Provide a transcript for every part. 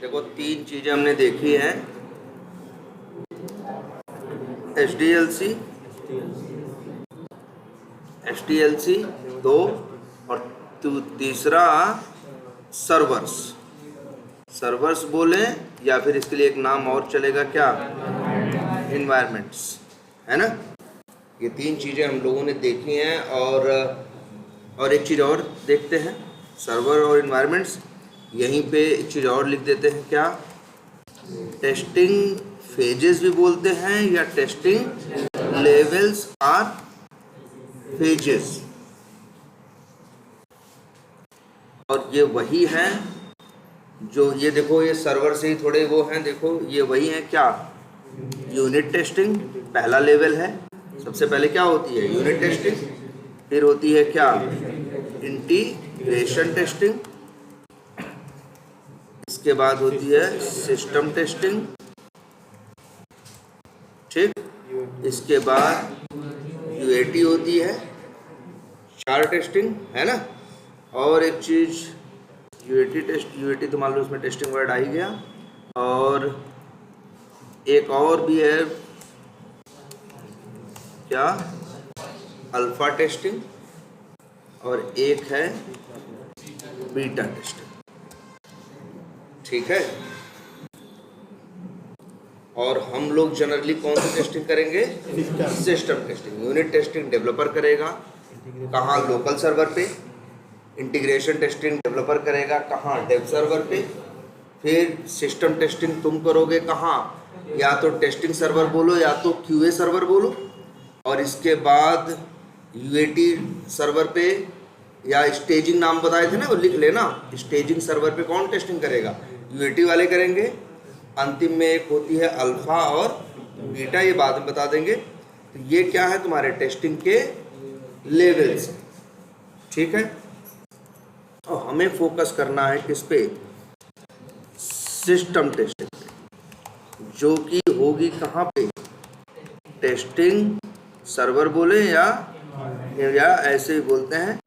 देखो तीन चीज़ें हमने देखी हैं, HDLC, HDLC 2 और तीसरा सर्वर्स बोले या फिर इसके लिए एक नाम और चलेगा क्या, इन्वायरमेंट्स, है ना। ये तीन चीज़ें हम लोगों ने देखी हैं और एक चीज़ और देखते हैं, सर्वर और इन्वायरमेंट्स। यहीं पे एक चीज़ और लिख देते हैं, क्या, टेस्टिंग फेजेस भी बोलते हैं या टेस्टिंग लेवल्स आर फेजेस। और ये वही हैं जो ये देखो, ये सर्वर से ही थोड़े वो हैं, देखो ये वही हैं क्या, यूनिट टेस्टिंग पहला लेवल है। सबसे पहले क्या होती है, यूनिट टेस्टिंग, फिर होती है क्या, इंटीग्रेशन टेस्टिंग, इसके बाद होती है सिस्टम टेस्टिंग, ठीक, इसके बाद यूएटी होती है, चार टेस्टिंग, है ना। और एक चीज़ यूएटी तो मान लो उसमें टेस्टिंग वर्ड आ ही गया, और एक और भी है क्या, अल्फा टेस्टिंग, और एक है बीटा टेस्टिंग, ठीक है। और हम लोग जनरली कौन सी टेस्टिंग करेंगे, system testing. Unit testing developer करेगा, कहाँ, लोकल सर्वर पे। इंटीग्रेशन टेस्टिंग डेवलपर करेगा, कहाँ, डेव सर्वर पे। फिर सिस्टम टेस्टिंग तुम करोगे कहाँ, या तो टेस्टिंग सर्वर बोलो या तो क्यूए सर्वर बोलो। और इसके बाद यूएटी सर्वर पे, या स्टेजिंग नाम बताए थे ना, वो लिख लेना, स्टेजिंग सर्वर पे कौन टेस्टिंग करेगा, यूएटी वाले करेंगे। अंतिम में एक होती है अल्फा और बीटा, ये बाद में बता देंगे। तो ये क्या है, तुम्हारे टेस्टिंग के लेवल्स, ठीक है। तो हमें फोकस करना है किस पे, सिस्टम टेस्टिंग, जो कि होगी कहाँ पे, टेस्टिंग सर्वर बोले या ऐसे ही बोलते हैं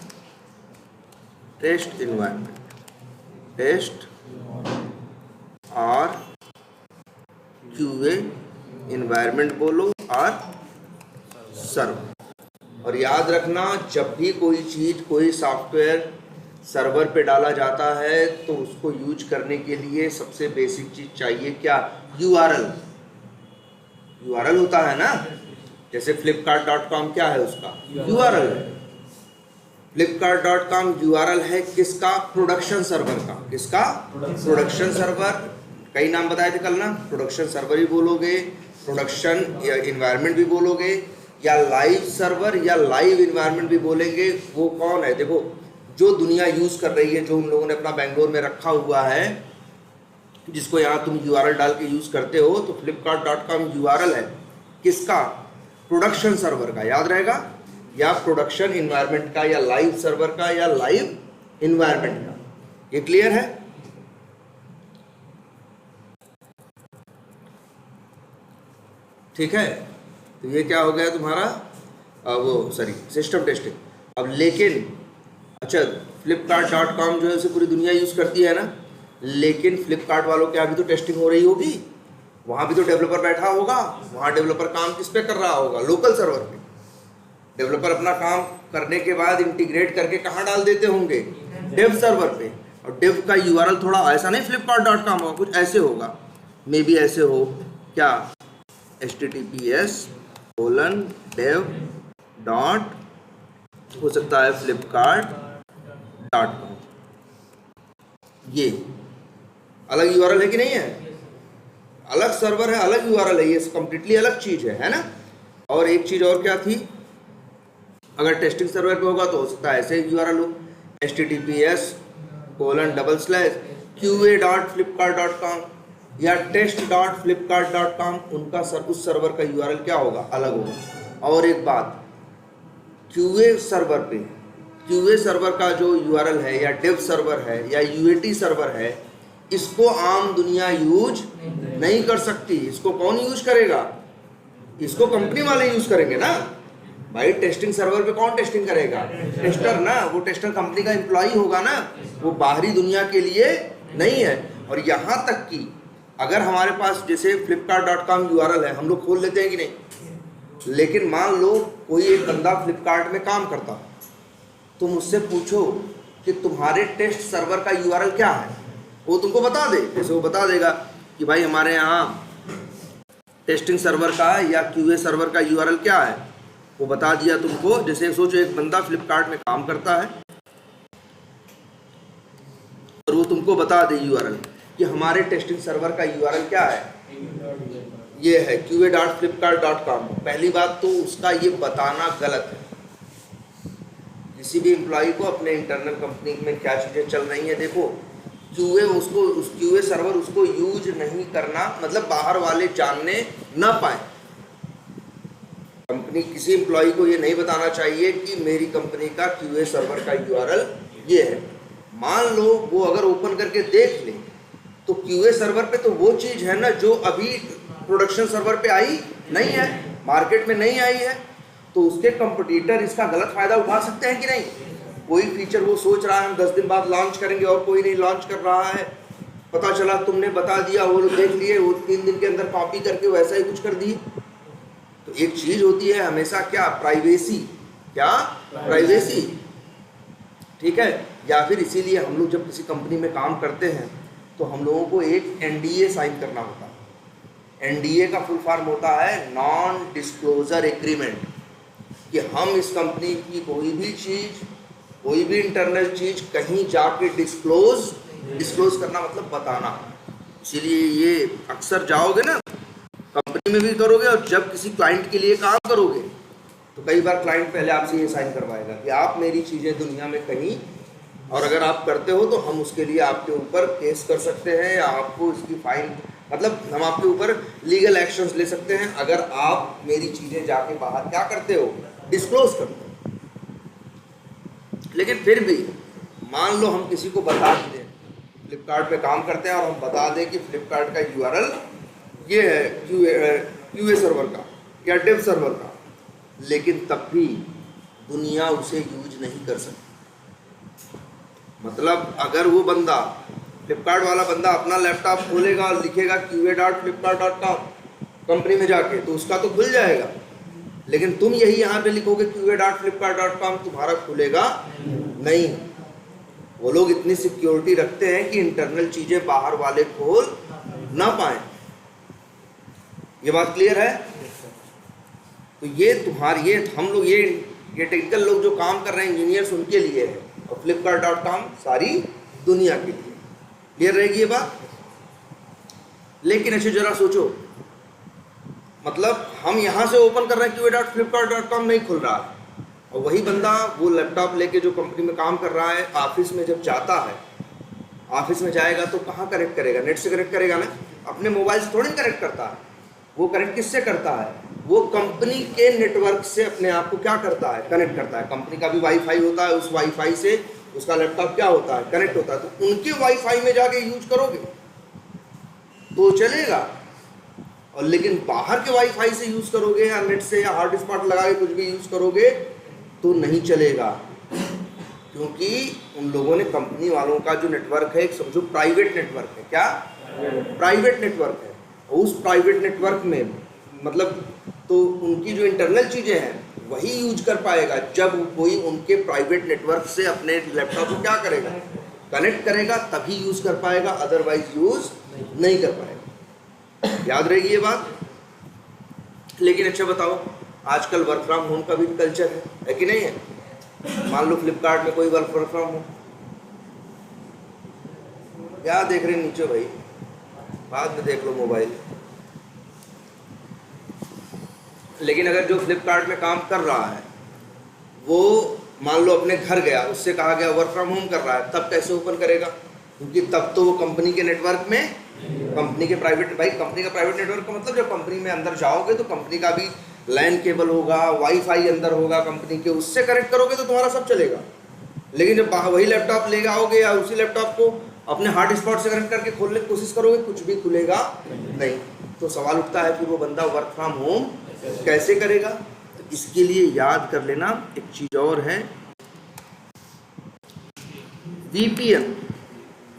टेस्ट इन्वायरमेंट, टेस्ट और क्यूए इन्वायरमेंट बोलो और सर्वर। और याद रखना, जब भी कोई चीज़, कोई सॉफ्टवेयर सर्वर पे डाला जाता है तो उसको यूज करने के लिए सबसे बेसिक चीज़ चाहिए क्या, यूआरएल। यूआरएल होता है ना, जैसे flipkart.com क्या है, उसका यूआरएल है। flipkart.com यूआरएल है किसका, प्रोडक्शन सर्वर का। किसका, प्रोडक्शन सर्वर। कई नाम बताए थे कल ना, प्रोडक्शन सर्वर ही बोलोगे, प्रोडक्शन या इन्वायरमेंट भी बोलोगे, या लाइव सर्वर या लाइव इन्वायरमेंट भी बोलेंगे। वो कौन है, देखो जो दुनिया यूज़ कर रही है, जो उन लोगों ने अपना बेंगलोर में रखा हुआ है, जिसको यहाँ तुम यूआरएल डाल के यूज़ करते हो, तो flipkart.com यूआरएल है किसका, प्रोडक्शन सर्वर का, याद रहेगा, या प्रोडक्शन इन्वायरमेंट का, या लाइव सर्वर का, या लाइव इन्वायरमेंट का। ये क्लियर है। ठीक है, तो ये क्या हो गया तुम्हारा, वो सॉरी, सिस्टम टेस्टिंग। अब लेकिन अच्छा, flipkart.com जो है उसे पूरी दुनिया यूज़ करती है ना, लेकिन फ्लिपकार्ट वालों के अभी तो टेस्टिंग हो रही होगी, वहाँ भी तो डेवलपर बैठा होगा। वहाँ डेवलपर काम किस पे कर रहा होगा, लोकल सर्वर पे। डेवलपर अपना काम करने के बाद इंटीग्रेट करके कहाँ डाल देते होंगे, डेव सर्वर पे। और डेव का यूआरएल थोड़ा ऐसा नहीं flipkart.com होगा, कुछ ऐसे होगा, मे बी ऐसे हो क्या, https://dev. हो सकता है flipkart.com। ये अलग यूआरएल है कि नहीं है, अलग सर्वर है, अलग यूआरएल है, ये कम्प्लीटली अलग चीज़ है ना। और एक चीज़ और क्या थी, अगर टेस्टिंग सर्वर पे होगा तो हो सकता है ऐसे यूआरएल हो, https://qa.flipkart.com या test.flipkart.com। उनका उस सर्वर का यूआरएल क्या होगा, अलग होगा। और एक बात, क्यूए सर्वर पे, क्यूए सर्वर का जो यूआरएल है, या डेव सर्वर है, या यूएटी सर्वर है, इसको आम दुनिया यूज नहीं कर सकती। इसको कौन यूज करेगा, इसको कंपनी वाले यूज करेंगे ना भाई। टेस्टिंग सर्वर पे कौन टेस्टिंग करेगा, टेस्टर ना। वो टेस्टर कंपनी का एम्प्लॉई होगा ना, वो बाहरी दुनिया के लिए नहीं है। और यहाँ तक कि अगर हमारे पास जैसे flipkart.com URL है, हम लोग खोल लेते हैं कि नहीं, लेकिन मान लो कोई एक बंदा फ्लिपकार्ट में काम करता, तुम उससे पूछो कि तुम्हारे टेस्ट सर्वर का URL क्या है, वो तुमको बता दे। जैसे वो बता देगा कि भाई हमारे यहाँ टेस्टिंग सर्वर का या QA सर्वर का URL क्या है, वो बता दिया तुमको। जैसे सोचो एक बंदा फ्लिपकार्ट में काम करता है और वो तुमको बता दे URL कि हमारे टेस्टिंग सर्वर का URL क्या है, ये है qa.flipkart.com। पहली बात तो उसका ये बताना गलत है। किसी भी एम्प्लॉय को अपने इंटरनल कंपनी में क्या चीज़ें चल रही हैं देखो, उस QA सर्वर उसको यूज नहीं करना, मतलब बाहर वाले जानने ना पाए। कंपनी किसी एम्प्लॉय को ये नहीं बताना चाहिए कि मेरी कंपनी का QA सर्वर का URL ये है। मान लो वो अगर ओपन करके देख ले तो QA सर्वर पे तो वो चीज़ है ना जो अभी प्रोडक्शन सर्वर पे आई नहीं है, मार्केट में नहीं आई है, तो उसके कंपटीटर इसका गलत फायदा उठा सकते हैं कि नहीं। कोई फीचर वो सोच रहा है हम 10 दिन बाद लॉन्च करेंगे और कोई नहीं लॉन्च कर रहा है, पता चला तुमने बता दिया, वो लोग देख लिए, वो 3 दिन के अंदर कॉपी करके वैसा ही कुछ कर दिए। तो एक चीज होती है हमेशा क्या, प्राइवेसी, क्या प्राइवेसी, ठीक है। या फिर इसीलिए हम लोग जब किसी कंपनी में काम करते हैं तो हम लोगों को एक NDA साइन करना होता है। NDA का फुल फॉर्म होता है नॉन डिस्क्लोजर एग्रीमेंट, कि हम इस कंपनी की कोई भी चीज़, कोई भी इंटरनल चीज़ कहीं जाके डिस्क्लोज करना मतलब बताना। इसीलिए ये अक्सर जाओगे ना कंपनी में भी करोगे, और जब किसी क्लाइंट के लिए काम करोगे तो कई बार क्लाइंट पहले आपसे ये साइन करवाएगा कि आप मेरी चीज़ें दुनिया में कहीं, और अगर आप करते हो तो हम उसके लिए आपके ऊपर केस कर सकते हैं या आपको इसकी फाइन, मतलब हम आपके ऊपर लीगल एक्शंस ले सकते हैं अगर आप मेरी चीज़ें जाके बाहर क्या करते हो, डिस्क्लोज करते हो। लेकिन फिर भी मान लो हम किसी को बता दें, फ्लिपकार्ट पे काम करते हैं और हम बता दें कि फ्लिपकार्ट का URL ये है QA सर्वर का या डेव सर्वर का, लेकिन तब भी दुनिया उसे यूज नहीं कर सकती। मतलब अगर वो बंदा, फ्लिपकार्ट वाला बंदा अपना लैपटॉप खोलेगा और लिखेगा qa.flipkart.com कंपनी में जाके, तो उसका तो खुल जाएगा, लेकिन तुम यही यहाँ पे लिखोगे qa.flipkart.com, तुम्हारा खुलेगा नहीं। वो लोग इतनी सिक्योरिटी रखते हैं कि इंटरनल चीज़ें बाहर वाले खोल ना पाए। ये बात क्लियर है। तो ये तुम्हारी, ये हम लोग, ये टेक्निकल लोग जो काम कर रहे हैं, इंजीनियर्स, उनके लिए है, और flipkart.com सारी दुनिया के लिए। क्लियर रहेगी ये बात। लेकिन अच्छा जरा सोचो, मतलब हम यहाँ से ओपन कर रहे हैं qa.flipkart.com, नहीं खुल रहा है, और वही बंदा वो लैपटॉप लेके जो कंपनी में काम कर रहा है, ऑफिस में जब जाता है, ऑफिस में जाएगा तो कहाँ कनेक्ट करेगा, नेट से कनेक्ट करेगा ना, अपने मोबाइल से थोड़ी कनेक्ट करता है। वो कनेक्ट किससे करता है, वो कंपनी के नेटवर्क से अपने आप को क्या करता है, कनेक्ट करता है। कंपनी का भी वाईफाई होता है, उस वाईफाई से उसका लैपटॉप क्या होता है, कनेक्ट होता है। तो उनके वाईफाई में जाके यूज करोगे तो चलेगा, और लेकिन बाहर के वाईफाई से यूज करोगे या नेट से या हार्ड स्पॉट लगा के कुछ भी यूज करोगे तो नहीं चलेगा, क्योंकि उन लोगों ने, कंपनी वालों का जो नेटवर्क है, एक समझो प्राइवेट नेटवर्क है। क्या प्राइवेट नेटवर्क है, और उस प्राइवेट नेटवर्क में मतलब तो उनकी जो इंटरनल चीज़ें हैं वही यूज कर पाएगा जब कोई उनके प्राइवेट नेटवर्क से अपने लैपटॉप को क्या करेगा, कनेक्ट करेगा, तभी यूज कर पाएगा, अदरवाइज यूज नहीं कर पाएगा। याद रहेगी ये बात। लेकिन अच्छा बताओ, आजकल वर्क फ्रॉम होम का भी कल्चर है कि नहीं है। मान लो फ्लिपकार्ट में कोई वर्क फ्रॉम होम, क्या देख रहे नीचे भाई, बाद में देख लो मोबाइल। लेकिन अगर जो फ्लिपकार्ट में काम कर रहा है वो मान लो अपने घर गया, उससे कहा गया वर्क फ्रॉम होम कर रहा है, तब कैसे ओपन करेगा, क्योंकि तब तो वो कंपनी के नेटवर्क में, कंपनी के प्राइवेट, भाई कंपनी का प्राइवेट नेटवर्क का मतलब जब कंपनी में अंदर जाओगे तो कंपनी का भी लैन केबल होगा, वाईफाई अंदर होगा कंपनी के, उससे कनेक्ट करोगे तो तुम्हारा सब चलेगा। लेकिन जब वही लैपटॉप ले आओगे या उसी लैपटॉप को अपने हार्ड स्पॉट से कनेक्ट करके खोलने की कोशिश करोगे, कुछ भी खुलेगा नहीं। तो सवाल उठता है कि वो बंदा वर्क फ्रॉम होम कैसे करेगा। तो इसके लिए याद कर लेना एक चीज और है, VPN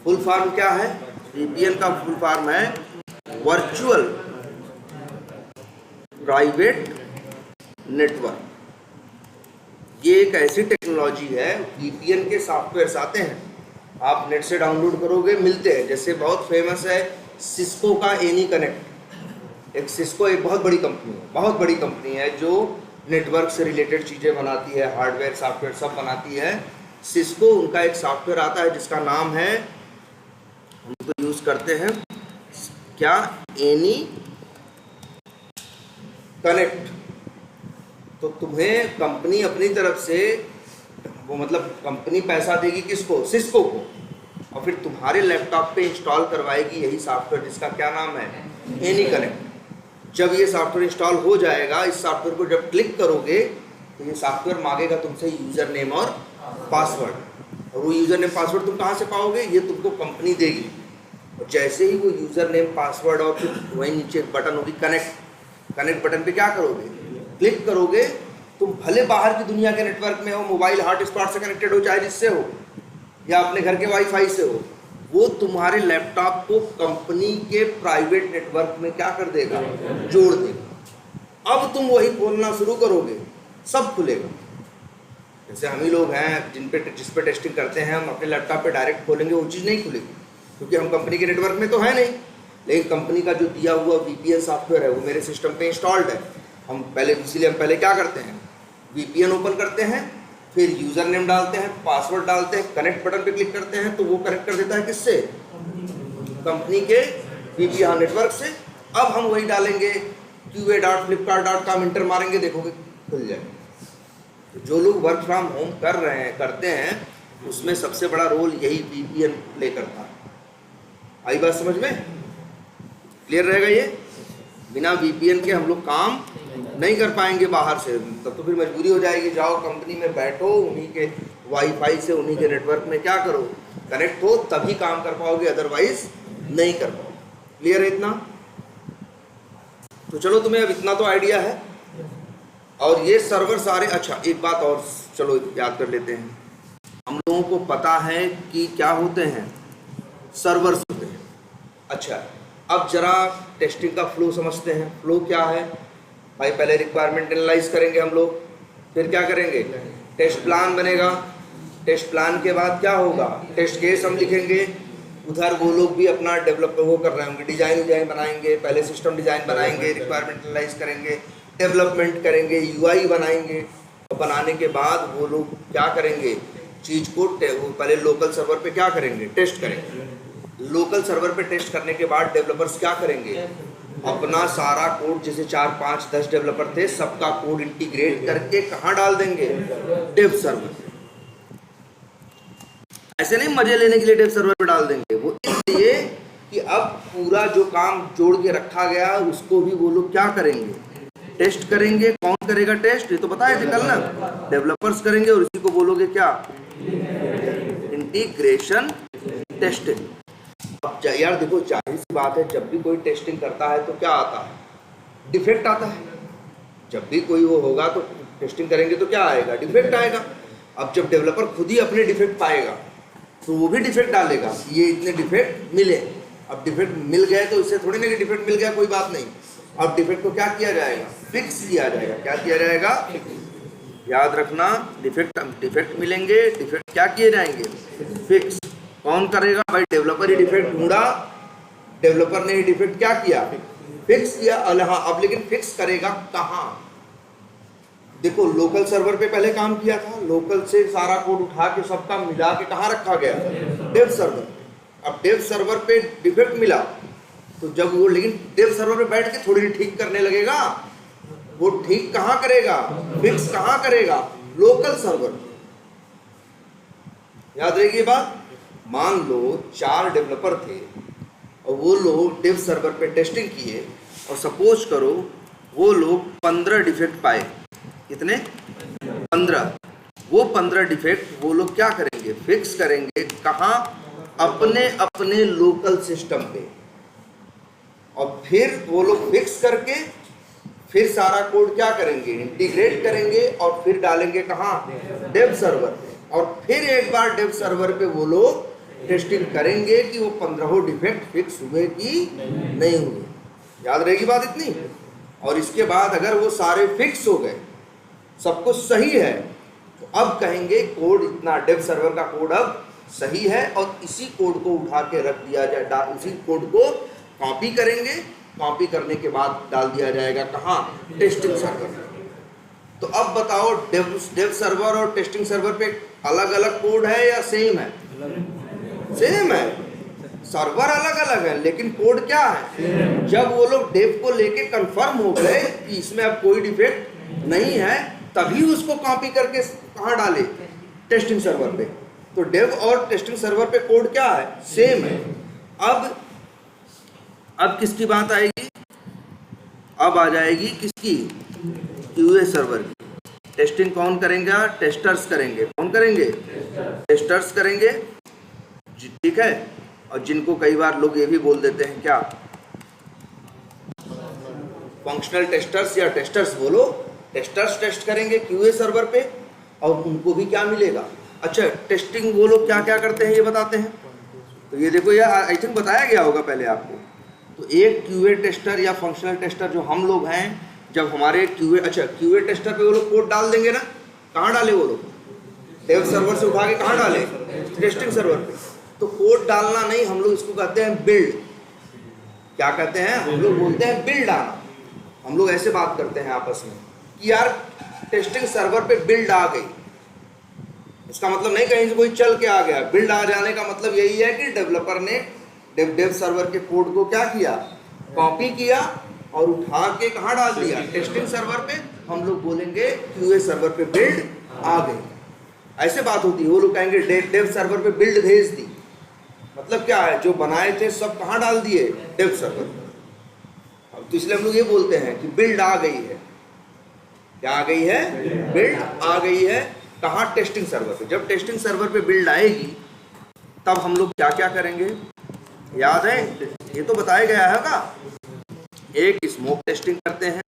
फुल फॉर्म क्या है, VPN का फुल फॉर्म है वर्चुअल प्राइवेट नेटवर्क। ये एक ऐसी टेक्नोलॉजी है, VPN के सॉफ्टवेयर्स आते हैं, आप नेट से डाउनलोड करोगे, मिलते हैं। जैसे बहुत फेमस है सिस्को का एनी कनेक्ट। एक सिस्को एक बहुत बड़ी कंपनी है जो नेटवर्क से रिलेटेड चीज़ें बनाती है, हार्डवेयर सॉफ्टवेयर सब बनाती है। सिस्को, उनका एक सॉफ्टवेयर आता है जिसका नाम है, हम तो यूज़ करते हैं क्या, एनी कनेक्ट। तो तुम्हें कंपनी अपनी तरफ से वो मतलब कंपनी पैसा देगी किसको, सिस्को को, और फिर तुम्हारे लैपटॉप पे इंस्टॉल करवाएगी यही सॉफ्टवेयर जिसका क्या नाम है, एनी कनेक्ट। जब ये सॉफ्टवेयर इंस्टॉल हो जाएगा, इस सॉफ्टवेयर को जब क्लिक करोगे तो ये सॉफ्टवेयर मांगेगा तुमसे यूज़र नेम और पासवर्ड, और वो यूज़र नेम पासवर्ड तुम कहाँ से पाओगे, ये तुमको कंपनी देगी। और जैसे ही वो यूज़र नेम पासवर्ड और फिर वहीं नीचे बटन होगी कनेक्ट बटन पे क्या करोगे, क्लिक करोगे। तुम भले बाहर की दुनिया के नेटवर्क में हो, मोबाइल हॉटस्पॉट से कनेक्टेड हो, चाहे जिससे हो, या अपने घर के वाईफाई से हो, वो तुम्हारे लैपटॉप को कंपनी के प्राइवेट नेटवर्क में क्या कर देगा, जोड़ देगा। अब तुम वही खोलना शुरू करोगे, सब खुलेगा। जैसे हम ही लोग हैं जिस पे टेस्टिंग करते हैं, हम अपने लैपटॉप पे डायरेक्ट खोलेंगे, वो चीज़ नहीं खुलेगी क्योंकि हम कंपनी के नेटवर्क में तो है नहीं। लेकिन कंपनी का जो दिया हुआ VPN सॉफ्टवेयर है वो मेरे सिस्टम पे इंस्टॉल्ड है। इसीलिए हम पहले क्या करते हैं, VPN ओपन करते हैं, फिर यूज़र नेम डालते हैं, पासवर्ड डालते हैं, कनेक्ट बटन पे क्लिक करते हैं, तो वो कनेक्ट कर देता है किससे, कंपनी के VPN नेटवर्क से। अब हम वही डालेंगे qa.flipkart.com, इंटर मारेंगे, देखोगे खुल जाएगा। जो लोग वर्क फ्रॉम होम करते हैं, उसमें सबसे बड़ा रोल यही VPN प्ले करता है। आई बात समझ में, क्लियर रहेगा ये। बिना VPN के हम लोग काम नहीं कर पाएंगे बाहर से, तब तो फिर मजबूरी हो जाएगी, जाओ कंपनी में बैठो, उन्हीं के वाईफाई से उन्हीं के नेटवर्क में क्या करो, कनेक्ट हो, तभी काम कर पाओगे, अदरवाइज नहीं कर पाओगे। क्लियर है इतना? तो चलो, तुम्हें अब इतना तो आइडिया है। और ये सर्वर सारे, अच्छा एक बात और चलो याद कर लेते हैं। हम लोगों को पता है कि क्या होते हैं, सर्वर्स होते हैं। अच्छा, अब जरा टेस्टिंग का फ्लो समझते हैं। फ्लो क्या है भाई, पहले रिक्वायरमेंट एनालाइज करेंगे हम लोग, फिर क्या करेंगे, टेस्ट प्लान बनेगा। टेस्ट प्लान के बाद क्या होगा, टेस्ट केस हम लिखेंगे। उधर वो लोग भी अपना डेवलप वो कर रहे होंगे, डिजाइन बनाएंगे, पहले सिस्टम डिजाइन बनाएंगे, रिक्वायरमेंट एनालाइज करेंगे, डेवलपमेंट करेंगे, UI बनाएंगे। और बनाने के बाद वो लोग क्या करेंगे, चीज़ को पहले लोकल सर्वर पे क्या करेंगे, टेस्ट करेंगे। लोकल सर्वर पे टेस्ट करने के बाद डेवलपर्स क्या करेंगे, अपना सारा कोड, जैसे 4, 5, 10 डेवलपर थे, सबका कोड इंटीग्रेट करके कहाँ डाल देंगे, डेव सर्वर। ऐसे नहीं मजे लेने के लिए डेव सर्वर पे डाल देंगे, वो इसलिए कि अब पूरा जो काम जोड़ के रखा गया उसको भी वो लोग क्या करेंगे, टेस्ट करेंगे। कौन करेगा टेस्ट, ये तो बताए थे कल ना, डेवलपर्स करेंगे, और इसी को बोलोगे क्या, इंटीग्रेशन टेस्टिंग। अब यार देखो, जाहिर सी बात है, जब भी कोई टेस्टिंग करता है तो क्या आता है, डिफेक्ट आता है। जब भी कोई वो होगा तो टेस्टिंग करेंगे तो क्या आएगा, डिफेक्ट आएगा। अब जब डेवलपर खुद ही अपने डिफेक्ट पाएगा तो वो भी डिफेक्ट डालेगा, ये इतने डिफेक्ट मिले। अब डिफेक्ट मिल गए तो इससे थोड़ी ना कि डिफेक्ट मिल गया कोई बात नहीं, अब डिफेक्ट को क्या किया जाएगा, फिक्स किया जाएगा। क्या किया जाएगा, याद रखना, डिफेक्ट मिलेंगे, डिफेक्ट क्या किए जाएंगे, फिक्स। कौन करेगा भाई, डेवलपर ही डिफेक्ट ढूंढा, डेवलपर ने ही डिफेक्ट क्या किया, फिक्स किया। हाँ, अब लेकिन फिक्स करेगा कहाँ, देखो लोकल सर्वर पे पहले काम किया था, लोकल से सारा कोड उठा के सबका मिला के कहाँ रखा गया, डेव सर्वर। अब डेव सर्वर पे डिफेक्ट मिला तो जब वो, लेकिन डेव सर्वर पे बैठ के थोड़ी ठीक करने लगेगा, वो ठीक कहाँ करेगा, फिक्स कहाँ करेगा, लोकल सर्वर। याद रहेगी बात। मान लो 4 डेवलपर थे और वो लोग डेव सर्वर पे टेस्टिंग किए, और सपोज करो वो लोग 15 डिफेक्ट पाए। कितने, 15। वो 15 डिफेक्ट वो लोग क्या करेंगे, फिक्स करेंगे कहाँ, अपने अपने लोकल सिस्टम पे। और फिर वो लोग फिक्स करके फिर सारा कोड क्या करेंगे, इंटीग्रेट करेंगे, और फिर डालेंगे कहाँ, डेव सर्वर पे। और फिर एक बार डेव सर्वर पे वो लोग टेस्टिंग करेंगे कि वो 15 डिफेक्ट फिक्स हुए कि नहीं हुए। याद रहेगी बात इतनी। और इसके बाद अगर वो सारे फिक्स हो गए, सब कुछ सही है, तो अब कहेंगे कोड इतना, डेव सर्वर का कोड अब सही है, और इसी कोड को उठा के रख दिया जाए, उसी कोड को कॉपी करेंगे, कॉपी करने के बाद डाल दिया जाएगा कहाँ, टेस्टिंग सर्वर। तो अब बताओ डेव सर्वर और टेस्टिंग सर्वर पे अलग अलग कोड है या सेम है? सेम है। सर्वर अलग अलग है लेकिन कोड क्या है? जब वो लोग डेव को लेके कंफर्म हो गए कि इसमें अब कोई डिफेक्ट नहीं है, तभी उसको कॉपी करके कहाँ डाले, टेस्टिंग सर्वर पे। तो डेव और टेस्टिंग सर्वर पे कोड क्या है, सेम है। अब किसकी बात आएगी? अब आ जाएगी किसकी, क्यूए सर्वर की। टेस्टिंग कौन करेंगे? टेस्टर्स करेंगे। कौन करेंगे? टेस्टर्स करेंगे, ठीक है। और जिनको कई बार लोग ये भी बोल देते हैं क्या, फंक्शनल टेस्टर्स या टेस्टर्स बोलो। टेस्टर्स टेस्ट करेंगे क्यूए सर्वर पे, और उनको भी क्या मिलेगा? अच्छा, टेस्टिंग वो लोग क्या क्या करते हैं ये बताते हैं। तो ये देखो, यार आई थिंक बताया गया होगा पहले आपको। तो एक क्यूए टेस्टर या फंक्शनल टेस्टर जो हम लोग हैं, जब हमारे क्यूए, अच्छा क्यूए टेस्टर पे वो लोग कोड डाल देंगे ना, कहाँ डाले वो लोग? डेव सर्वर से उठा के कहाँ डाले? टेस्टिंग सर्वर पे। तो कोड डालना नहीं, हम लोग इसको कहते हैं बिल्ड। क्या कहते हैं? हम लोग बोलते हैं बिल्ड आना। हम लोग ऐसे बात करते हैं आपस में कि यार टेस्टिंग सर्वर पे बिल्ड आ गई। इसका मतलब नहीं कहीं से कोई चल के आ गया। बिल्ड आ जाने का मतलब यही है कि डेवलपर ने डेव सर्वर के कोड को क्या किया, कॉपी किया और उठा के कहाँ डाल दिया, टेस्टिंग सर्वर पे। हम लोग बोलेंगे क्यूए सर्वर पे बिल्ड आ गई। ऐसे बात होती है। वो लोग कहेंगे डेव सर्वर पे बिल्ड भेज दी। मतलब क्या है, जो बनाए थे सब कहाँ डाल दिए, डेव सर्वर। तो इसलिए हम लोग ये बोलते हैं कि बिल्ड आ गई है। क्या आ गई है? बिल्ड आ गई है। कहाँ? टेस्टिंग सर्वर पे। जब टेस्टिंग सर्वर पे बिल्ड आएगी, तब हम लोग क्या क्या करेंगे, याद है? ये तो बताया गया है का। एक स्मोक टेस्टिंग करते हैं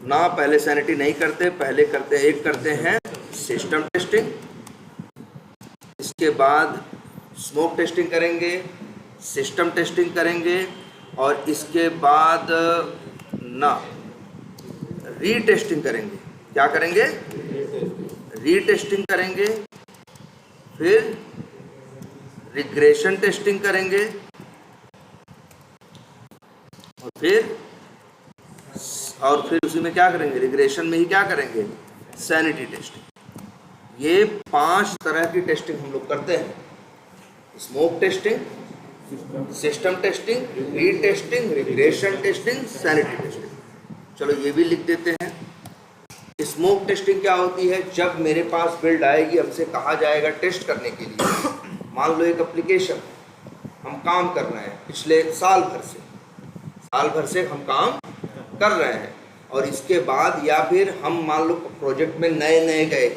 ना, पहले सैनिटी नहीं करते, पहले करते हैं सिस्टम टेस्टिंग। इसके बाद स्मोक टेस्टिंग करेंगे, सिस्टम टेस्टिंग करेंगे, और इसके बाद ना रीटेस्टिंग करेंगे। क्या करेंगे? रीटेस्टिंग करेंगे। फिर रिग्रेशन टेस्टिंग करेंगे, और फिर उसी में क्या करेंगे, रिग्रेशन में ही क्या करेंगे, सैनिटी टेस्टिंग। ये 5 तरह की टेस्टिंग हम लोग करते हैं। Smoke testing, system testing, retesting, regression testing, sanity testing. चलो ये भी लिख देते हैं। स्मोक टेस्टिंग क्या होती है? जब मेरे पास बिल्ड आएगी, हमसे कहा जाएगा टेस्ट करने के लिए। मान लो एक एप्लीकेशन हम काम कर रहे हैं, पिछले साल भर से हम काम कर रहे हैं, और इसके बाद या फिर हम मान लो प्रोजेक्ट में नए गए,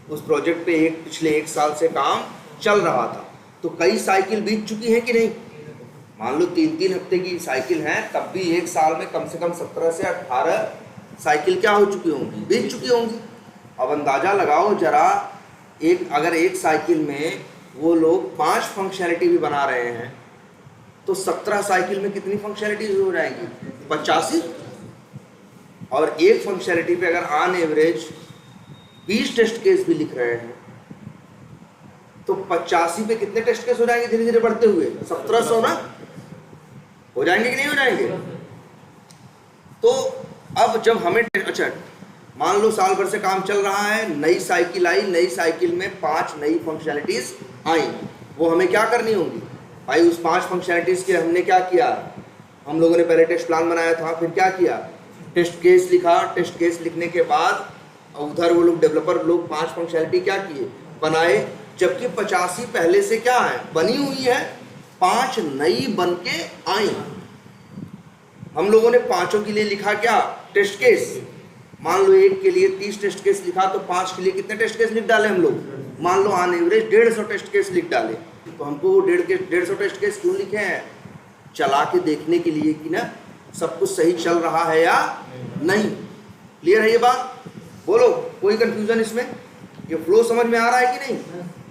उस प्रोजेक्ट पे पिछले 1 साल से काम चल रहा था, तो कई साइकिल बीत चुकी हैं कि नहीं। मान लो 3-3 हफ्ते की साइकिल है, तब भी 1 साल में कम से कम 17 से 18 साइकिल क्या हो चुकी होंगी, बीत चुकी होंगी। अब अंदाज़ा लगाओ जरा, अगर एक साइकिल में वो लोग 5 फंक्शनैलिटी भी बना रहे हैं, तो 17 साइकिल में कितनी फंक्शनैलिटीज हो जाएंगी, 85। और एक फंक्शनैलिटी पे अगर ऑन एवरेज 20 टेस्ट केस भी लिख रहे हैं, तो 85 पे कितने टेस्ट केस हो जाएंगे धीरे धीरे बढ़ते हुए? 1700 ना हो जाएंगे कि नहीं हो जाएंगे? तो अब जब हमें, अच्छा मान लो साल भर से काम चल रहा है, नई साइकिल आई, नई साइकिल में 5 नई फंक्शनैलिटीज आई, वो हमें क्या करनी होंगी भाई। उस 5 फंक्शनैलिटीज के हमने क्या किया, हम लोगों ने पहले टेस्ट प्लान बनाया था, फिर क्या किया, टेस्ट केस लिखा। टेस्ट केस लिखने के बाद उधर वो लोग डेवलपर लोग 5 फंक्शनैलिटी क्या किए, बनाए, जबकि 85 पहले से क्या है, बनी हुई है, 5 नई बन के आई। हम लोगों ने 5 के लिए लिखा क्या, टेस्ट केस। मान लो एक के लिए 30 टेस्ट केस लिखा, तो 5 के लिए कितने टेस्ट केस लिख डाले हम लोग, मान लो ऑन एवरेज 150 टेस्ट केस लिख डाले। तो हमको वो 150 टेस्ट केस क्यों लिखे हैं, चला के देखने के लिए कि ना सब कुछ सही चल रहा है या नहीं। क्लियर है ये बात? बोलो, कोई कंफ्यूजन इसमें? ये फ्लो समझ में आ रहा है कि नहीं?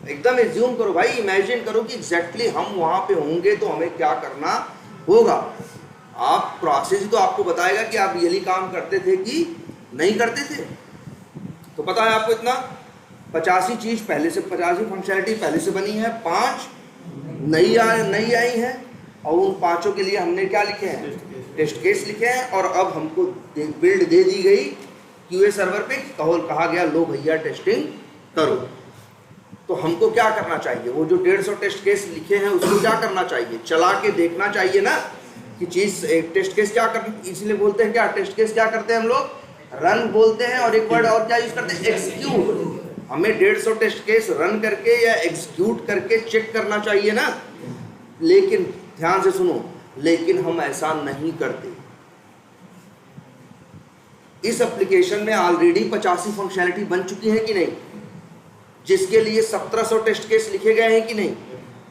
एकदम एज्यूम करो भाई, इमेजिन करो कि एग्जैक्टली हम वहाँ पे होंगे तो हमें क्या करना होगा। आप प्रोसेस ही तो आपको बताएगा कि आप रियली काम करते थे कि नहीं करते थे। तो पता है आपको इतना 85 चीज़ पहले से, 85 फंक्शनैलिटी पहले से बनी है, 5 नई आई हैं, और उन 5 के लिए हमने क्या लिखे हैं, टेस्ट केस लिखे हैं। और अब हमको बिल्ड दे दी गई क्यूए सर्वर पे, कहा गया लो भैया टेस्टिंग करो। तो हमको क्या करना चाहिए, वो जो 150 टेस्ट केस लिखे हैं उसको क्या करना चाहिए, चला के देखना चाहिए ना कि चीज़ एक टेस्ट केस क्या कर, इसलिए बोलते हैं क्या, टेस्ट केस क्या करते हैं हम लोग, रन बोलते हैं, और एक वर्ड और क्या यूज करते हैं, एग्जीक्यूट। हमें 150 टेस्ट केस रन करके या एग्जीक्यूट करके चेक करना चाहिए ना। लेकिन ध्यान से सुनो, लेकिन हम ऐसा नहीं करते। इस एप्लीकेशन में ऑलरेडी 85 फंक्शनैलिटी बन चुकी है कि नहीं, जिसके लिए 1700 टेस्ट केस लिखे गए हैं कि नहीं।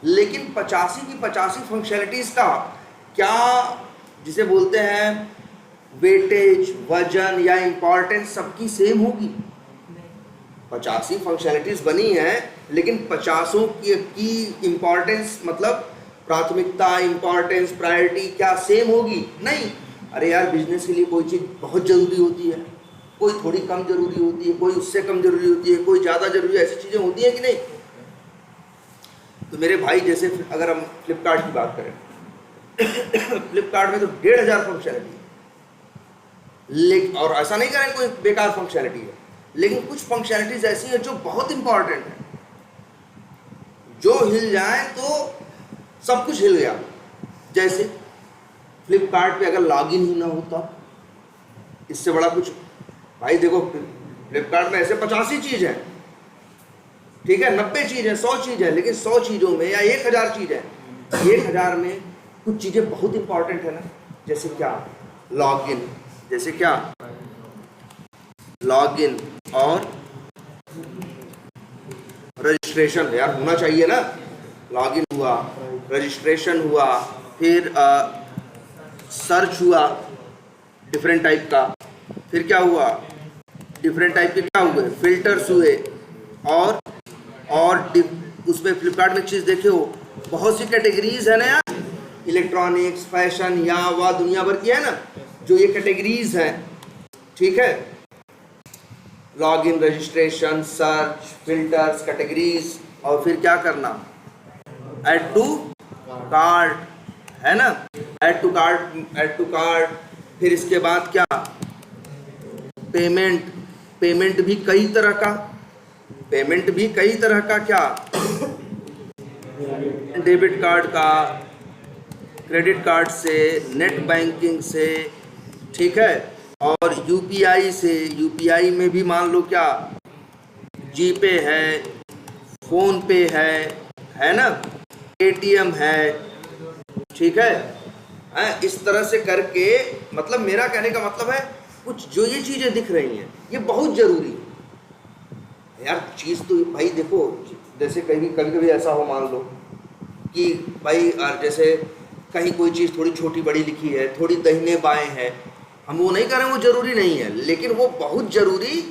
लेकिन 85 की 85 फंक्शनैलिटीज का क्या, जिसे बोलते हैं वेटेज, वजन या इंपॉर्टेंस सबकी सेम होगी। 85 फंक्शनैलिटीज बनी हैं, लेकिन 50 की इंपॉर्टेंस मतलब प्राथमिकता, इंपॉर्टेंस, प्रायोरिटी क्या सेम होगी? नहीं। अरे यार, बिजनेस के लिए कोई चीज़ बहुत ज़रूरी होती है, कोई थोड़ी कम ज़रूरी होती है, कोई उससे कम ज़रूरी होती है, कोई ज़्यादा ज़रूरी है, ऐसी चीज़ें होती हैं कि नहीं। तो मेरे भाई, जैसे अगर हम फ्लिपकार्ट की बात करें फ्लिपकार्ट में तो 1500 फंक्शनैलिटी है, लेकिन और ऐसा नहीं करें कोई बेकार फंक्शनैलिटी है, लेकिन कुछ फंक्शनैलिटीज ऐसी हैं जो बहुत इंपॉर्टेंट है, जो हिल जाए तो सब कुछ हिल गया। जैसे फ्लिपकार्ट पे अगर लॉगिन ही ना होता, इससे बड़ा कुछ भाई देखो, फ्लिपकार्ट में ऐसे 85 चीज़ है, ठीक है, 90 चीज़ है, 100 चीज़ है, लेकिन 100 चीज़ों में या 1000 चीज़ है, 1000 में कुछ चीज़ें बहुत इंपॉर्टेंट है ना। जैसे क्या, लॉगिन, जैसे क्या, लॉगिन और रजिस्ट्रेशन यार होना चाहिए ना। लॉगिन हुआ, रजिस्ट्रेशन हुआ, फिर सर्च हुआ डिफरेंट टाइप का, फिर क्या हुआ, डिफरेंट टाइप के क्या हुए, फिल्टर्स हुए, और उसमें फ्लिपकार्ट में चीज़ देखे हो, बहुत सी कैटेगरीज है ना यार, इलेक्ट्रॉनिक्स, फैशन, या वह दुनिया भर की है ना, जो ये कैटेगरीज हैं, ठीक है। Login, registration, search, filters, categories, और फिर क्या करना, ऐड टू कार्ट, है ना, ऐड टू कार्ट। फिर इसके बाद क्या, पेमेंट भी कई तरह का, क्या, डेबिट कार्ड का, क्रेडिट कार्ड से, नेट बैंकिंग से, ठीक है, और यूपीआई से। यूपीआई में भी मान लो क्या, जीपे है, फोन पे है ना, पेटीएम है, ठीक है। इस तरह से करके, मतलब मेरा कहने का मतलब है, कुछ जो ये चीज़ें दिख रही हैं ये बहुत ज़रूरी है यार। चीज़ तो भाई देखो, जैसे कभी ऐसा हो, मान लो कि भाई जैसे कहीं कोई चीज़ थोड़ी छोटी बड़ी लिखी है, थोड़ी दाहिने बाएं है, हम वो नहीं कर रहे हैं, वो ज़रूरी नहीं है, लेकिन वो बहुत ज़रूरी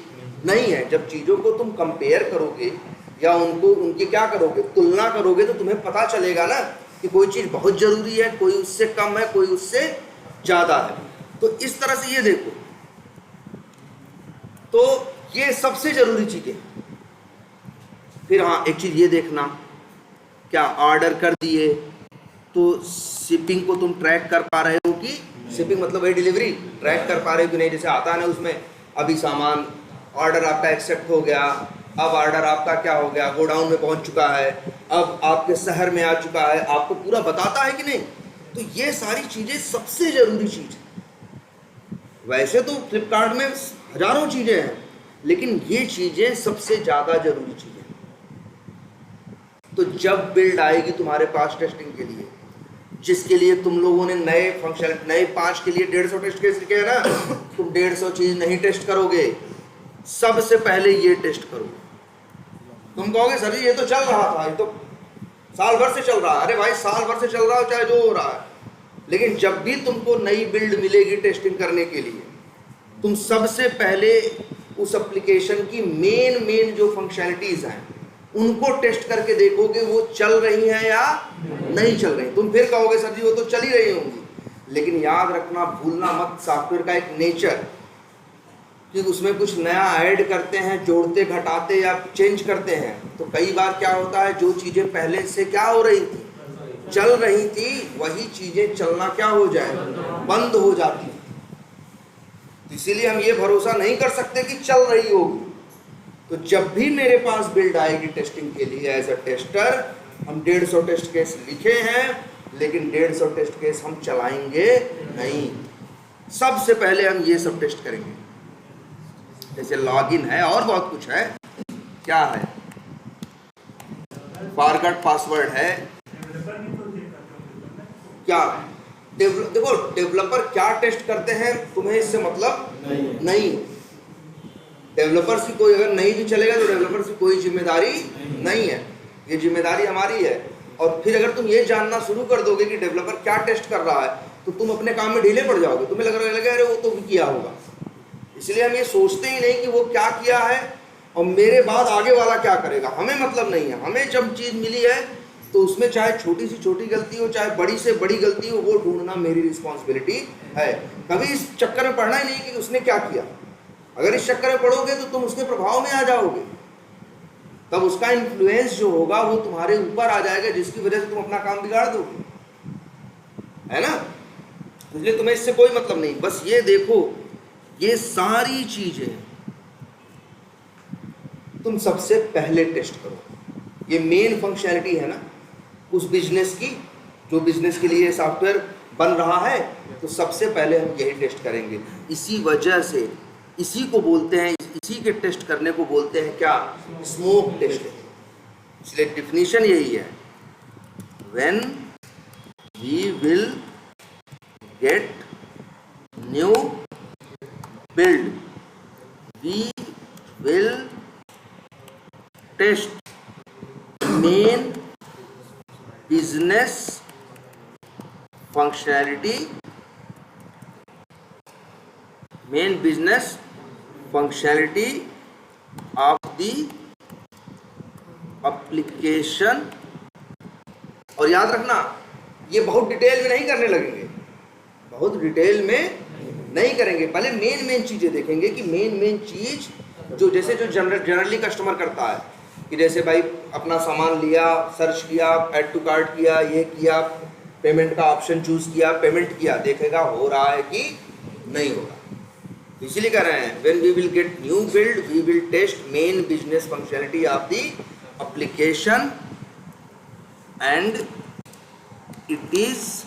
नहीं है। जब चीज़ों को तुम कंपेयर करोगे या उनकी क्या करोगे, तुलना करोगे, तो तुम्हें पता चलेगा ना कि कोई चीज़ बहुत ज़रूरी है, कोई उससे कम है, कोई उससे ज़्यादा है। तो इस तरह से ये देखो, तो ये सबसे ज़रूरी चीज़ें। फिर हाँ, एक चीज़ ये देखना, क्या ऑर्डर कर दिए तो शिपिंग को तुम ट्रैक कर पा रहे हो कि, शिपिंग मतलब वही डिलीवरी, ट्रैक कर पा रहे हो कि नहीं। जैसे आता है ना उसमें, अभी सामान, ऑर्डर आपका एक्सेप्ट हो गया, अब ऑर्डर आपका क्या हो गया, गोडाउन में पहुंच चुका है, अब आपके शहर में आ चुका है, आपको पूरा बताता है कि नहीं। तो ये सारी चीज़ें सबसे ज़रूरी चीज़ है। वैसे तो फ्लिपकार्ट में हज़ारों चीज़ें हैं, लेकिन ये चीज़ें सबसे ज़्यादा ज़रूरी चीज़ें। तो जब बिल्ड आएगी तुम्हारे पास टेस्टिंग के लिए, जिसके लिए तुम लोगों ने नए फंक्शन, नए 5 के लिए 150 टेस्ट केस लिखे हैं ना, तुम 150 चीज़ नहीं टेस्ट करोगे, सबसे पहले ये टेस्ट करो। तुम कहोगे सर जी ये तो चल रहा था, ये तो साल भर से चल रहा है। अरे भाई, साल भर से चल रहा हो चाहे जो हो रहा है, लेकिन जब भी तुमको नई बिल्ड मिलेगी टेस्टिंग करने के लिए, तुम सबसे पहले उस एप्लीकेशन की मेन जो फंक्शनैलिटीज़ हैं उनको टेस्ट करके देखोगे वो चल रही हैं या नहीं चल रही। तुम फिर कहोगे सर जी वो तो चल ही रही होंगी, लेकिन याद रखना, भूलना मत, सॉफ्टवेयर का एक नेचर कि उसमें कुछ नया ऐड करते हैं, जोड़ते घटाते या चेंज करते हैं, तो कई बार क्या होता है, जो चीजें पहले से क्या हो रही थी, चल रही थी, वही चीजें चलना क्या हो जाए, बंद हो जाती। इसीलिए हम ये भरोसा नहीं कर सकते कि चल रही होगी। तो जब भी मेरे पास बिल्ड आएगी टेस्टिंग के लिए एज अ टेस्टर, हम 150 टेस्ट केस लिखे हैं, लेकिन 150 टेस्ट केस हम चलाएंगे नहीं। सबसे पहले हम ये सब टेस्ट करेंगे, जैसे लॉगिन है और बहुत कुछ है। क्या है, फॉरगॉट पासवर्ड है, क्या देखो डेवलपर क्या टेस्ट करते हैं तुम्हें इससे मतलब नहीं। डेवलपर्स की कोई अगर नहीं भी चलेगा तो डेवलपर्स की कोई जिम्मेदारी नहीं है, ये जिम्मेदारी हमारी है। और फिर अगर तुम ये जानना शुरू कर दोगे कि डेवलपर क्या टेस्ट कर रहा है, तो तुम अपने काम में ढीले पड़ जाओगे, तुम्हें लगेगा अरे वो तो किया होगा। इसलिए हम ये सोचते ही नहीं कि वो क्या किया है और मेरे बाद आगे वाला क्या करेगा, हमें मतलब नहीं है। हमें जब चीज़ मिली है तो उसमें चाहे छोटी से छोटी गलती हो, चाहे बड़ी से बड़ी गलती हो, वो ढूंढना मेरी रिस्पॉन्सिबिलिटी है। कभी इस चक्कर में पड़ना ही नहीं कि उसने क्या किया। अगर इस चक्कर में पड़ोगे तो तुम उसके प्रभाव में आ जाओगे, तब उसका इन्फ्लुएंस जो होगा वो तुम्हारे ऊपर आ जाएगा, जिसकी वजह से तुम अपना काम बिगाड़ दोगे, है ना। इसलिए तुम्हें इससे कोई मतलब नहीं। बस ये देखो, ये सारी चीजें तुम सबसे पहले टेस्ट करो। ये मेन फंक्शनैलिटी है ना उस बिजनेस की, जो बिजनेस के लिए सॉफ्टवेयर बन रहा है, तो सबसे पहले हम यही टेस्ट करेंगे। इसी वजह से इसी को बोलते हैं, इसी के टेस्ट करने को बोलते हैं क्या, स्मोक टेस्टिंग। इसलिए डिफिनीशन यही है, when we will get new build we will test main business functionality, main business functionality of the application. और याद रखना, ये बहुत डिटेल में नहीं करने लगेंगे, बहुत डिटेल में नहीं करेंगे। पहले मेन चीजें देखेंगे कि मेन चीज जो जैसे जो जनरली कस्टमर करता है कि जैसे भाई अपना सामान लिया, सर्च किया, ऐड टू कार्ट किया, ये किया, पेमेंट का ऑप्शन चूज किया, पेमेंट किया, देखेगा हो रहा है कि नहीं हो रहा। इसीलिए कह रहे हैं when we will get new build we will test main business functionality of the application and it is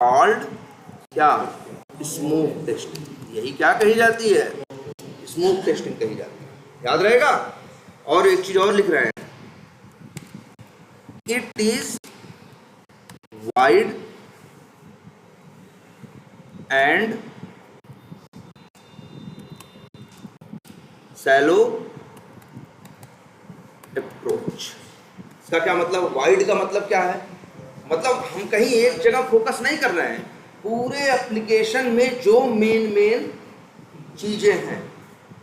called क्या, स्मोक टेस्टिंग। यही क्या कही जाती है, स्मोक टेस्टिंग कही जाती है। याद रहेगा। और एक चीज और लिख रहे हैं, it is wide and shallow approach. इसका क्या मतलब, वाइड का मतलब क्या है, मतलब हम कहीं एक जगह फोकस नहीं कर रहे हैं, पूरे एप्लीकेशन में जो मेन चीजें हैं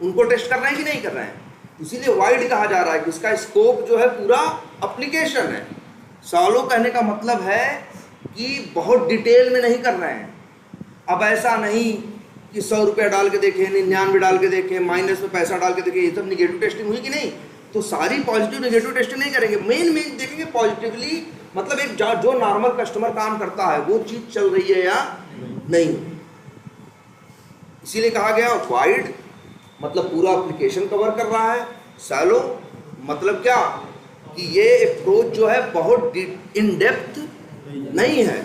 उनको टेस्ट कर रहे हैं कि नहीं कर रहे हैं। इसीलिए वाइड कहा जा रहा है कि इसका स्कोप जो है पूरा एप्लीकेशन है। शैलो कहने का मतलब है कि बहुत डिटेल में नहीं कर रहे हैं। अब ऐसा नहीं कि 100 रुपया डाल के देखें, 99 डाल के देखें, माइनस में पैसा डाल के देखें, ये सब निगेटिव टेस्टिंग हुई कि नहीं। तो सारी पॉजिटिव निगेटिव टेस्टिंग नहीं करेंगे, मेन देखेंगे पॉजिटिवली, मतलब एक जो नॉर्मल कस्टमर काम करता है वो चीज चल रही है या नहीं। इसीलिए कहा गया वाइड मतलब पूरा एप्लीकेशन कवर कर रहा है, शैलो मतलब क्या कि ये अप्रोच जो है बहुत इन डेप्थ नहीं है।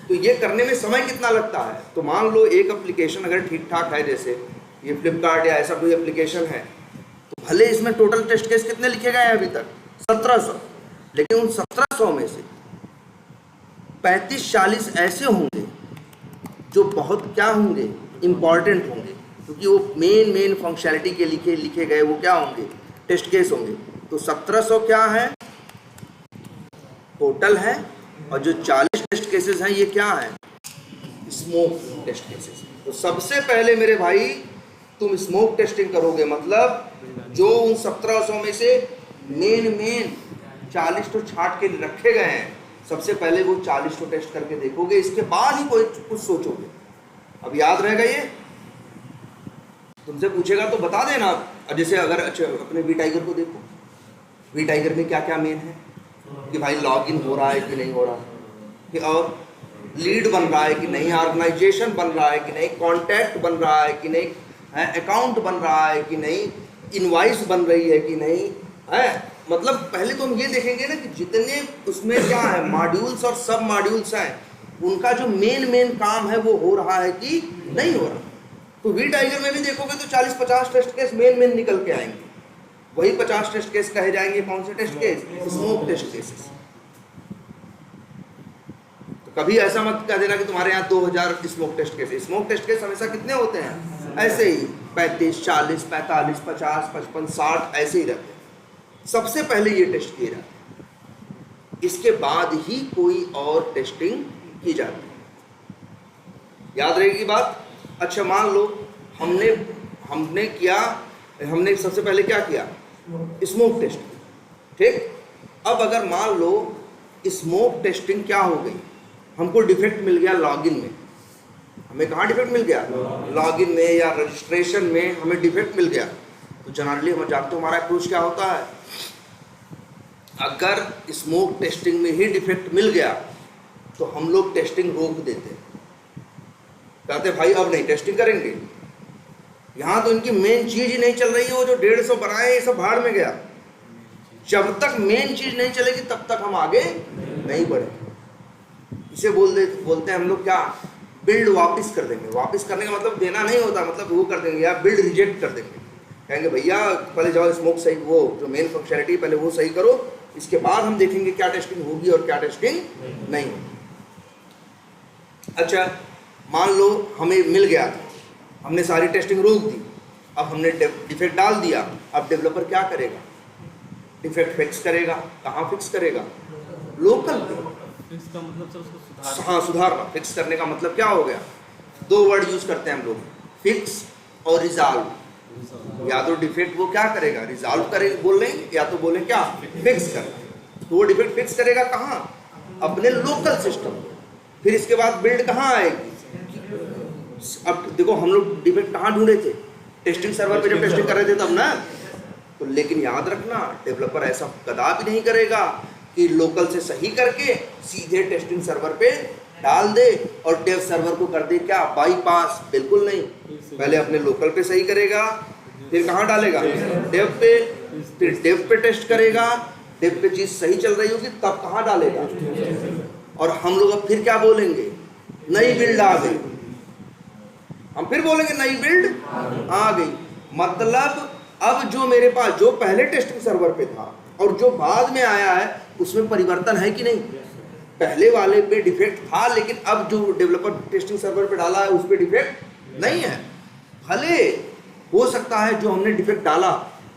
तो ये करने में समय कितना लगता है, तो मान लो एक एप्लीकेशन अगर ठीक ठाक है, जैसे ये फ्लिपकार्ट या ऐसा कोई एप्लीकेशन है, तो भले इसमें टोटल टेस्ट केस कितने लिखे गए हैं अभी तक 1700, लेकिन उन 1700 में से 35-40 ऐसे होंगे जो बहुत क्या होंगे, इम्पॉर्टेंट होंगे, क्योंकि वो मेन फंक्शनैलिटी के लिखे गए वो क्या होंगे, टेस्ट केस होंगे। तो 1700 क्या है टोटल है, और जो 40 टेस्ट केसेस हैं ये क्या है, स्मोक टेस्ट केसेस। तो सबसे पहले मेरे भाई तुम स्मोक टेस्टिंग करोगे, मतलब जो उन 1700 में से मेन 40 तो छांट के रखे गए हैं, सबसे पहले वो 40 तो टेस्ट करके देखोगे, इसके बाद ही कोई कुछ सोचोगे। अब याद रहेगा ये, तुमसे पूछेगा तो बता देना। अब जैसे अगर अच्छा अपने वी टाइगर को देखो, वी टाइगर में क्या क्या मेन है कि भाई लॉगिन हो रहा है कि नहीं हो रहा है, कि और लीड बन रहा है कि नहीं, ऑर्गेनाइजेशन बन रहा है कि नहीं, कॉन्टैक्ट बन रहा है कि नहीं, अकाउंट बन रहा है कि नहीं, इनवाइस बन रही है कि नहीं है। मतलब पहले तो हम ये देखेंगे ना कि जितने उसमें क्या है मॉड्यूल्स और सब मॉड्यूल्स हैं, उनका जो मेन काम है वो हो रहा है कि नहीं हो रहा। तो वी टाइगर में भी देखोगे तो 40-50 टेस्ट केस मेन निकल के आएंगे। वही 50 टेस्ट केस कहे जाएंगे कौन से test case, smoke test cases. तो कभी ऐसा मत कह देना कि तुम्हारे यहाँ 2000 smoke test case. Smoke test case हमेशा कितने होते हैं, ऐसे ही 35, 40, 45, 50, 55, 60 ऐसे ही रहते हैं। सबसे पहले ये टेस्ट किए जाते हैं, इसके बाद ही कोई और टेस्टिंग की जाती है। याद रहेगी बात। अच्छा मान लो हमने सबसे पहले क्या किया, स्मोक टेस्ट, ठीक। अब अगर मान लो स्मोक टेस्टिंग क्या हो गई, हमको डिफेक्ट मिल गया लॉगिन में। हमें कहाँ डिफेक्ट मिल गया, लॉगिन में या रजिस्ट्रेशन में हमें डिफेक्ट मिल गया। तो जनरली हम जानते हो हमारा अप्रोच क्या होता है, अगर स्मोक टेस्टिंग में ही डिफेक्ट मिल गया तो हम लोग टेस्टिंग रोक देते हैं, कहते भाई अब नहीं टेस्टिंग करेंगे, यहाँ तो इनकी मेन चीज ही नहीं चल रही है, वो जो 150 बनाए ये सब भाड़ में गया। जब तक मेन चीज नहीं चलेगी तब तक हम आगे नहीं बढ़ेंगे। इसे बोलते हैं हम लोग क्या, बिल्ड वापस कर देंगे। वापस करने का मतलब देना नहीं होता, मतलब वो कर देंगे या बिल्ड रिजेक्ट कर देंगे। कहेंगे भैया पहले जाओ स्मोक सही, वो जो मेन फंक्शनलिटी पहले वो सही करो, इसके बाद हम देखेंगे क्या टेस्टिंग होगी और क्या टेस्टिंग नहीं होगी। अच्छा मान लो हमें मिल गया था, हमने सारी टेस्टिंग रोक दी, अब हमने डिफेक्ट डाल दिया। अब डेवलपर क्या करेगा, डिफेक्ट फिक्स करेगा। कहाँ फिक्स करेगा, लोकल पे। फिक्स का मतलब सर उसको हाँ सुधारना। फिक्स करने का मतलब क्या हो गया, 2 वर्ड यूज करते हैं हम लोग, फिक्स और रिजॉल्व। या तो डिफेक्ट वो क्या करेगा, रिजॉल्व करेगा बोल रहे हैं, या तो बोले क्या फिक्स करना। तो वो डिफेक्ट फिक्स करेगा कहाँ, अपने लोकल सिस्टम। फिर इसके बाद बिल्ड कहाँ आएगी। अब देखो हम लोग डिफेक्ट कहाँ ढूंढे थे, टेस्टिंग सर्वर पे जब टेस्टिंग कर रहे थे तब ना। तो लेकिन याद रखना डेवलपर ऐसा कदापि नहीं करेगा कि लोकल से सही करके सीधे टेस्टिंग सर्वर पे डाल दे और डेव सर्वर को कर दे क्या बाईपास। बिल्कुल नहीं, पहले अपने लोकल पे सही करेगा, फिर कहाँ डालेगा, डेव पे, फिर डेव पे टेस्ट करेगा, डेव पे चीज सही चल रही होगी तब कहाँ डालेगा। और हम लोग अब फिर क्या बोलेंगे, नई बिल्ड आ गई। हम फिर बोलेंगे नई बिल्ड आ गई। मतलब अब जो मेरे पास जो पहले टेस्टिंग सर्वर पे था और जो बाद में आया है उसमें परिवर्तन है कि नहीं। पहले वाले पे डिफेक्ट था लेकिन अब जो डेवलपर टेस्टिंग सर्वर पे डाला है उस पे डिफेक्ट नहीं है। भले हो सकता है जो हमने डिफेक्ट डाला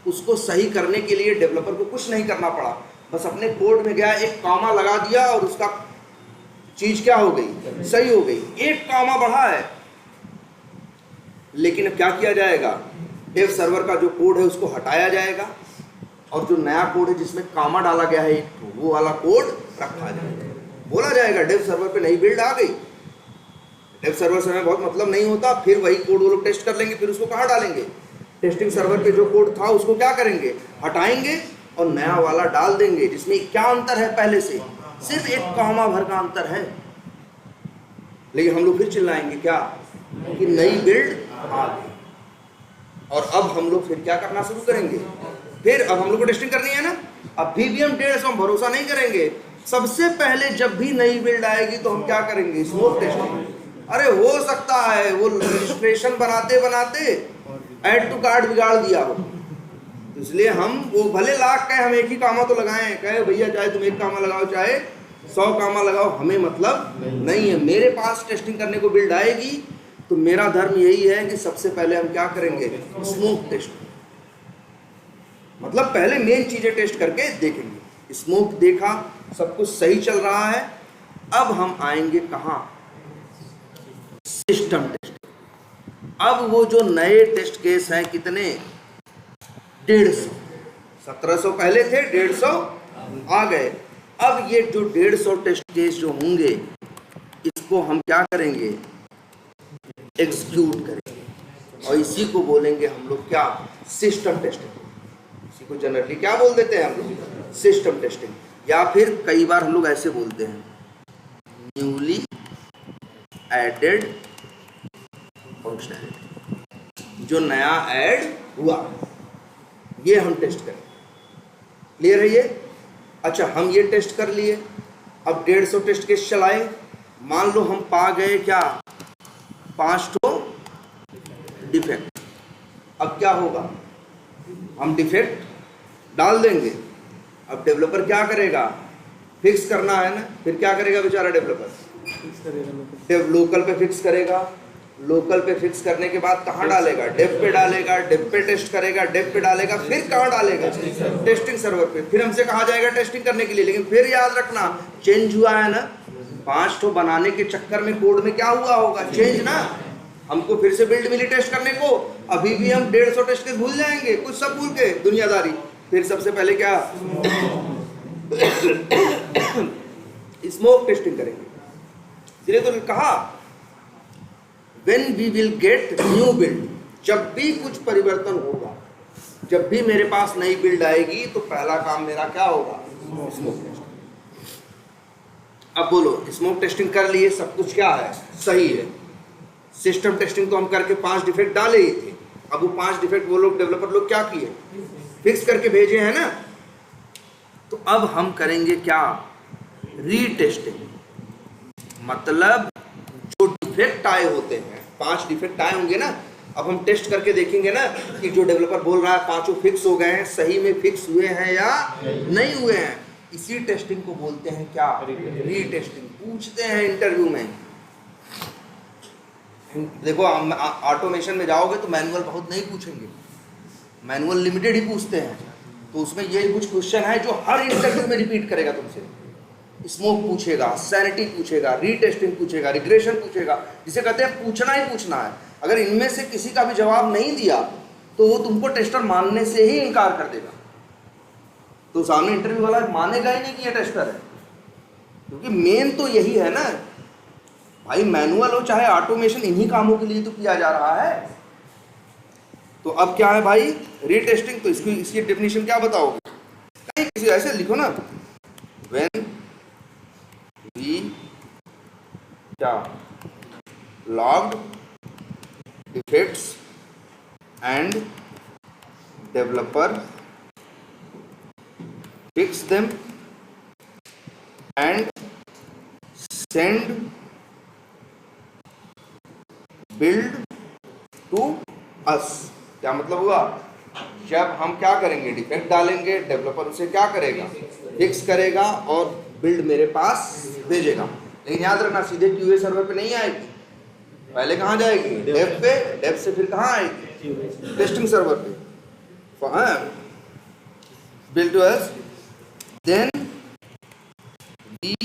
उसको सही करने के लिए डेवलपर को कुछ नहीं करना पड़ा, बस अपने कोड में गया, एक कामा लगा दिया और उसका चीज क्या हो गई, सही हो गई। एक कामा बढ़ा है, लेकिन क्या किया जाएगा, डेव सर्वर का जो कोड है उसको हटाया जाएगा और जो नया कोड है जिसमें कामा डाला गया है वो वाला कोड रखा जाएगा। बोला जाएगा डेव सर्वर पे नई बिल्ड आ गई। डेव सर्वर से हमें बहुत मतलब नहीं होता, फिर वही कोड वो लोग टेस्ट कर लेंगे, फिर उसको कहाँ डालेंगे, टेस्टिंग सर्वर पे जो कोड था उसको क्या करेंगे, हटाएंगे और नया वाला डाल देंगे। जिसमें क्या अंतर है, पहले से सिर्फ एक कामा भर का अंतर है। लेकिन हम लोग फिर चिल्लाएंगे क्या कि नई बिल्ड आ गई। और अब हम लोग फिर क्या करना शुरू करेंगे, फिर अब हम लोग को टेस्टिंग करनी है ना। अब भी हम 150 हम भरोसा नहीं करेंगे। सबसे पहले जब भी नई बिल्ड आएगी तो हम क्या करेंगे, स्मोक टेस्टिंग। अरे हो सकता है वो रजिस्ट्रेशन बनाते बनाते ऐड टू कार्ड बिगाड़ दिया हो, तो इसलिए हम वो भले लाख कहे हम एक ही कामा तो लगाएं, कहे भैया चाहे तुम एक कामा लगाओ चाहे 100 कामा लगाओ, हमें मतलब नहीं है। मेरे पास टेस्टिंग करने को बिल्ड आएगी तो मेरा धर्म यही है कि सबसे पहले हम क्या करेंगे, स्मोक टेस्ट। मतलब पहले मेन चीजें टेस्ट करके देखेंगे। स्मोक देखा, सब कुछ सही चल रहा है, अब हम आएंगे कहाँ, सिस्टम टेस्ट। अब वो जो नए टेस्ट केस हैं कितने, 150, 1700 पहले थे, 150 आ गए। अब ये जो 150 टेस्ट केस जो होंगे इसको हम क्या करेंगे, एग्जीक्यूट करेंगे, और इसी को बोलेंगे हम लोग क्या, सिस्टम टेस्टिंग। इसी को जनरली क्या बोल देते हैं हम लोग, सिस्टम टेस्टिंग, या फिर कई बार हम लोग ऐसे बोलते हैं, न्यूली एडेड फंक्शनैलिटी, जो नया ऐड हुआ ये हम टेस्ट करें। क्लियर है ये? अच्छा, हम ये टेस्ट कर लिए, अब 150 टेस्ट केस चलाए, मान लो हम पा गए क्या, 5 ठो डिफेक्ट। अब क्या होगा, हम डिफेक्ट डाल देंगे, अब डेवलपर क्या करेगा, फिक्स करना है ना, फिर क्या करेगा बेचारा डेवलपर, लोकल पे फिक्स करेगा, लोकल पे फिक्स करने के बाद कहाँ डालेगा, डेव पे डालेगा, डेव पे टेस्ट करेगा, डेव पे डालेगा, फिर कहाँ डालेगा, टेस्टिंग सर्वर पे, फिर हमसे कहा जाएगा टेस्टिंग करने के लिए। लेकिन फिर याद रखना, चेंज हुआ है ना, 5 ठो बनाने के चक्कर में कोड में क्या हुआ होगा, चेंज ना, हमको फिर से बिल्ड मिली टेस्ट करने को, अभी भी हम 150 टेस्ट केस भूल जाएंगे, कुछ सब भूल के दुनियादारी। फिर सबसे पहले क्या, स्मोक टेस्टिंग करेंगे। इसलिए तो कहा when we will get new build, जब भी कुछ परिवर्तन होगा, जब भी मेरे पास नई बिल्ड आएगी तो पहला काम मेरा क्या होगा, स्मोक टेस्टिंग। अब बोलो, स्मोक टेस्टिंग कर लिए, सब कुछ क्या है, सही है। सिस्टम टेस्टिंग तो हम करके 5 डिफेक्ट डाले ही थे, अब वो 5 डिफेक्ट वो लोग डेवलपर लोग क्या किए, फिक्स करके भेजे हैं ना। तो अब हम करेंगे क्या, रीटेस्टिंग, मतलब जो डिफेक्ट आए होते हैं, 5 डिफेक्ट आए होंगे ना, अब हम टेस्ट करके देखेंगे ना कि जो डेवलपर बोल रहा है 5 फिक्स हो गए हैं, सही में फिक्स हुए हैं या नहीं हुए हैं। इसी टेस्टिंग को बोलते हैं क्या, रीटेस्टिंग। पूछते हैं इंटरव्यू में, देखो ऑटोमेशन में जाओगे तो मैनुअल बहुत नहीं पूछेंगे, मैनुअल लिमिटेड ही पूछते हैं। तो उसमें ये कुछ क्वेश्चन है जो हर इंटरव्यू में रिपीट करेगा तुमसे, स्मोक पूछेगा, सैनिटी पूछेगा, रीटेस्टिंग पूछेगा, रिग्रेशन पूछेगा, जिसे कहते हैं पूछना ही पूछना है। अगर इनमें से किसी का भी जवाब नहीं दिया तो वो तुमको टेस्टर मानने से ही इनकार कर देगा। तो सामने इंटरव्यू वाला मानेगा ही नहीं कि ये टेस्टर है, क्योंकि मेन तो यही है ना भाई, मैनुअल हो चाहे ऑटोमेशन, इन्हीं कामों के लिए तो किया जा रहा है। तो अब क्या है भाई, रीटेस्टिंग। तो इसकी डेफिनेशन क्या बताओगे, कहीं किसी ऐसे लिखो ना, व्हेन वी क्या logged defects end developer fix them and send build to us। क्या मतलब हुआ, जब हम क्या करेंगे, डिफेक्ट डालेंगे, डेवलपर उसे क्या करेगा, फिक्स करेगा और बिल्ड मेरे पास भेजेगा। लेकिन याद रखना, सीधे क्यूए सर्वर पे नहीं आएगी, पहले कहाँ जाएगी, डेव पे, डेव से फिर कहाँ आएगी, टेस्टिंग सर्वर पे, build to us, then we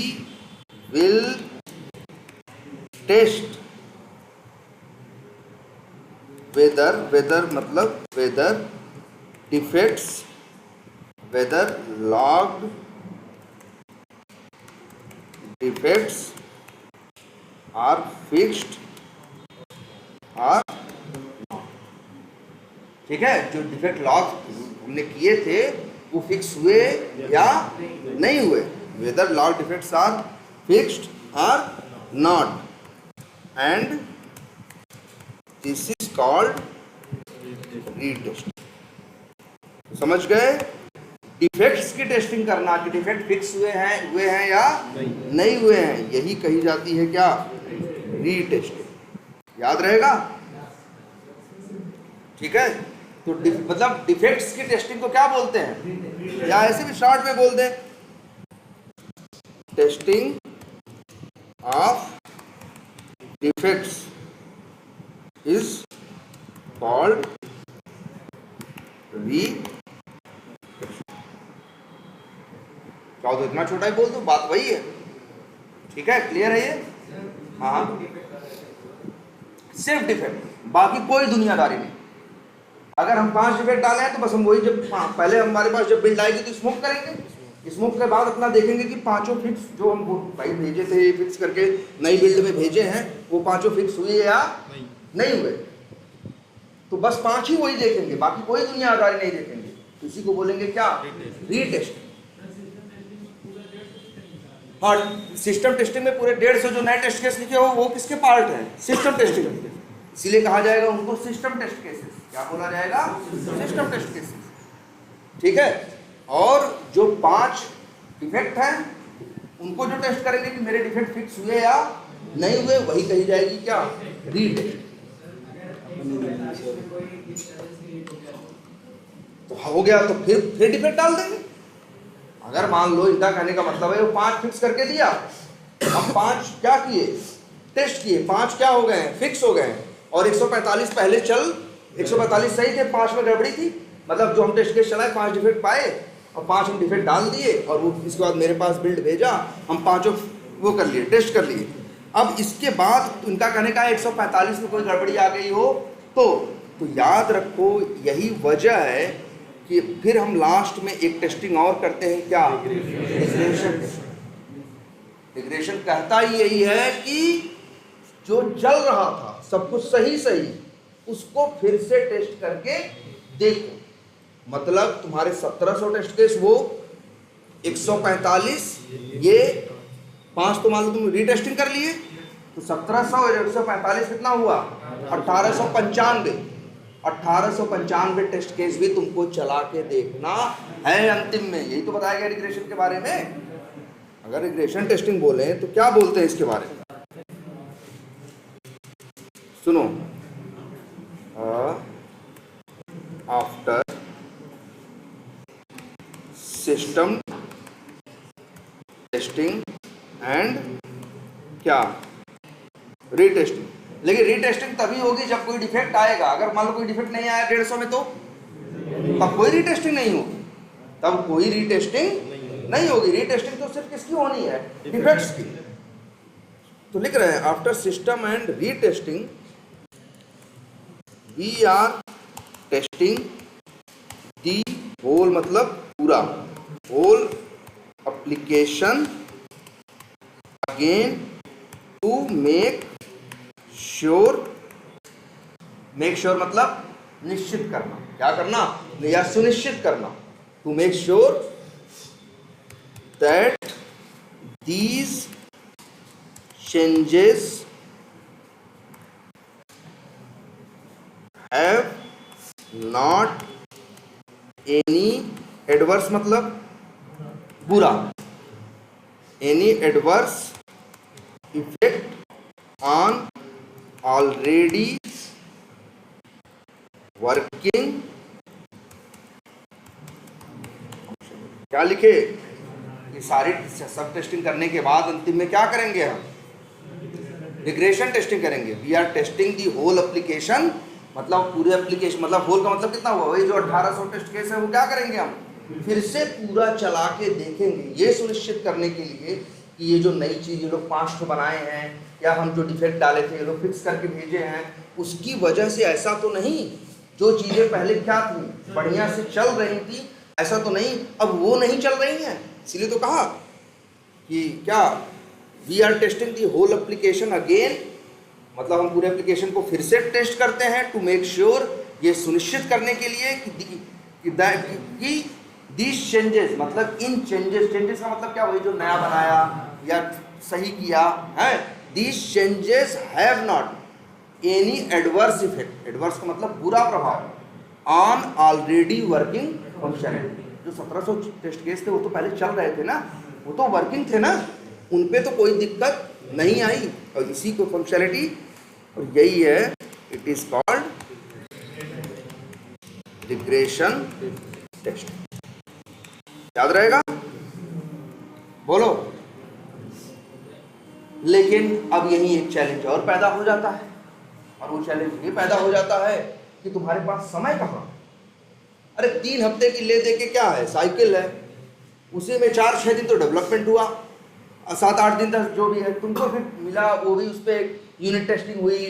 will test whether मतलब whether defects, whether logged defects are fixed or not। ठीक है, जो डिफेक्ट लॉग हमने किए थे वो फिक्स हुए या नहीं हुए, whether log defects are fixed or not, and this is called retesting. समझ गए, डिफेक्ट्स की टेस्टिंग करना कि डिफेक्ट फिक्स हुए हैं या नहीं हुए हैं, यही कही जाती है क्या, रीटेस्टिंग। याद रहेगा, ठीक है। तो मतलब डिफेक्ट्स की टेस्टिंग को क्या बोलते हैं, या ऐसे भी शॉर्ट में बोल दें, testing of defects is called retesting. क्या तो इतना छोटा ही बोल दो, बात वही है, ठीक है, क्लियर है ये। हाँ, सिर्फ डिफेक्ट, बाकी कोई दुनियादारी नहीं। अगर हम 5 डिफेक्ट डाले हैं तो बस हम वही जब पहले हमारे पास जब बिल्ड आएगी तो स्मोक करेंगे, स्मोक के बाद अपना देखेंगे कि पांचों फिक्स जो हम भाई भेजे थे फिक्स करके नई बिल्ड में भेजे हैं वो पांचों फिक्स हुए या नहीं हुए, तो बस 5 ही वही देखेंगे, बाकी कोई दुनियादारी नहीं देखेंगे, तो इसी को बोलेंगे क्या, रीटेस्टिंग। हाँ, सिस्टम टेस्टिंग में पूरे 150 जो नए टेस्ट केस लिखे हो वो किसके पार्ट हैं, सिस्टम टेस्टिंग के, इसीलिए कहा जाएगा उनको सिस्टम टेस्ट केसेस। क्या बोला जाएगा, सिस्टम टेस्ट केसेस, ठीक है। और जो 5 डिफेक्ट हैं उनको जो टेस्ट करेंगे कि मेरे डिफेक्ट फिक्स हुए या नहीं हुए, वही कही जाएगी क्या, रीटेस्ट। तो हो गया, तो फिर डिफेक्ट डाल देंगे। अगर मान लो इनका कहने का मतलब है वो 5 फिक्स करके दिया, हम 5 क्या किए, टेस्ट किए, 5 क्या हो गए, फिक्स हो गए, और 145 पहले चल 145 सही थे, 5 में गड़बड़ी थी, मतलब जो हम टेस्ट केस चलाए 5 डिफेक्ट पाए और 5 हम डिफेक्ट डाल दिए, और वो इसके बाद मेरे पास बिल्ड भेजा, हम 5 वो कर लिए, टेस्ट कर लिए। अब इसके बाद इनका कहने का 145 में कोई गड़बड़ी आ गई हो तो याद रखो यही वजह है कि फिर हम लास्ट में एक टेस्टिंग और करते हैं, क्या, रिग्रेशन। रिग्रेशन कहता ही यही है कि जो चल रहा था सब कुछ सही उसको फिर से टेस्ट करके देखो, मतलब तुम्हारे 1700 टेस्ट केस वो 145, ये 5 तो मान लो तुम रीटेस्टिंग कर लिए, तो 1700 और 145 कितना हुआ, 1895। 1895 टेस्ट केस भी तुमको चला के देखना है अंतिम में, यही तो बताया गया रिग्रेशन के बारे में। अगर रिग्रेशन टेस्टिंग बोले तो क्या बोलते हैं इसके बारे में, सुनो, आफ्टर सिस्टम टेस्टिंग एंड क्या, रीटेस्टिंग। लेकिन रीटेस्टिंग तभी होगी जब कोई डिफेक्ट आएगा, अगर मान लो कोई डिफेक्ट नहीं आया 150 में तो तब कोई रीटेस्टिंग नहीं होगी, तब कोई रीटेस्टिंग नहीं होगी। रीटेस्टिंग तो सिर्फ किसकी होनी है, डिफेक्ट्स की। तो लिख रहे हैं after system and retesting we are testing the whole, मतलब पूरा, whole application again to make sure, make sure मतलब निश्चित करना, क्या करना, या सुनिश्चित करना, to make sure that these changes have not any adverse, मतलब बुरा, any adverse effect on already working, क्या लिखे, ये सारी सब टेस्टिंग करने के बाद अंतिम में क्या करेंगे हम, रिग्रेशन टेस्टिंग करेंगे। We are testing the whole application, मतलब पूरे एप्लीकेशन, मतलब होल का मतलब कितना हुआ, वही जो 1800 टेस्ट केस है वो क्या करेंगे हम, फिर से पूरा चला के देखेंगे, ये सुनिश्चित करने के लिए कि ये जो नई चीज़ ये लोग 5 बनाए हैं, या हम जो डिफेक्ट डाले थे ये लोग फिक्स करके भेजे हैं, उसकी वजह से ऐसा तो नहीं, जो चीज़ें पहले क्या थी बढ़िया से चल रही थी, ऐसा तो नहीं अब वो नहीं चल रही हैं, इसलिए तो कहा कि क्या, we are testing the whole application again, मतलब हम पूरे एप्लीकेशन को फिर से टेस्ट करते हैं, टू मेक श्योर, ये सुनिश्चित करने के लिए कि दीज चेंजेस, मतलब इन चेंजेस, चेंजेस का मतलब क्या, वही जो नया बनाया या सही किया है, these changes have not any adverse effect, adverse का मतलब बुरा प्रभाव, ऑन ऑलरेडी वर्किंग फंक्शनैलिटी। जो 1700 टेस्ट केस थे वो तो पहले चल रहे थे ना, वो तो वर्किंग थे ना, उन पे तो कोई दिक्कत नहीं आई, और इसी को फंक्शनैलिटी, और यही है, it is called regression test. याद रहेगा, बोलो। लेकिन अब यही एक चैलेंज और पैदा हो जाता है, और वो चैलेंज ये पैदा हो जाता है कि तुम्हारे पास समय कहाँ, अरे 3 हफ्ते की ले दे के क्या है, साइकिल है, उसी में 4-6 दिन तो डेवलपमेंट हुआ, 7-8 दिन तक जो भी है तुमको फिर मिला, वो भी उस पर यूनिट टेस्टिंग हुई,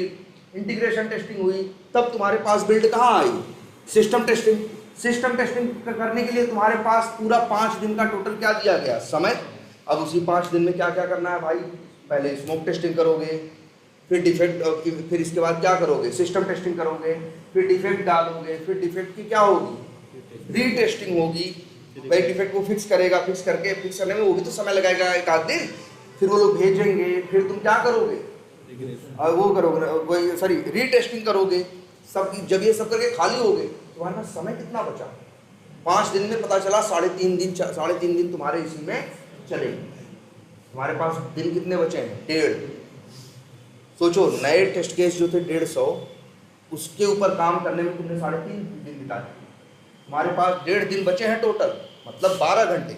इंटीग्रेशन टेस्टिंग हुई, तब तुम्हारे पास बिल्ड कहाँ आई, सिस्टम टेस्टिंग, सिस्टम टेस्टिंग करने के लिए तुम्हारे पास पूरा 5 दिन का टोटल क्या दिया गया, समय। अब उसी 5 दिन में क्या क्या करना है भाई, पहले स्मोक टेस्टिंग करोगे, फिर डिफेक्ट, फिर इसके बाद क्या करोगे, सिस्टम टेस्टिंग करोगे, फिर डिफेक्ट डालोगे, फिर डिफेक्ट की क्या होगी, रीटेस्टिंग होगी। भाई डिफेक्ट को फिक्स करेगा, फिक्स करने में वो भी तो समय लगाएगा, एक आध दिन, फिर वो लोग भेजेंगे, फिर तुम क्या करोगे, और वो करोगे, वही सॉरी रीटेस्टिंग करोगे सब। जब ये सब करके खाली हो गए तुम्हारे पास समय कितना बचा, 5 दिन में पता चला 3.5 दिन तुम्हारे इसी में चले। तुम्हारे पास दिन कितने बचे हैं, 1.5। सोचो नए टेस्ट केस जो थे 150, उसके ऊपर काम करने में तुमने 3.5 दिन बिता दिए। तुम्हारे पास 1.5 दिन बचे हैं टोटल, मतलब 12 घंटे,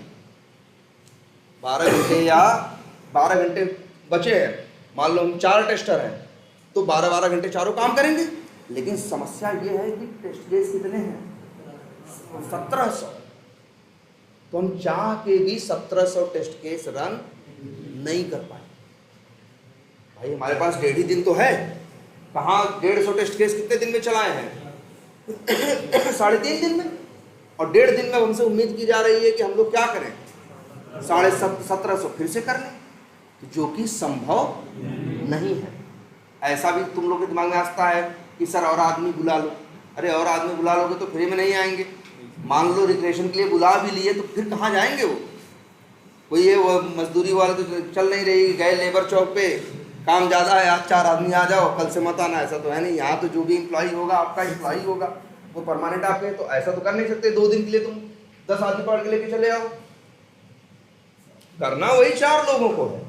12 घंटे या 12 घंटे बचे हैं। मान लो हम 4 टेस्टर हैं तो 12-12 घंटे चारों काम करेंगे। लेकिन समस्या ये है कि टेस्ट केस कितने हैं, 1700। तो हम चाह के भी 1700 टेस्ट केस रन नहीं कर पाए। भाई हमारे पास 1.5 दिन तो है, कहाँ 150 टेस्ट केस कितने दिन में चलाए हैं 3.5 दिन में, और 1.5 दिन में हमसे उम्मीद की जा रही है कि हम लोग क्या करें, 1750 फिर से कर लें, जो कि संभव नहीं है। ऐसा भी तुम लोग के दिमाग में आता है कि सर और आदमी बुला लो। अरे और आदमी बुला लोगे तो फ्री में नहीं आएंगे। मान लो रिक्रिएशन के लिए बुला भी लिए तो फिर कहाँ जाएंगे वो, कोई ये वो मजदूरी वाले तो चल नहीं रही, गए लेबर चौक पे, काम ज़्यादा है, आज 4 आदमी आ जाओ, कल से मत आना, ऐसा तो है नहीं। यहाँ तो जो भी एम्प्लॉई होगा आपका एम्प्लॉई होगा, वो परमानेंट आपके, तो ऐसा तो कर नहीं सकते 2 दिन के लिए तुम 10 आदमी पकड़ के लेके चले आओ। करना वही 4 लोगों को है।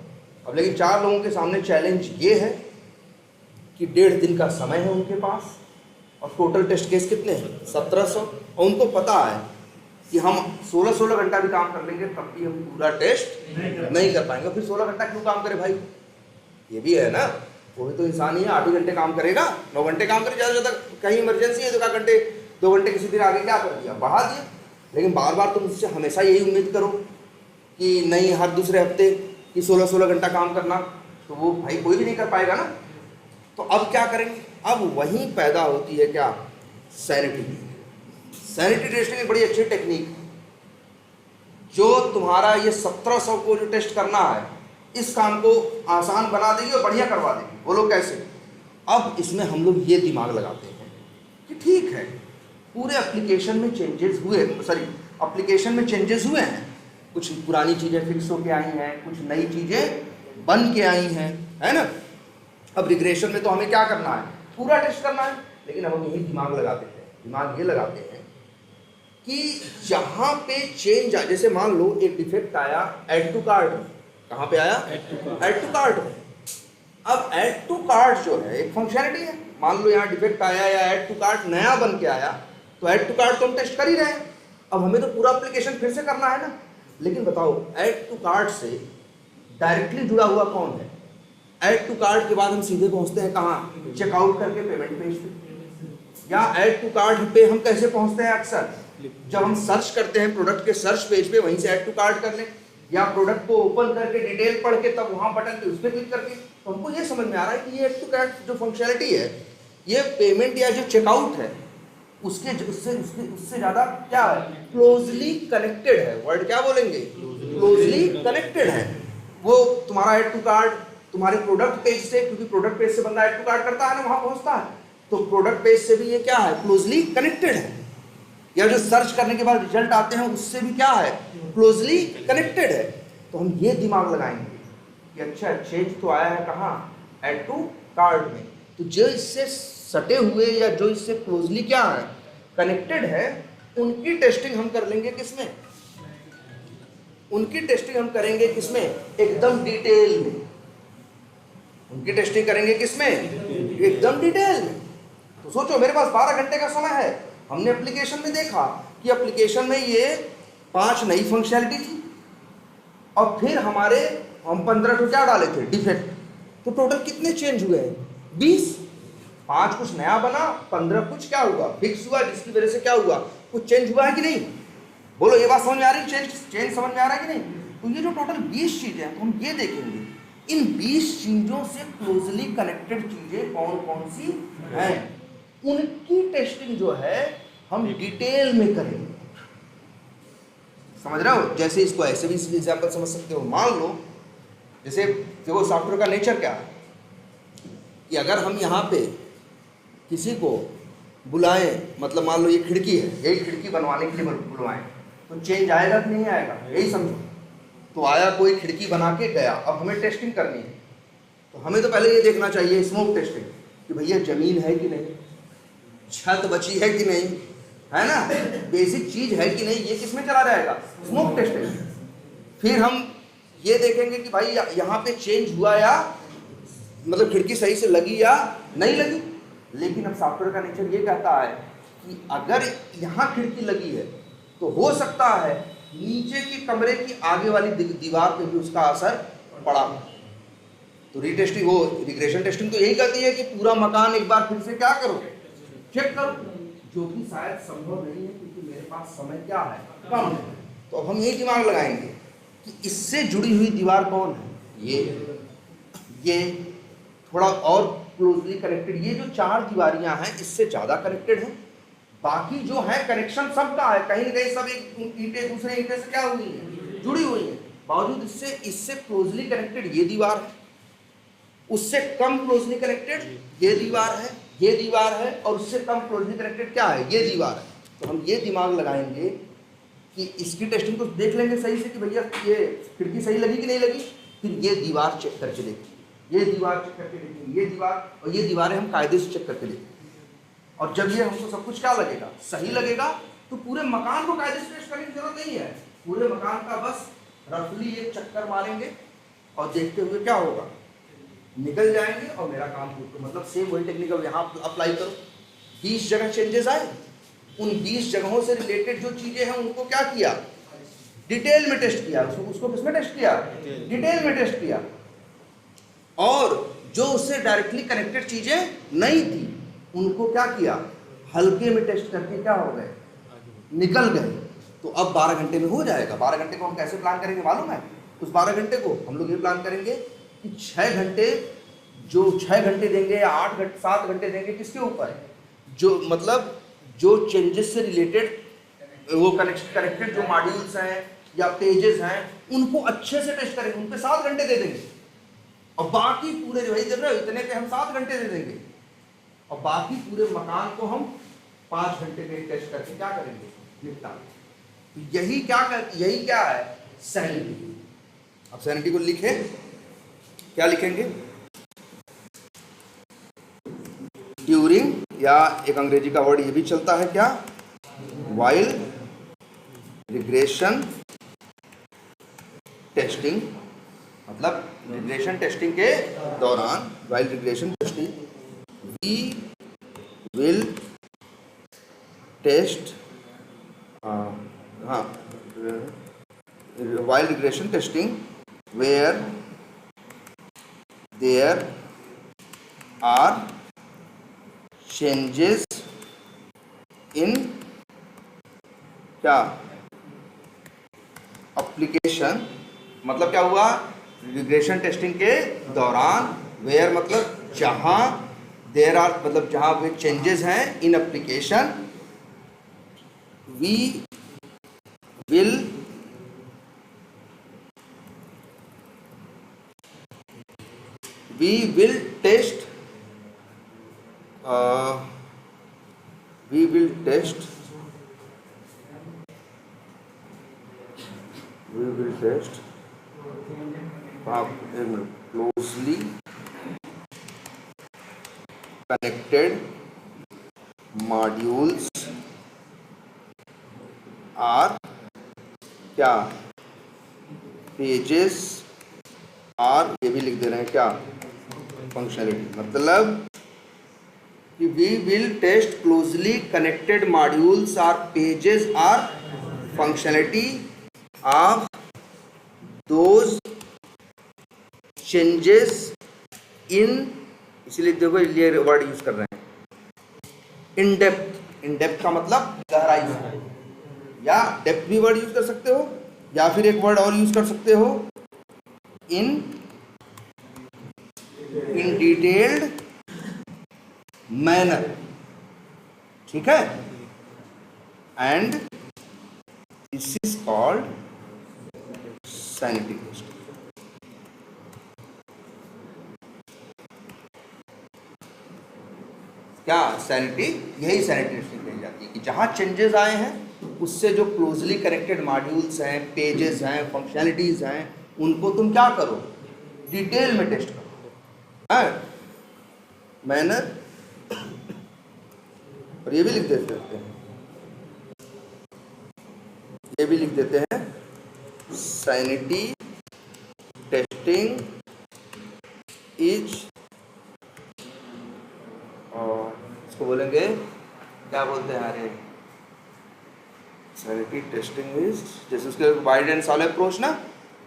अब लेकिन 4 लोगों के सामने चैलेंज ये है कि 1.5 दिन का समय है उनके पास, और टोटल टेस्ट केस कितने हैं 1700, और उनको पता है कि हम 16 घंटा भी काम कर लेंगे तब भी हम पूरा टेस्ट नहीं कर पाएंगे। फिर 16 घंटा क्यों काम करे भाई, ये भी है ना, वो भी तो इंसान ही है। 8 घंटे काम करेगा, 9 घंटे काम करे, ज़्यादा से ज़्यादा कहीं इमरजेंसी है तो 2 घंटे किसी दिन आगे क्या कर दिया, बढ़ा दिया। लेकिन बार बार तुम उससे हमेशा यही उम्मीद करो कि नहीं हर दूसरे हफ्ते कि 16 घंटा काम करना, तो वो भाई कोई भी नहीं कर पाएगा ना। तो अब क्या करेंगे, अब वहीं पैदा होती है क्या, सैनिटी। सैनिटी टेस्टिंग एक बड़ी अच्छी टेक्निक, जो तुम्हारा ये 1700 को जो टेस्ट करना है, इस काम को आसान बना देगी और बढ़िया करवा देगी। बोलो कैसे। अब इसमें हम लोग ये दिमाग लगाते हैं कि ठीक है पूरे एप्लीकेशन में चेंजेस हुए, एप्लीकेशन में चेंजेस हुए हैं, कुछ पुरानी चीज़ें फिक्स होके आई हैं, कुछ नई चीज़ें बन के आई हैं, है ना। अब रिग्रेशन में तो हमें क्या करना है, पूरा टेस्ट करना है। लेकिन हम यही दिमाग लगाते हैं, दिमाग ये लगाते हैं कि जहाँ पे चेंज आए, जैसे मान लो एक डिफेक्ट आया ऐड टू कार्ट में, कहाँ पे आया, ऐड टू कार्ट में। अब ऐड टू कार्ट जो है एक फंक्शनलिटी है, मान लो यहाँ डिफेक्ट आया या ऐड टू कार्ट नया बन के आया, तो ऐड टू कार्ट तो हम टेस्ट कर ही रहे हैं। अब हमें तो पूरा एप्लीकेशन फिर से करना है ना। लेकिन बताओ ऐड टू कार्ट से डायरेक्टली जुड़ा हुआ कौन है, ऐड टू कार्ट के बाद हम सीधे पहुंचते हैं कहाँ, चेकआउट करके पेमेंट पेज पे। या ऐड टू कार्ट पे हम कैसे पहुंचते हैं, अक्सर जब हम सर्च करते हैं प्रोडक्ट के सर्च पेज पे, वहीं से ऐड टू कार्ट कर लें, या प्रोडक्ट को ओपन करके डिटेल पढ़ के तब वहां बटन पे उस पर क्लिक करके। तो हमको ये समझ में आ रहा है कि ये ऐड टू कार्ट जो फंक्शनलिटी है, ये पेमेंट या जो चेकआउट है उससे ज्यादा क्या है, क्लोजली कनेक्टेड है। वर्ड क्या बोलेंगे, क्लोजली कनेक्टेड है। वो तुम्हारा ऐड टू कार्ट तुम्हारे प्रोडक्ट पेज से, क्योंकि प्रोडक्ट पेज से बंदा ऐड टू कार्ट करता है ना, वहां पहुंचता है, तो प्रोडक्ट पेज से भी ये क्या है, क्लोजली कनेक्टेड है। या जो सर्च करने के बाद रिजल्ट आते हैं उससे भी क्या है, क्लोजली कनेक्टेड है। तो हम ये दिमाग लगाएंगे कि अच्छा चेंज तो आया है कहाँ, ऐड टू कार्ट में, तो जो इससे सटे हुए या जो इससे क्लोजली क्या है, कनेक्टेड है, उनकी टेस्टिंग हम कर लेंगे किसमें, उनकी टेस्टिंग हम करेंगे किसमें, एकदम डिटेल में। उनकी टेस्टिंग करेंगे किसमें, एकदम डिटेल में। तो सोचो मेरे पास 12 घंटे का समय है, हमने एप्लीकेशन में देखा कि एप्लीकेशन में ये 5 नई फंक्शनलिटी थी, और फिर हम 15 तो क्या डाले थे, डिफेक्ट। तो टोटल कितने चेंज हुए हैं, 20। 5 कुछ नया बना, 15 कुछ क्या हुआ, फिक्स हुआ, जिसकी वजह से क्या हुआ, कुछ चेंज हुआ है कि नहीं। बोलो ये बात समझ में आ रही है, चेंज समझ में आ रहा है कि नहीं। तो ये जो टोटल 20 चीजें हैं, तो हम ये देखेंगे इन 20 चीजों से क्लोजली कनेक्टेड चीजें कौन कौन सी हैं, उनकी टेस्टिंग जो है हम डिटेल में करेंगे। समझ रहे हो? जैसे इसको ऐसे भी एग्जाम्पल समझ सकते हो। मान लो जैसे देखो सॉफ्टवेयर का नेचर क्या है कि अगर हम यहाँ पे किसी को बुलाएं, मतलब मान लो ये खिड़की है, यही खिड़की बनवाने के लिए बुलवाएं, तो चेंज आएगा कि नहीं आएगा? यही समझो। तो आया कोई, खिड़की बना के गया, अब हमें टेस्टिंग करनी है, तो हमें तो पहले ये देखना चाहिए स्मोक टेस्टिंग कि भैया जमीन है कि नहीं, छत बची है कि नहीं, है ना, बेसिक चीज है कि नहीं, ये किस में चला जाएगा? Smoke testing. फिर हम ये देखेंगे कि भाई यहाँ पे चेंज हुआ या मतलब खिड़की सही से लगी या नहीं लगी। लेकिन अब सॉफ्टवेयर का नेचर ये कहता है कि अगर यहाँ खिड़की लगी है तो हो सकता है नीचे के कमरे की आगे वाली दीवार पे भी उसका असर पड़ा हो। तो रीटेस्टिंग, वो रिग्रेशन टेस्टिंग तो यही कहती है कि पूरा मकान एक बार फिर से क्या करो, चेक करो, जो कि शायद संभव नहीं है क्योंकि मेरे पास समय क्या है, कम है। तो अब हम यही दिमाग लगाएंगे कि इससे जुड़ी हुई दीवार कौन है, ये थोड़ा और क्लोजली कनेक्टेड, ये जो चार दीवारियां हैं इससे ज्यादा कनेक्टेड है, बाकी जो है कनेक्शन सबका है, कहीं ना कहीं सब एक ईंटें दूसरे ईंटे से क्या हुई है, जुड़ी हुई है, बावजूद इससे क्लोजली कनेक्टेड ये दीवार है, उससे कम क्लोजली कनेक्टेड ये दीवार है, ये दीवार है, और उससे कम क्लोजली कनेक्टेड क्या है, ये दीवार है। तो हम ये दिमाग लगाएंगे कि इसकी टेस्टिंग तो देख लेंगे सही से कि भैया ये खिड़की सही लगी कि नहीं लगी, फिर ये दीवार चेक करके देखेंगे, ये दीवार चेक करके देखेंगे, ये दीवार और ये दीवारें हम कायदे से चेक करके देखेंगे। और जब ये हमको सब कुछ क्या लगेगा, सही लगेगा, तो पूरे मकान को कायदे से टेस्ट करने की जरूरत नहीं है, पूरे मकान का बस रफली एक चक्कर मारेंगे और देखते हुए क्या होगा, निकल जाएंगे और मेरा काम पूरा। मतलब सेम वही टेक्निक अब यहाँ अप्लाई करो। 20 जगह चेंजेस आए, उन 20 जगहों से रिलेटेड जो चीजें हैं उनको क्या किया, डिटेल में टेस्ट किया। उसको किसमें टेस्ट किया, डिटेल में टेस्ट किया। और जो उससे डायरेक्टली कनेक्टेड चीजें नहीं थी उनको क्या किया, हल्के में टेस्ट करके क्या हो गए, निकल गए। तो अब 12 घंटे में हो जाएगा। 12 घंटे को हम कैसे प्लान करेंगे मालूम है? उस 12 घंटे को हम लोग ये प्लान करेंगे कि 6 घंटे, जो 6 घंटे देंगे या 8 घंटे 7 घंटे देंगे, किसके ऊपर, जो मतलब जो चेंजेस से रिलेटेड वो कनेक्टेड जो मॉड्यूल्स हैं या पेजेस हैं उनको अच्छे से टेस्ट करेंगे, उन पे 7 घंटे दे देंगे। और बाकी पूरे जो है इतने पे हम 7 घंटे दे देंगे, और बाकी पूरे मकान को हम 5 घंटे में टेस्ट करके क्या करेंगे, निपटा। यही क्या है, सैनिटी। अब सैनिटी को लिखे, क्या लिखेंगे, ड्यूरिंग, या एक अंग्रेजी का वर्ड ये भी चलता है क्या, व्हाइल रिग्रेशन टेस्टिंग, मतलब रिग्रेशन टेस्टिंग के दौरान, while regression testing, we will test, while regression testing where there are changes in क्या application, मतलब क्या हुआ, रिग्रेशन टेस्टिंग के दौरान, वेयर मतलब जहां, देयर आर मतलब जहां वे चेंजेस हैं, in application, we will test closely connected modules are क्या, पेजेस आर, ये भी लिख दे रहे हैं क्या, फंक्शनलिटी। मतलब कि we will test closely connected modules or pages or functionality of those changes in, इसलिए देखो ये वर्ड यूज कर रहे हैं, इन डेप्थ। इन डेप्थ का मतलब गहराई से, या डेप्थ भी वर्ड यूज कर सकते हो, या फिर एक वर्ड और यूज कर सकते हो, इन डिटेल्ड मैनर। ठीक है, and this is called sanity testing. क्या सैनिटी, यही सैनिटी टेस्टिंग कही जाती है कि जहाँ चेंजेस आए हैं उससे जो क्लोजली कनेक्टेड मॉड्यूल्स हैं, पेजेस हैं, फंक्शनैलिटीज़ हैं, उनको तुम क्या करो, डिटेल में टेस्ट करो। मैनर, और ये भी लिख देते हैं, ये भी लिख देते हैं सैनिटी टेस्टिंग इज, और इसको बोलेंगे क्या बोलते हैं, अरे सैनिटी टेस्टिंग इज, जैसे उसके वाइड एंड सॉल्व अप्रोच ना,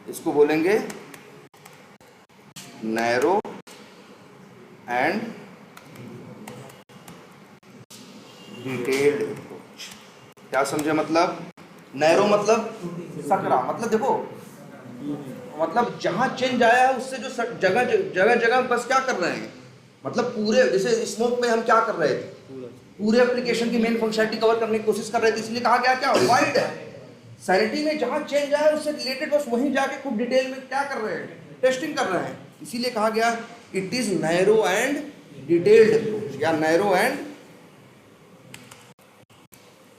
इसको बोलेंगे नैरो एंड डिटेल्ड अप्रोच। क्या समझे मतलब? नैरो मतलब सकरा, मतलब देखो, मतलब जहां चेंज आया है उससे जो जगह जगह बस क्या कर रहे हैं, मतलब पूरे, जैसे स्मोक में हम क्या कर रहे थे, पूरे एप्लीकेशन की मेन फंक्शनैलिटी कवर करने की कोशिश कर रहे थे, इसलिए कहा गया क्या, वाइड है। सैनिटी में जहां चेंज आया है उससे रिलेटेड बस वहीं जाके खूब डिटेल में क्या कर रहे हैं, टेस्टिंग कर रहे हैं, इसीलिए कहा गया it is narrow and detailed approach, या नैरो एंड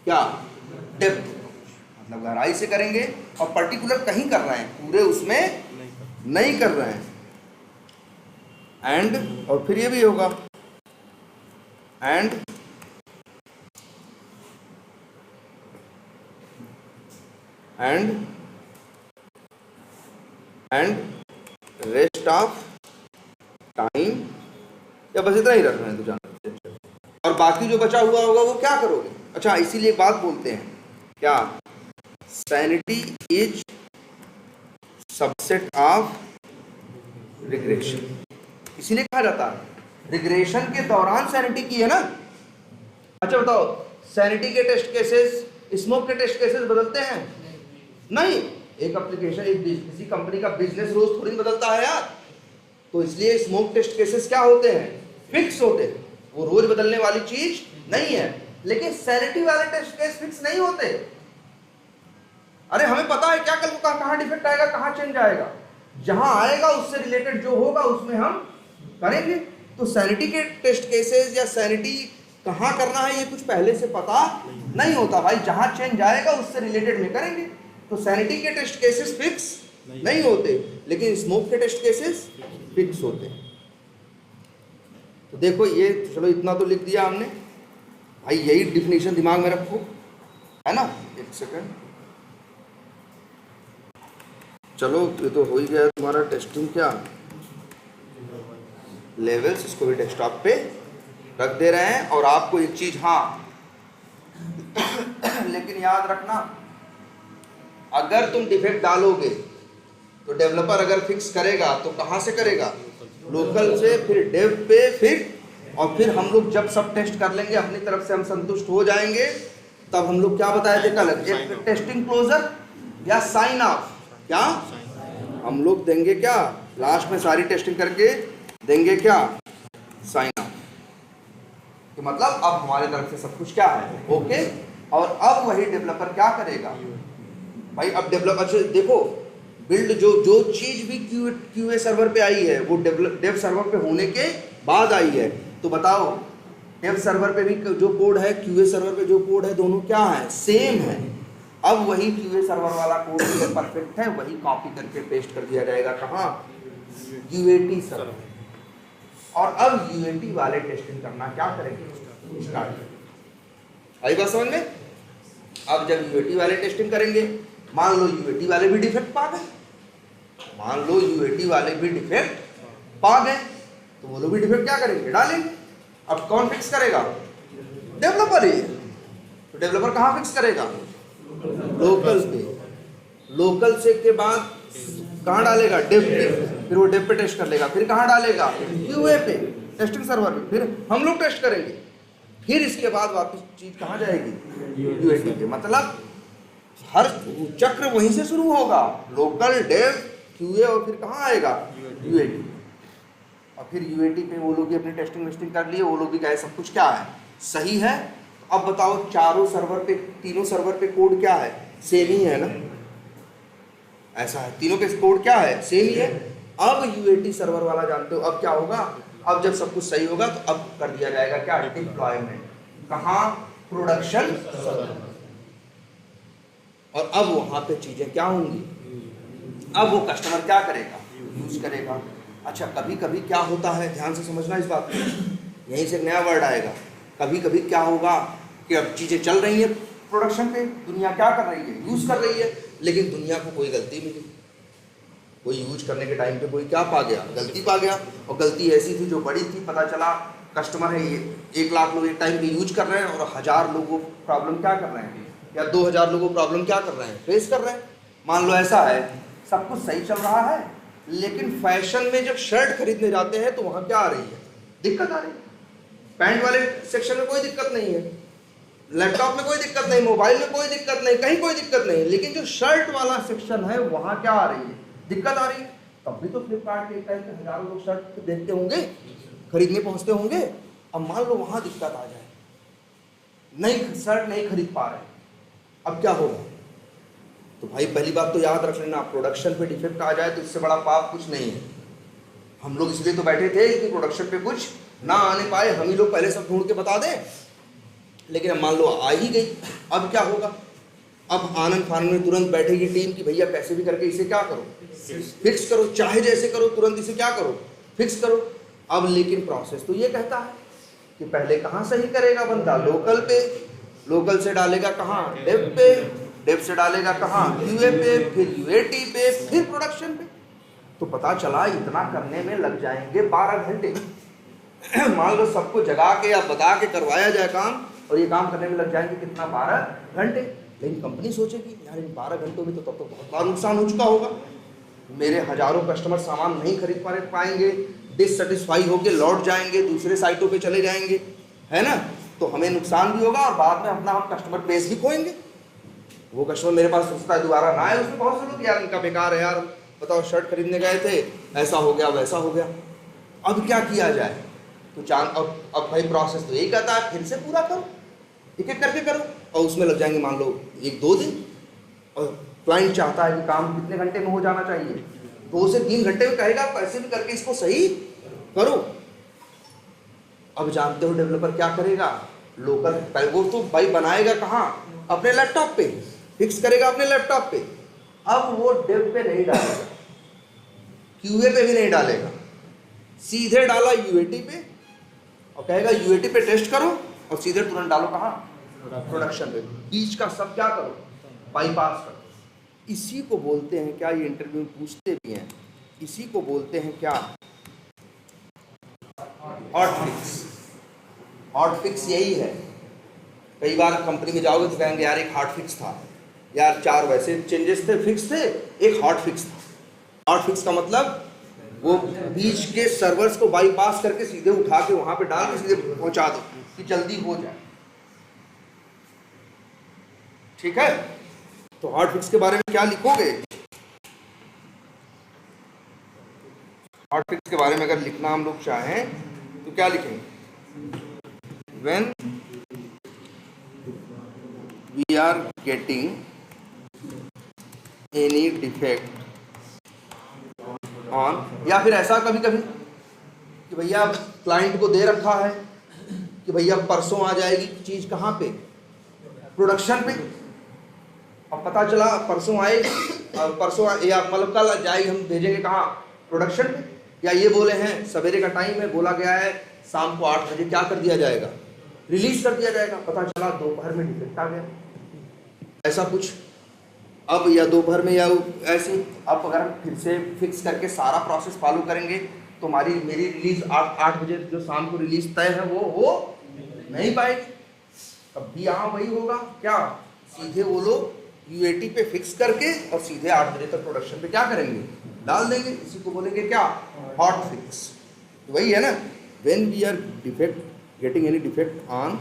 क्या, डेप्थ, मतलब गहराई से करेंगे और पर्टिकुलर कहीं कर रहे हैं, पूरे उसमें नहीं कर रहे हैं। एंड, और फिर ये भी होगा एंड रेस्ट ऑफ टाइम, या बस इतना ही रख रहे हैं तो जाना, और बाकी जो बचा हुआ होगा वो क्या करोगे। अच्छा, इसीलिए एक बात बोलते हैं, क्या, sanity is subset of regression, इसीलिए कहा जाता है रिग्रेशन के दौरान सैनिटी की है ना। अच्छा बताओ, सैनिटी के टेस्ट केसेस स्मोक के टेस्ट केसेस बदलते हैं? नहीं, एक एप्लीकेशन, एक किसी कंपनी का बिजनेस रोज थोड़ी बदलता है यार, तो इसलिए स्मोक टेस्ट केसेस क्या होते हैं, फिक्स होते हैं, वो रोज बदलने वाली चीज नहीं है। लेकिन सैनिटी वाले टेस्ट केस फिक्स नहीं होते। अरे हमें पता है क्या कल को कहाँ डिफेक्ट आएगा, कहाँ चेंज आएगा, जहां आएगा उससे रिलेटेड जो होगा उसमें हम करेंगे। तो सैनिटी के टेस्ट केसेस या सैनिटी कहाँ करना है ये कुछ पहले से पता नहीं होता भाई, जहां चेंज आएगा उससे रिलेटेड में करेंगे। तो सैनिटी के टेस्ट केसेस फिक्स नहीं होते, लेकिन स्मोक के टेस्ट केसेस फिक्स होते हैं। तो देखो ये, चलो इतना तो लिख दिया हमने भाई, यही डिफिनीशन दिमाग में रखो, है ना। एक सेकंड, चलो ये तो हो ही गया तुम्हारा टेस्टिंग क्या लेवल्स, इसको भी डेस्कटॉप पे रख दे रहे हैं। और आपको एक चीज, हाँ लेकिन याद रखना, अगर तुम डिफेक्ट डालोगे तो डेवलपर अगर फिक्स करेगा तो कहाँ से करेगा, लोकल से, फिर डेव पे, फिर हम लोग जब सब टेस्ट कर लेंगे अपनी तरफ से, हम संतुष्ट हो जाएंगे, तब हम लोग क्या बताए थे कल, एक टेस्टिंग क्लोजर या साइन ऑफ, क्या हम लोग देंगे, क्या लास्ट में सारी टेस्टिंग करके देंगे, क्या साइन ऑफ। तो मतलब अब हमारे तरफ से सब कुछ क्या है, ओके। और अब वही डेवलपर क्या करेगा भाई, अब डेवलपर देखो, बिल्ड जो चीज भी क्यूए सर्वर पे आई है वो डेव सर्वर पे होने के बाद आई है। तो बताओ, डेव सर्वर पे भी जो कोड है, क्यूए सर्वर पे जो कोड है, दोनों क्या है, सेम है। अब वही क्यूए सर्वर वाला कोड जो परफेक्ट है वही कॉपी करके पेस्ट कर दिया जाएगा, कहाँ, यूएटी सर्वर। और अब यूएटी वाले टेस्टिंग करना क्या करेंगे, स्टार्ट। आई बात समझ में? अब जब यूएटी वाले टेस्टिंग करेंगे, मान लो यूएटी वाले भी डिफेक्ट पा गए, तो वो लोग भी डिफेक्ट क्या करेंगे, डालेंगे। अब कौन फिक्स करेगा, डेवलपर ही। तो डेवलपर कहाँ फिक्स करेगा, लोकल पे। लोकल से के बाद कहाँ डालेगा, डेव पे, फिर वो डेव पे टेस्ट कर लेगा, फिर कहाँ डालेगा, यूए पे, टेस्टिंग सर्वर पे, फिर हम लोग टेस्ट करेंगे, फिर इसके बाद वापस चीज कहाँ जाएगी, यूएटी पे। मतलब हर चक्र वहीं से शुरू होगा, लोकल, डेव, क्यूए, और फिर कहाँ आएगा, यूएटी। और फिर यूएटी पे वो लोग भी अपनी टेस्टिंग वेस्टिंग कर लिए, वो लोग भी कहे सब कुछ क्या है, सही है, अब बताओ चारों सर्वर पे, तीनों सर्वर पे कोड क्या है, सेम ही है ना, ऐसा है, तीनों पे कोड क्या है, सेम ही है। अब यूएटी सर्वर वाला जानते हो अब क्या होगा, अब जब सब कुछ सही होगा तो अब कर दिया जाएगा क्या, डिप्लॉयमेंट, कहाँ, प्रोडक्शन सर्वर। और अब वहां पे चीजें क्या होंगी, अब वो कस्टमर क्या करेगा, यूज करेगा। अच्छा कभी कभी क्या होता है, ध्यान से समझना इस बात को, यहीं से एक नया वर्ड आएगा, कभी कभी क्या होगा कि अब चीजें चल रही है प्रोडक्शन पे, दुनिया क्या कर रही है, यूज कर रही है, लेकिन दुनिया को कोई गलती मिली, कोई यूज करने के टाइम पे कोई क्या पा गया, गलती पा गया, और गलती ऐसी थी जो बड़ी थी, पता चला कस्टमर है ये 1 लाख लोग एक टाइम पे यूज कर रहे हैं और 1000 लोगों को प्रॉब्लम क्या कर रहे हैं, या 2000 लोगों को प्रॉब्लम क्या कर रहे हैं, फेस कर रहे हैं। मान लो ऐसा है सब कुछ सही चल रहा है, लेकिन फैशन में जब शर्ट खरीदने जाते हैं तो वहां क्या आ रही है, दिक्कत आ रही है। पैंट वाले सेक्शन में कोई दिक्कत नहीं है, लैपटॉप में कोई दिक्कत नहीं, मोबाइल में कोई दिक्कत नहीं, कहीं कोई दिक्कत नहीं, लेकिन जो शर्ट वाला सेक्शन है वहां क्या आ रही है, दिक्कत आ रही है। तब भी तो फ्लिपकार्ट के एक टाइम पे हजारों लोग शर्ट देखते होंगे, खरीदने पहुंचते होंगे। अब मान लो वहां दिक्कत आ जाए, नहीं शर्ट नहीं खरीद पा रहे, अब क्या होगा, तो भाई पहली बात तो याद रख लेना, प्रोडक्शन पे डिफेक्ट आ जाए तो इससे बड़ा पाप कुछ नहीं है। हम लोग इसलिए तो बैठे थे कि प्रोडक्शन पे कुछ ना आने पाए, हम ही लोग पहले सब ढूंढ के बता दें, लेकिन अब मान लो आ ही गई, अब क्या होगा, अब आनंद फानंद में तुरंत बैठेगी टीम कि भैया कैसे भी करके इसे क्या करो, फिक्स करो, चाहे जैसे करो, तुरंत इसे क्या करो, फिक्स करो। अब लेकिन प्रोसेस तो ये कहता है कि पहले कहाँ सही करेगा बंदा, लोकल पे, लोकल से डालेगा कहाँ, डेव पे, डेव से डालेगा कहाँ, यूए पे, फिर यूएटी पे, फिर प्रोडक्शन पे। तो पता चला इतना करने में लग जाएंगे 12 घंटे। मान लो सबको जगा के या बता के करवाया जाए काम, और ये काम करने में लग जाएंगे कितना, 12 घंटे। लेकिन कंपनी सोचेगी यार इन 12 घंटों में तो तब तो बहुत बड़ा नुकसान हो चुका होगा, मेरे हजारों कस्टमर सामान नहीं खरीद पाएंगे, डिससेटिस्फाई होकर लौट जाएंगे, दूसरे साइटों पे चले जाएंगे, है ना, तो हमें नुकसान भी होगा और बाद में अपना हम कस्टमर बेस भी खोएंगे। वो कस्टमर मेरे पास सोचता है दोबारा ना आए, उसमें बहुत से लोग यार इनका बेकार है यार, बताओ शर्ट खरीदने गए थे, ऐसा हो गया वैसा हो गया, अब क्या किया जाए। तो अब भाई प्रोसेस तो यही कहता है, फिर से पूरा करो, एक एक करके करो, और उसमें लग जाएंगे मान लो 1-2 दिन। और क्लाइंट चाहता है कि काम कितने घंटे में हो जाना चाहिए, 2 से 3 घंटे में कहेगा, पैसे भी करके इसको सही करो। अब जानते हो डेवलपर क्या करेगा, लोकल वो तो भाई बनाएगा कहाँ, अपने लैपटॉप पे, फिक्स करेगा अपने लैपटॉप पे। अब वो डेव पे नहीं डालेगा, क्यूए पे भी नहीं डालेगा, सीधे डाला यूएटी पे, और कहेगा यूएटी पे टेस्ट करो, और सीधे तुरंत डालो कहाँ, प्रोडक्शन पे। बीच का सब क्या करो, बाईपास करो। इसी को बोलते हैं क्या, ये इंटरव्यू में पूछते भी हैं, इसी को बोलते हैं क्या, हॉट फिक्स। हॉट फिक्स यही है। कई बार कंपनी में जाओगे तो कहेंगे यार एक हॉट फिक्स था, यार 4 वैसे चेंजेस थे, फिक्स थे, एक हॉट फिक्स था। हॉट फिक्स का मतलब वो बीच के सर्वर्स को बाईपास करके सीधे उठा के वहां पे डाल के सीधे पहुंचा दो कि जल्दी हो जाए, ठीक है। तो हॉट फिक्स के बारे में क्या लिखोगे, हॉट फिक्स के बारे में अगर लिखना हम लोग चाहें तो क्या लिखेंगे, when we are getting any defect on, या फिर ऐसा कभी कभी कि भैया क्लाइंट को दे रखा है कि भैया परसों आ जाएगी चीज़, कहाँ पे, प्रोडक्शन पे। अब पता चला परसों आएगी, परसों या मतलब कल जाएगी, हम भेजेंगे कहाँ, प्रोडक्शन पे। या ये बोले हैं सवेरे का टाइम है, बोला गया है शाम को 8 बजे क्या कर दिया जाएगा, रिलीज कर दिया जाएगा, पता चला दोपहर में डिफेक्ट आ गया, ऐसा कुछ। अब या दोपहर में या ऐसे, अब अगर हम फिर से फिक्स करके सारा प्रोसेस फॉलो करेंगे तो मेरी रिलीज 8 बजे जो शाम को रिलीज तय है वो हो नहीं पाएगी। तब भी यहाँ वही होगा क्या, सीधे वो लोग यूएटी पे फिक्स करके और सीधे 8 बजे तक प्रोडक्शन पे क्या करेंगे, डाल देंगे। इसी को बोलेंगे क्या, हॉट फिक्स। तो वही है ना, when we are getting any defect on,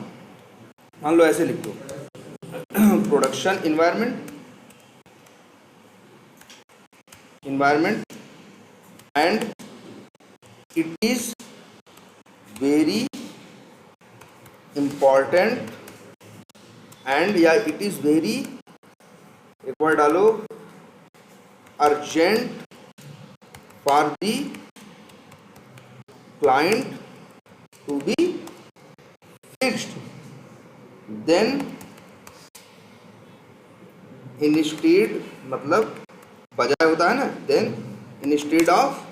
मान लो ऐसे लिख दो, production environment and it is very important and या इट इज वेरी, एक वर्ड डालो, urgent for the client to be fixed, then instead, मतलब बजाय होता है ना, देन इंस्टेड ऑफ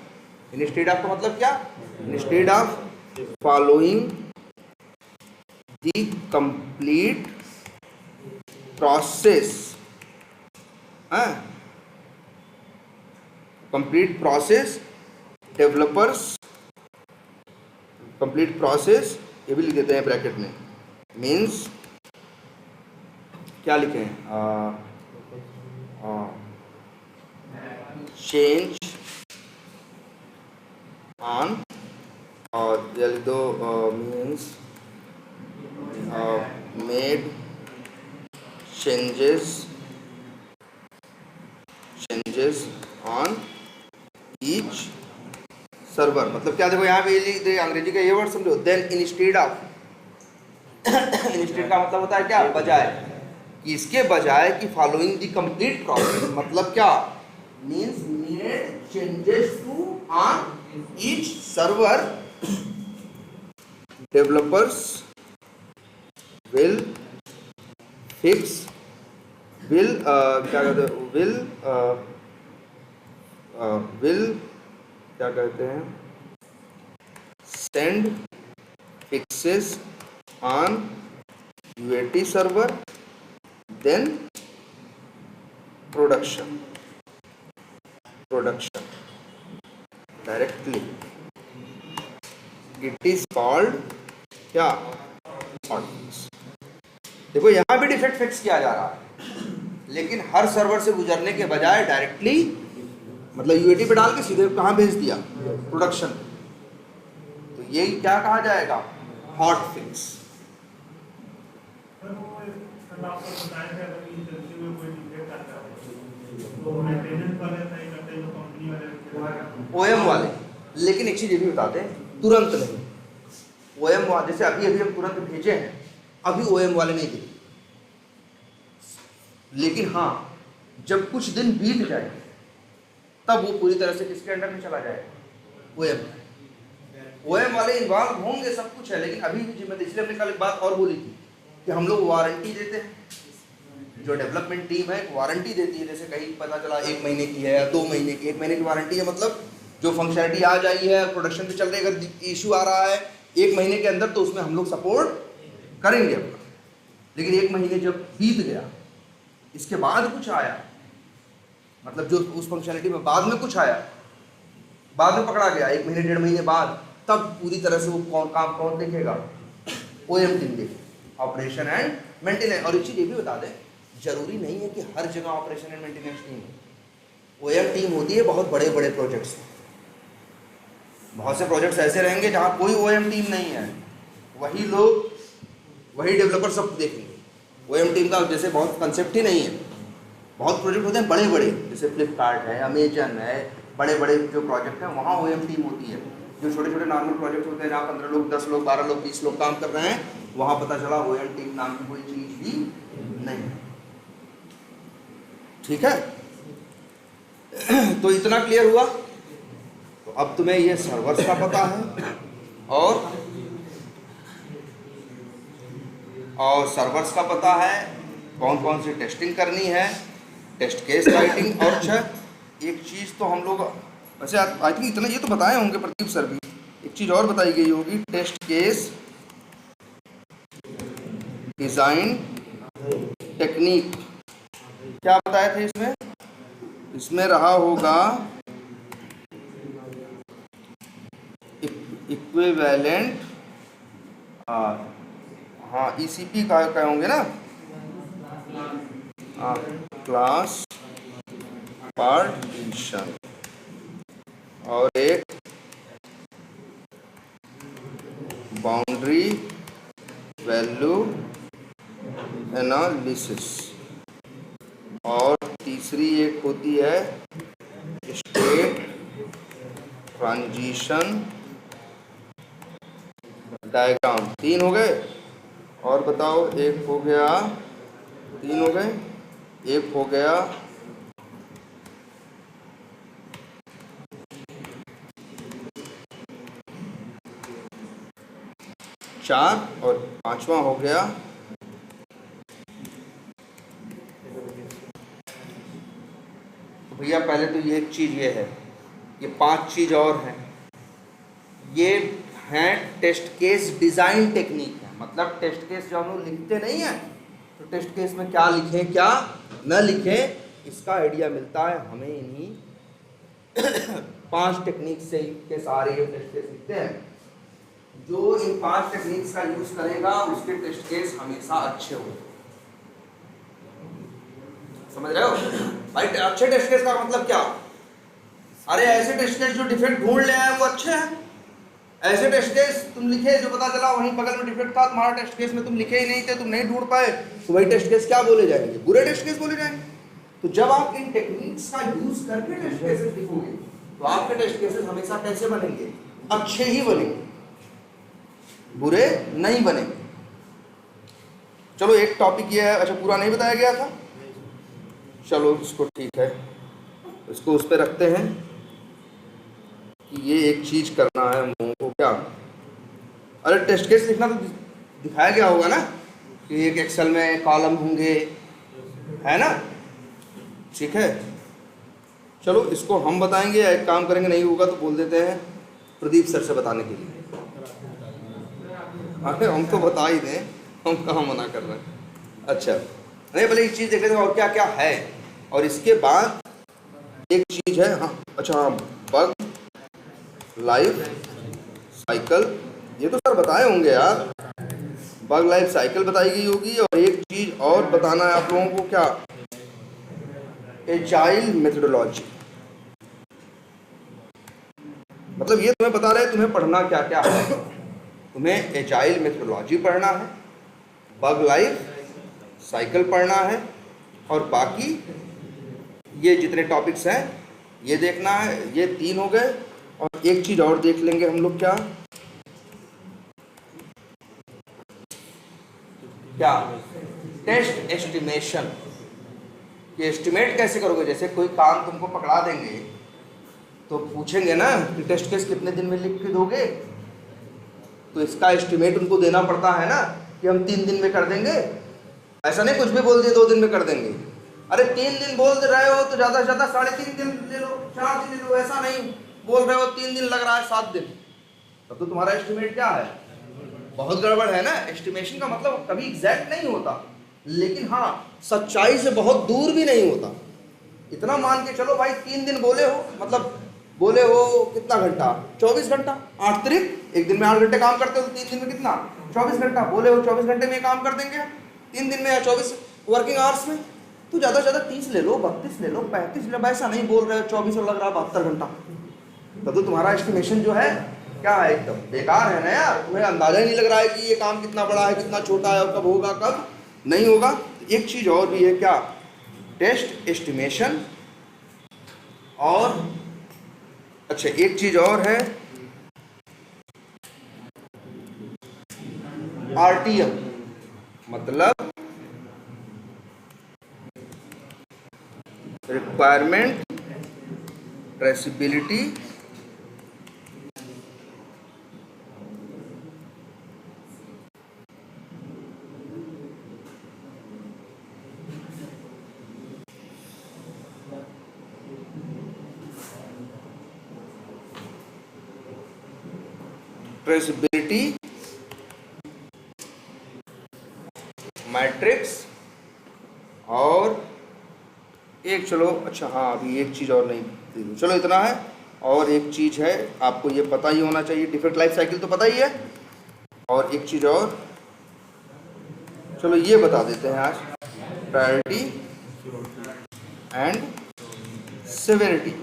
का मतलब क्या, instead of following the complete process, complete process developers, complete process ये भी लिख देते हैं ब्रैकेट में, मीन्स क्या लिखे हैं, चेंज ऑन, और ये लिख दो, means made changes on each server, मतलब क्या, देखो यहाँ पे लिख दे, अंग्रेजी का ये वर्ड समझो, देन इंस्टेड ऑफ, इंस्टेड का मतलब होता है क्या, बजाय, कि इसके बजाय कि फॉलोइंग द कंप्लीट प्रोसेस, मतलब क्या, means made changes to on each server, developers will fix, will क्या कहते हैं, विल क्या कहते हैं, send fixes on UAT server, then production directly, it is called क्या, हॉटफिक्स। देखो यहाँ भी डिफेक्ट फिक्स किया जा रहा है, लेकिन हर सर्वर से गुजरने के बजाय डायरेक्टली, मतलब UAT पे डाल के सीधे कहाँ भेज दिया, प्रोडक्शन, तो ये क्या कहा जाएगा, हॉट फिक्स। OM वाले, लेकिन एक चीज ये भी बताते हैं, तुरंत नहीं, OM वाले जैसे अभी हम तुरंत भेजे हैं, अभी OM वाले नहीं भेजे, लेकिन हाँ जब कुछ दिन बीत जाए तब वो पूरी तरह से किसके अंडर में चला जाएगा, OM वाले इन्वॉल्व होंगे, सब कुछ है, लेकिन अभी भी जिम्मेदारी, इसलिए हमने कल एक बात और बोली थी कि हम लोग वारंटी देते हैं, जो डेवलपमेंट टीम है वारंटी देती है, जैसे कहीं पता चला 1 महीने की है या 2 महीने की, 1 महीने की वारंटी है, मतलब जो फंक्शनलिटी आ जाई है, प्रोडक्शन पे चल रही है, अगर इशू आ रहा है 1 महीने के अंदर तो उसमें हम लोग सपोर्ट करेंगे अपना, लेकिन 1 महीने जब बीत गया, इसके बाद कुछ आया, मतलब जो उस फंक्शनलिटी में बाद में कुछ आया, बाद में पकड़ा गया 1 महीने 1.5 महीने बाद, तब पूरी तरह से वो कौन देखेगा, OM टीम देखेगा, ऑपरेशन एंड मेंटेनेंस। और एक चीज़ ये भी बता दें, जरूरी नहीं है कि हर जगह ऑपरेशन एंड मेंटेनेंस टीम हो, OM टीम होती है बहुत बड़े बड़े प्रोजेक्ट्स, बहुत से प्रोजेक्ट्स ऐसे रहेंगे जहाँ कोई OM टीम नहीं है, वही लोग, वही डेवलपर सब देखेंगे, OM टीम का जैसे बहुत कंसेप्ट ही नहीं है। बहुत प्रोजेक्ट होते हैं बड़े बड़े, जैसे फ्लिपकार्ट है, अमेजन है, बड़े बड़े जो प्रोजेक्ट हैं वहाँ OM टीम होती है। जो छोटे छोटे नॉर्मल प्रोजेक्ट होते हैं जहाँ 15 लोग, 10 लोग, 12 लोग, 20 लोग काम कर रहे हैं, वहाँ पता चला OM टीम नाम की कोई चीज़ भी नहीं। ठीक है, तो इतना क्लियर हुआ। तो अब तुम्हें ये सर्वर्स का पता है, और सर्वर्स का पता है, कौन कौन सी टेस्टिंग करनी है, टेस्ट केस राइटिंग, और अच्छा एक चीज़ तो हम लोग वैसे आई थिंक इतना ये तो बताए होंगे प्रदीप सर भी, एक चीज़ और बताई गई होगी, टेस्ट केस डिज़ाइन टेक्निक। क्या बताए थे इसमें? इसमें रहा होगा इक्विवेलेंट, हाँ ECP का होंगे ना, क्लास पार्टीशन, और एक बाउंड्री वैल्यू एनालिसिस, और तीसरी एक होती है स्टेट ट्रांजिशन डायग्राम। 3 हो गए, और बताओ एक हो गया 3 हो गए, एक हो गया 4 और 5वां हो गया तो भैया पहले तो ये एक चीज़ ये है, ये 5 चीज़ और हैं। ये हैं टेस्ट केस डिज़ाइन टेक्निक है, मतलब टेस्ट केस जो हम लोग लिखते नहीं हैं तो टेस्ट केस में क्या लिखें क्या न लिखें इसका आइडिया मिलता है हमें इन्हीं 5 टेक्निक से के सारे ये टेस्ट केस लिखते हैं। जो इन 5 टेक्निक्स का यूज़ करेगा उसके टेस्ट केस हमेशा अच्छे होंगे। समझ रहे हो भाई? अच्छे टेस्ट केस का मतलब क्या? अरे ऐसे टेस्ट केस जो डिफेक्ट ढूंढ ले आए वो अच्छे हैं। ऐसे टेस्ट केस तुम लिखे जो पता चला वहीं बगल में डिफेक्ट था, तुम्हारा टेस्ट केस में तुम लिखे ही नहीं थे, तुम नहीं ढूंढ पाए, तो वही टेस्ट केस क्या बोले जाएंगे? बुरे टेस्ट केस बोले जाएंगे। तो जब आप इन टेक्निक्स का यूज करके टेस्ट केसेस लिखोगे तो आपके टेस्ट केसेस हमेशा कैसे बनेंगे? अच्छे ही बनेंगे, बुरे नहीं बनेंगे। चलो एक टॉपिक ये है, अच्छा पूरा नहीं बताया गया था, चलो इसको ठीक है, इसको उस पर रखते हैं कि ये एक चीज़ करना है हम लोगों को। क्या? अरे टेस्ट केस लिखना तो दिखाया गया होगा ना कि एक एक्सेल में कॉलम होंगे, है ना? ठीक है, चलो इसको हम बताएंगे या एक काम करेंगे, नहीं होगा तो बोल देते हैं प्रदीप सर से बताने के लिए। अरे हम तो बता ही दें, हम कहाँ मना कर रहे हैं। अच्छा नहीं, पहले एक चीज़ देख लेते हैं और क्या क्या है, और इसके बाद एक चीज़ है, हाँ अच्छा हाँ, बग लाइफ साइकिल, ये तो सर बताए होंगे यार, बग लाइफ साइकिल बताई गई होगी। और एक चीज़ और बताना है आप लोगों को, क्या? Agile methodology. मतलब ये तुम्हें बता रहे हैं तुम्हें पढ़ना क्या क्या है। तुम्हें एजाइल मेथोडोलॉजी पढ़ना है, बग लाइफ साइकिल पढ़ना है, और बाकी ये जितने टॉपिक्स हैं ये देखना है। ये 3 हो गए, और एक चीज़ और देख लेंगे हम लोग, क्या क्या टेस्ट एस्टिमेशन। ये एस्टिमेट कैसे करोगे? जैसे कोई काम तुमको पकड़ा देंगे तो पूछेंगे ना कि टेस्ट केस कितने दिन में लिख के दोगे, तो इसका एस्टिमेट उनको देना पड़ता है ना कि हम 3 दिन में कर देंगे। ऐसा नहीं कुछ भी बोल दिए 2 दिन में कर देंगे। अरे 3 दिन बोल रहे हो तो ज़्यादा से ज़्यादा 3.5 दिन ले लो, 4 दिन ले लो। ऐसा नहीं बोल रहे हो 3 दिन लग रहा है 7 दिन, तब तो तुम्हारा एस्टिमेट क्या है? बहुत गड़बड़ है ना। एस्टिमेशन का मतलब कभी एग्जैक्ट नहीं होता, लेकिन हाँ सच्चाई से बहुत दूर भी नहीं होता। इतना मान के चलो भाई 3 दिन बोले हो, मतलब बोले हो कितना घंटा? 24 घंटा। 8 तारीख, एक दिन में 8 घंटे काम करते हो तो 3 दिन में कितना? 24 घंटा। बोले हो 24 घंटे में काम कर देंगे 3 दिन में, या 24 वर्किंग आवर्स में, तो ज़्यादा से ज़्यादा 30 ले लो, 32 ले लो, 35 ले लो। ऐसा नहीं बोल रहे हो 24 और लग रहा है 72 घंटा, तब तो तुम्हारा एस्टिमेशन जो है क्या है? एकदम बेकार है ना यार। तुम्हें अंदाजा ही नहीं लग रहा है कि ये काम कितना बड़ा है, कितना छोटा है, और कब होगा कब नहीं होगा। एक चीज़ और भी है, क्या? Test estimation. और अच्छा एक चीज़ और है, आरटीएम, मतलब रिक्वायरमेंट ट्रेसिबिलिटी ट्रेसिबिलिटी मैट्रिक्स। और एक चलो अच्छा हाँ अभी एक चीज़ और नहीं, चलो इतना है। और एक चीज़ है, आपको ये पता ही होना चाहिए, डिफेक्ट लाइफ साइकिल तो पता ही है। और एक चीज़ और, चलो ये बता देते हैं आज, प्रायोरिटी एंड सेवेरिटी।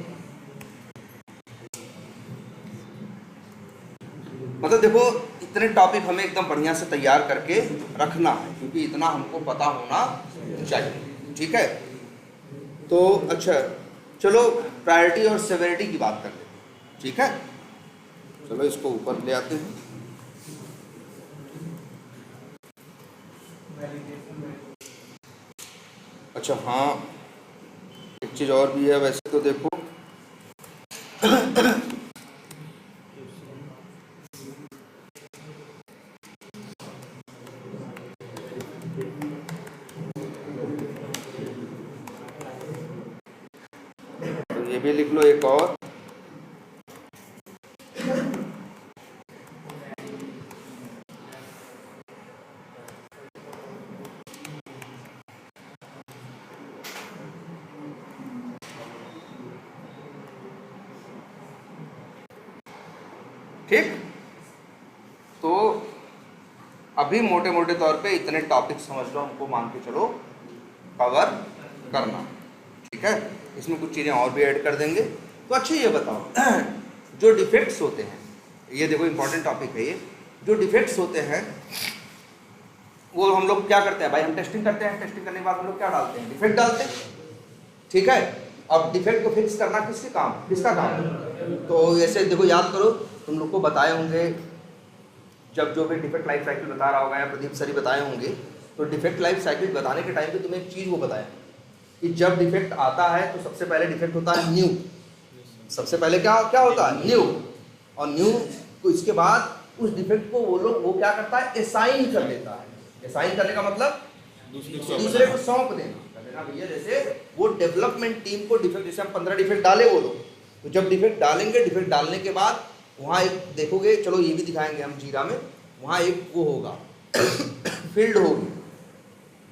मतलब देखो इतने टॉपिक हमें एकदम बढ़िया से तैयार करके रखना है, क्योंकि इतना हमको पता होना चाहिए। ठीक है, तो अच्छा चलो प्रायोरिटी और सेवेरिटी की बात करते हैं। ठीक है, चलो इसको ऊपर ले आते हैं। अच्छा हाँ, एक चीज़ और भी है वैसे तो देखो, तो ये भी लिख लो एक और, ठीक। तो अभी मोटे मोटे तौर पे इतने टॉपिक समझ लो, हमको मान के चलो कवर करना, ठीक है। इसमें कुछ चीज़ें और भी ऐड कर देंगे। तो अच्छा ये बताओ, जो डिफेक्ट्स होते हैं, ये देखो इंपॉर्टेंट टॉपिक है ये, जो डिफेक्ट्स होते हैं वो हम लोग क्या करते हैं भाई, हम टेस्टिंग करते हैं, टेस्टिंग करने के बाद हम लोग क्या डालते हैं, डिफेक्ट डालते हैं, ठीक है। अब डिफेक्ट को फिक्स करना किसका काम है? तो ऐसे देखो, याद करो, तुम लोग को बताए होंगे जब जो भी डिफेक्ट लाइफ साइकिल बता रहा होगा या प्रदीप सर ही बताए होंगे, तो डिफेक्ट लाइफ साइकिल बताने के टाइम पे तुम्हें एक चीज़ वो बताया कि जब डिफेक्ट आता है तो सबसे पहले डिफेक्ट होता है न्यू, सबसे पहले क्या होता है न्यू, और न्यू को इसके बाद उस डिफेक्ट को वो क्या करता है, असाइन कर देता है। असाइन करने का मतलब दूसरे को सौंप देना भैया। जैसे वो डेवलपमेंट टीम को डिफेक्ट, जैसे हम 15 डिफेक्ट डाले वो लोग, तो जब डिफेक्ट डालेंगे, डिफेक्ट डालने के बाद वहाँ एक देखोगे, चलो ये भी दिखाएंगे हम जीरा में, वहाँ एक वो होगा फील्ड होगी,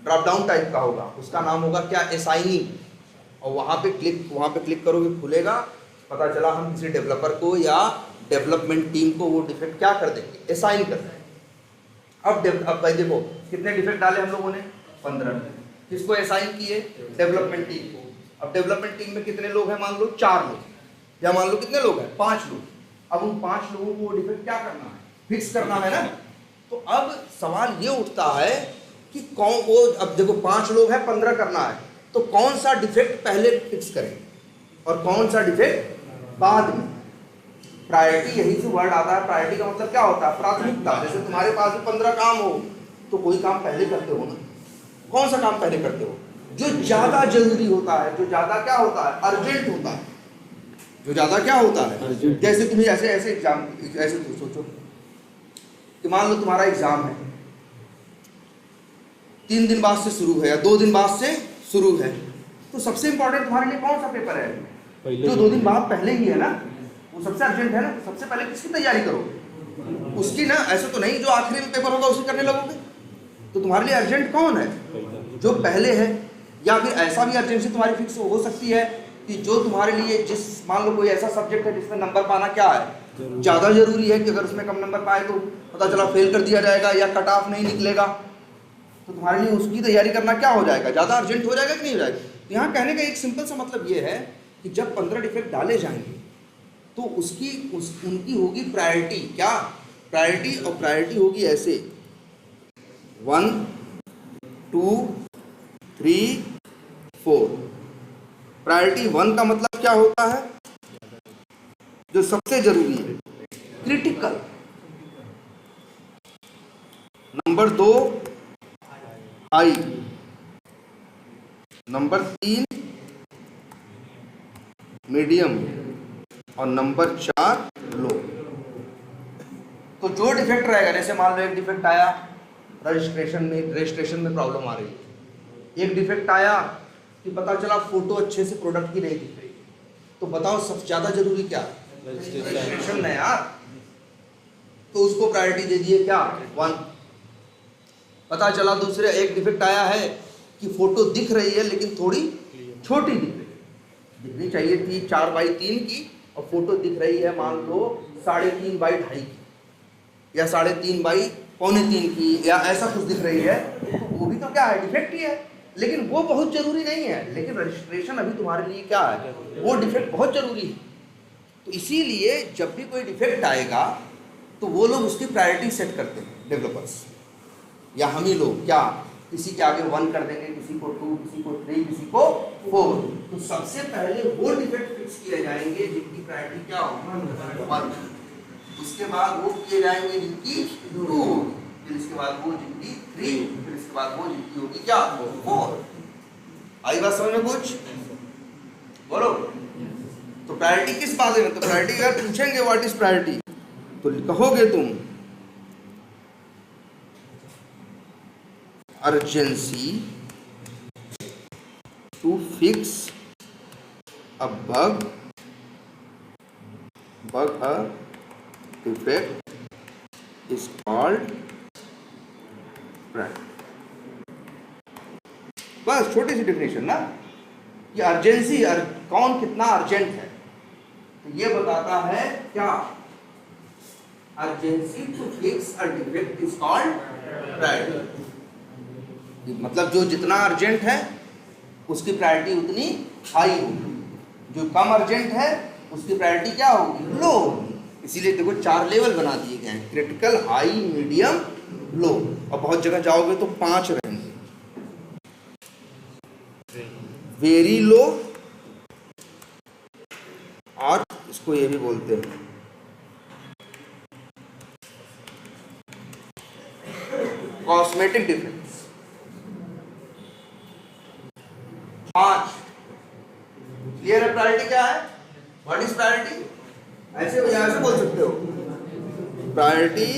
ड्रॉप डाउन टाइप का होगा, उसका नाम होगा क्या, असाइनिंग, और वहाँ पे क्लिक करोगे, खुलेगा, पता चला हम किसी डेवलपर को या डेवलपमेंट टीम को वो डिफेक्ट क्या कर देंगे, असाइन कर देंगे। अब भाई देखो कितने डिफेक्ट डाले हम लोगों ने, 15। किसको असाइन किए, डेवलपमेंट टीम को। अब डेवलपमेंट टीम में कितने लोग हैं, मान लो 4 लोग, या मान लो कितने लोग हैं, 5 लोग। अब उन 5 लोगों को डिफेक्ट क्या करना है, फिक्स करना है ना। तो अब सवाल ये उठता है कि कौन वो, अब देखो 5 लोग हैं, 15 करना है, तो कौन सा डिफेक्ट पहले फिक्स करें और कौन सा डिफेक्ट बाद में। प्रायोरिटी, यही से वर्ड आता है, प्रायोरिटी का मतलब क्या होता है, प्राथमिकता। जैसे तुम्हारे पास भी 15 काम हो तो कोई काम पहले करते हो ना, कौन सा काम पहले करते हो, जो ज्यादा जरूरी होता है, जो ज्यादा क्या होता है, अर्जेंट होता है, जो ज्यादा क्या होता है। जैसे तुम्हें ऐसे एग्जाम, ऐसे तो सोचो कि मान लो तुम्हारा एग्जाम है, 3 दिन बाद से शुरू है या 2 दिन बाद से शुरू है, तो सबसे इंपॉर्टेंट तुम्हारे लिए कौन सा पेपर है, जो 2 दिन बाद पहले ही है ना, वो सबसे अर्जेंट है ना। तो सबसे पहले किसकी तैयारी करोगे, उसकी ना। ऐसे तो नहीं जो आखिरी में पेपर होगा उसी करने लगोगे। तो तुम्हारे लिए अर्जेंट कौन है, जो पहले है। या फिर ऐसा भी अर्जेंसी तुम्हारी फिक्स हो सकती है कि जो तुम्हारे लिए, जिस मान लो कोई ऐसा सब्जेक्ट है जिसमें नंबर पाना क्या है, ज़्यादा जरूरी है, कि अगर उसमें कम नंबर पाए तो पता चला फेल कर दिया जाएगा या कट ऑफ नहीं निकलेगा, तो तुम्हारे लिए उसकी तैयारी करना क्या हो जाएगा, ज़्यादा अर्जेंट हो जाएगा कि नहीं हो जाएगा। तो यहाँ कहने का एक सिंपल सा मतलब ये है कि जब 15 डिफेक्ट डाले जाएंगे तो उनकी होगी प्रायोरिटी, क्या प्रायोरिटी, और प्रायोरिटी होगी ऐसे 1 2 3 4। प्रायोरिटी 1 का मतलब क्या होता है, जो सबसे जरूरी है, critical. Number 2 high, number 3 medium, और नंबर 4 लो। तो जो डिफेक्ट रहेगा, जैसे मान लो एक डिफेक्ट आया रजिस्ट्रेशन में प्रॉब्लम आ रही है, एक डिफेक्ट आया कि पता चला फोटो अच्छे से प्रोडक्ट की नहीं दिख रही, तो बताओ सबसे ज्यादा जरूरी क्या है, रजिस्ट्रेशन है यार, तो उसको प्रायोरिटी दे दिए क्या, 1। पता चला दूसरे एक डिफेक्ट आया है कि फोटो दिख रही है लेकिन थोड़ी छोटी दिख रही है, दिखनी चाहिए थी 4x3 की, और फोटो दिख रही है मान लो 3.5x2.5 की, या 3.5x3 की, या ऐसा कुछ दिख रही है, वो भी तो क्या है, डिफेक्ट ही है। लेकिन वो बहुत जरूरी नहीं है, लेकिन रजिस्ट्रेशन अभी तुम्हारे लिए क्या है, वो डिफेक्ट बहुत जरूरी है। तो इसीलिए जब भी कोई डिफेक्ट आएगा तो वो लोग उसकी प्रायोरिटी सेट करते हैं, डेवलपर्स या हम ही लोग, क्या किसी के आगे 1 कर देंगे, किसी को 2, किसी को 3, किसी को 4। तो सबसे पहले वो डिफेक्ट फिक्स किए जाएंगे जिनकी प्रायोरिटी क्या होगी, 1। उसके बाद वो किए जाएंगे जिनकी 2, फिर इसके बाद वो जिनकी 3, फिर इसके बाद वो जिनकी होगी क्या, 4। आई बात समझ में कुछ? बोलो। तो प्रायोरिटी किस बात में? तो प्रायोरिटी अगर पूछेंगे व्हाट इज प्रायोरिटी, तो कहोगे तुम urgency to fix a bug a defect is called priority. बस छोटी सी डेफिनेशन ना, कि अर्जेंसी कौन कितना अर्जेंट है, तो ये बताता है क्या? Urgency to fix a defect is called priority. मतलब जो जितना अर्जेंट है उसकी प्रायोरिटी उतनी हाई होगी, जो कम अर्जेंट है उसकी प्रायोरिटी क्या होगी? लो होगी। इसीलिए देखो 4 लेवल बना दिए गए हैं, क्रिटिकल, हाई, मीडियम, लो। और बहुत जगह जाओगे तो 5 रहेंगे, वेरी लो, और इसको ये भी बोलते हैं कॉस्मेटिक डिफरेंस। 5 क्लियर है? प्रायोरिटी क्या है? What is priority? ऐसे बोल सकते हो, priority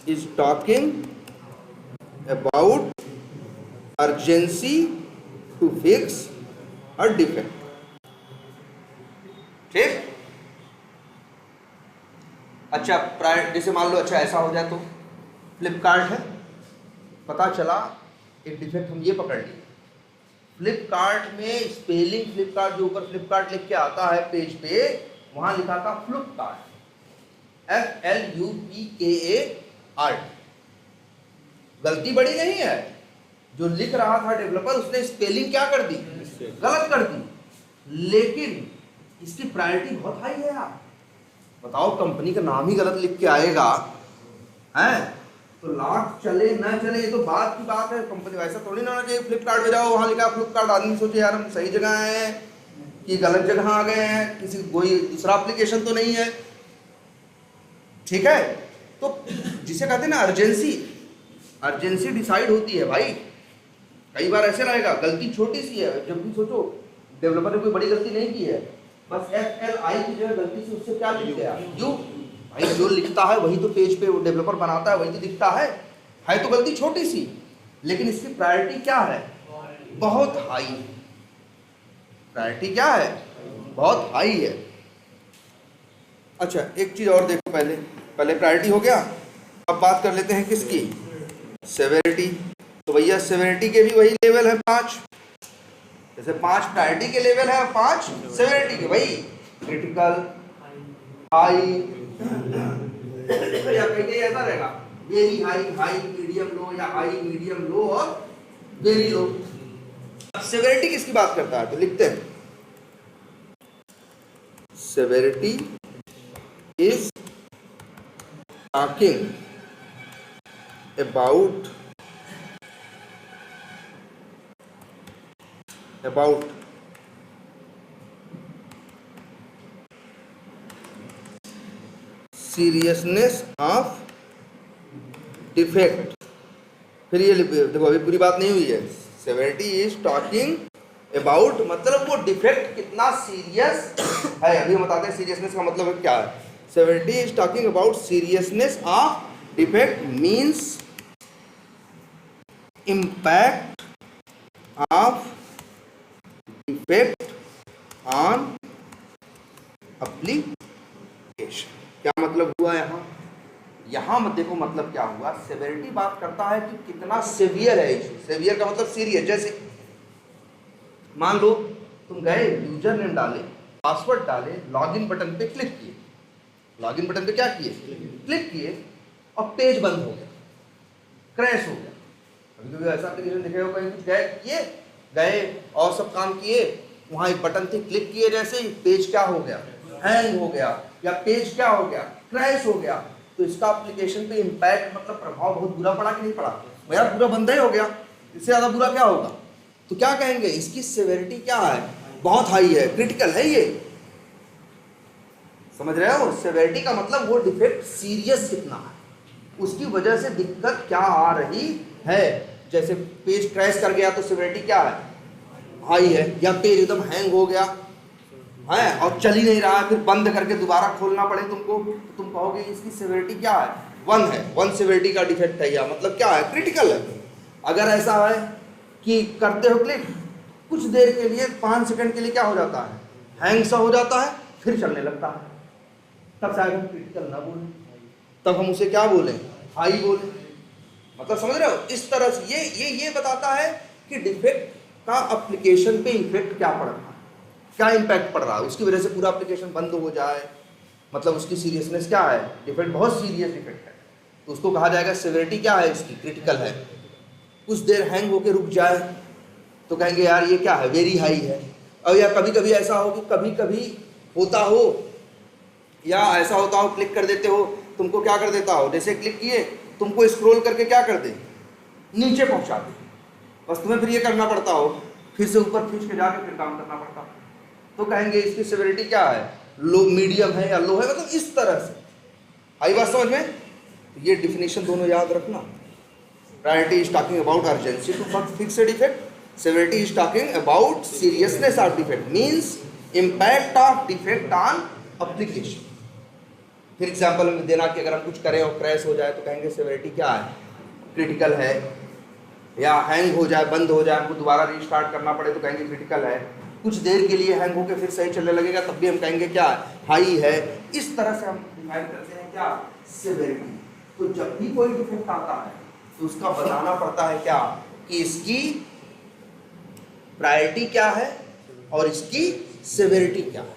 is talking about urgency to fix a defect। ठीक? अच्छा, जैसे मान लो, अच्छा ऐसा हो जाए तो फ्लिपकार्ट है, पता चला एक डिफेक्ट हम ये पकड़ लिए, फ्लिपकार्ट में स्पेलिंग, फ्लिपकार्ट जो ऊपर फ्लिपकार्ट लिख के आता है पेज पे, वहां लिखा था फ्लिपकार्ट, FLUPKART। गलती बड़ी नहीं है, जो लिख रहा था डेवलपर उसने स्पेलिंग क्या कर दी? गलत कर दी, लेकिन इसकी प्रायोरिटी बहुत हाई है यार। बताओ, कंपनी का नाम ही गलत लिख के आएगा हैं, तो लाख चले ना चले ये तो बात की बात है। कंपनी वैसा थोड़ी ना होना चाहिए, फ्लिपकार्ट में जाओ वहां लिखा फ्लिपकार्ट, आदमी सोचे यार हम सही जगह आए हैं कि गलत जगह आ गए हैं, किसी कोई दूसरा एप्लीकेशन तो नहीं है। ठीक है, तो जिसे कहते हैं ना अर्जेंसी डिसाइड होती है भाई। कई बार ऐसे रहेगा, गलती छोटी सी है, जब भी सोचो डेवलपर ने कोई बड़ी गलती नहीं की है, बस FLI की जगह गलती से उससे क्या लिख दिया? यू। भाई जो लिखता है वही तो पेज पे वो डेवलपर बनाता है, वही तो दिखता है तो गलती छोटी सी, लेकिन इसकी प्रायोरिटी क्या है? बहुत हाई। प्रायोरिटी क्या है? बहुत हाई है। अच्छा, एक चीज और देखो, पहले प्रायोरिटी हो गया, अब बात कर लेते हैं किसकी? सेवेरिटी। तो भैया सेवेरिटी के भी वही लेवल है 5, जैसे 5 प्रायोरिटी के लेवल है, 5 सेवेरिटी के। भाई क्रिटिकल, हाई, या कहीं ऐसा रहेगा very high, high medium low, या हाई मीडियम लो और वेरी लो। अब सेवेरिटी किसकी बात करता है? तो लिखते हैं severity is talking about seriousness of defect। फिर ये देखो, अभी पूरी बात नहीं हुई है। सेवेरिटी इज टॉकिंग अबाउट, मतलब वो डिफेक्ट कितना सीरियस है। अभी हम बताते हैं सीरियसनेस का मतलब क्या है। Severity is talking about seriousness of defect, means impact of defect on application। क्या मतलब हुआ यहाँ मत देखो, मतलब क्या हुआ। सेवेरिटी बात करता है कि कितना सेवियर है इशू। सेवियर का मतलब सीरियस। जैसे मान लो तुम गए, यूजर नेम डाले, पासवर्ड डाले, लॉगिन बटन पे क्लिक किए, लॉगिन बटन पे क्या किए? क्लिक किए, और पेज बंद हो गया, क्रैश हो गया। अभी कभी ऐसा एप्लीकेशन दिखे हो, कहीं गए और सब काम किए, वहाँ एक बटन थी, क्लिक किए, जैसे ही पेज क्या हो गया? हैंग हो गया, या पेज क्या हो गया? क्रैश हो गया। तो इसका एप्लीकेशन पे इम्पैक्ट, मतलब प्रभाव बहुत बुरा पड़ा कि नहीं पड़ा? यार पूरा बंद ही हो गया, इससे ज़्यादा बुरा क्या होगा? तो क्या कहेंगे, इसकी सेवेरिटी क्या है? बहुत हाई है, क्रिटिकल है ये। समझ रहे हो? सेवेरिटी का मतलब वो डिफेक्ट सीरियस कितना है, उसकी वजह से दिक्कत क्या आ रही है। जैसे पेज क्रैश कर गया तो सेवेरिटी क्या है, हाई है, या पेज एकदम हैंग हो गया है और चल ही नहीं रहा है, फिर बंद करके दोबारा खोलना पड़े तुमको, तो तुम कहोगे इसकी सेवेरिटी क्या है, 1 है, 1 सेवेरिटी का डिफेक्ट है, या मतलब क्या है, क्रिटिकल है। अगर ऐसा है कि करते हो क्लिक, कुछ देर के लिए 5 सेकंड के लिए क्या हो जाता है, हैंग सा हो जाता है, फिर चलने लगता है, तब शायद हम क्रिटिकल ना बोलें, तब हम उसे क्या बोलें, हाई बोलें। मतलब समझ रहे हो? इस तरह से ये बताता है कि डिफेक्ट का एप्लीकेशन पे इफेक्ट क्या पड़ रहा है, क्या इम्पैक्ट पड़ रहा है, उसकी वजह से पूरा एप्लीकेशन बंद हो जाए, मतलब उसकी सीरियसनेस क्या है, डिफेक्ट बहुत सीरियस डिफेक्ट है, तो उसको कहा जाएगा सेवेरिटी क्या है इसकी, क्रिटिकल है। कुछ देर हैंग होके रुक जाए तो कहेंगे यार ये क्या है, वेरी हाई है। और या कभी कभी ऐसा हो कि कभी कभी होता हो, या ऐसा होता हो क्लिक कर देते हो, तुमको क्या कर देता हो, जैसे क्लिक किए तुमको स्क्रॉल करके क्या कर दे, नीचे पहुंचा दे, बस तुम्हें फिर ये करना पड़ता हो, फिर से ऊपर खींच के जाके फिर काम करना पड़ता हो, तो कहेंगे इसकी सेवेरिटी क्या है, लो, मीडियम है या लो है, मतलब इस तरह से। आई बात समझ में? ये डिफिनेशन दोनों याद रखना। Priority is talking about urgency to fix a defect, severity is talking about seriousness of defect, means impact of defect on application। फिर एग्जांपल में देना कि अगर हम कुछ करें और क्रैश हो जाए तो कहेंगे सेवेरिटी क्या है, क्रिटिकल है, या हैंग हो जाए, बंद हो जाए, हमको दोबारा रीस्टार्ट करना पड़े तो कहेंगे क्रिटिकल है, कुछ देर के लिए हैंग होकर फिर सही चलने लगेगा तब भी हम कहेंगे क्या, हाई है। इस तरह से हम डिफाइन करते हैं क्या, सेवेरिटी। तो जब भी कोई डिफेक्ट आता है तो उसका बताना पड़ता है क्या, कि इसकी प्रायोरिटी क्या है और इसकी सेवेरिटी क्या है।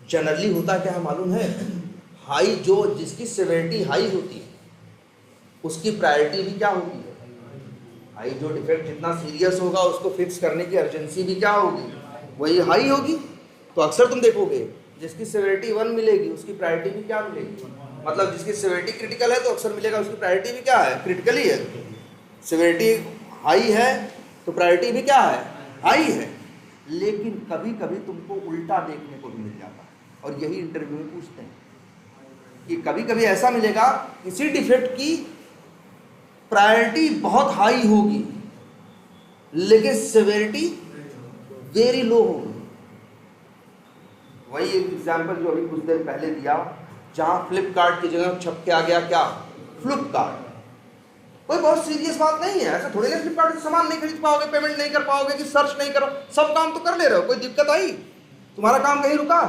जनरली होता क्या है मालूम है, हाई जो जिसकी सेवेरिटी हाई होती है उसकी प्रायोरिटी भी क्या होगी, हाई। जो डिफेक्ट जितना सीरियस होगा उसको फिक्स करने की अर्जेंसी भी क्या होगी, वही हाई होगी। तो अक्सर तुम देखोगे जिसकी सेवेरिटी 1 मिलेगी उसकी प्रायोरिटी भी क्या मिलेगी, मतलब जिसकी सेवेरिटी क्रिटिकल है तो अक्सर मिलेगा उसकी प्रायोरिटी भी क्या है, क्रिटिकल ही है। सेवेरिटी हाई है तो प्रायोरिटी भी क्या है, हाई है। लेकिन कभी कभी तुमको उल्टा देखने को भी मिल जाता है, और यही इंटरव्यू में पूछते हैं कि कभी कभी ऐसा मिलेगा किसी डिफेक्ट की प्रायोरिटी बहुत हाई होगी लेकिन सेवेरिटी वेरी लो होगी। वही एग्जाम्पल जो अभी कुछ देर पहले दिया, जहां फ्लिपकार्ट की जगह छप के आ गया क्या, फ्लिपकार्ट। कोई बहुत सीरियस बात नहीं है, ऐसा थोड़ी ना फ्लिपकार्ट से सामान नहीं खरीद पाओगे, पेमेंट नहीं कर पाओगे, कि सर्च नहीं करो, सब काम तो कर ले रहे हो, कोई दिक्कत आई, तुम्हारा काम कहीं रुका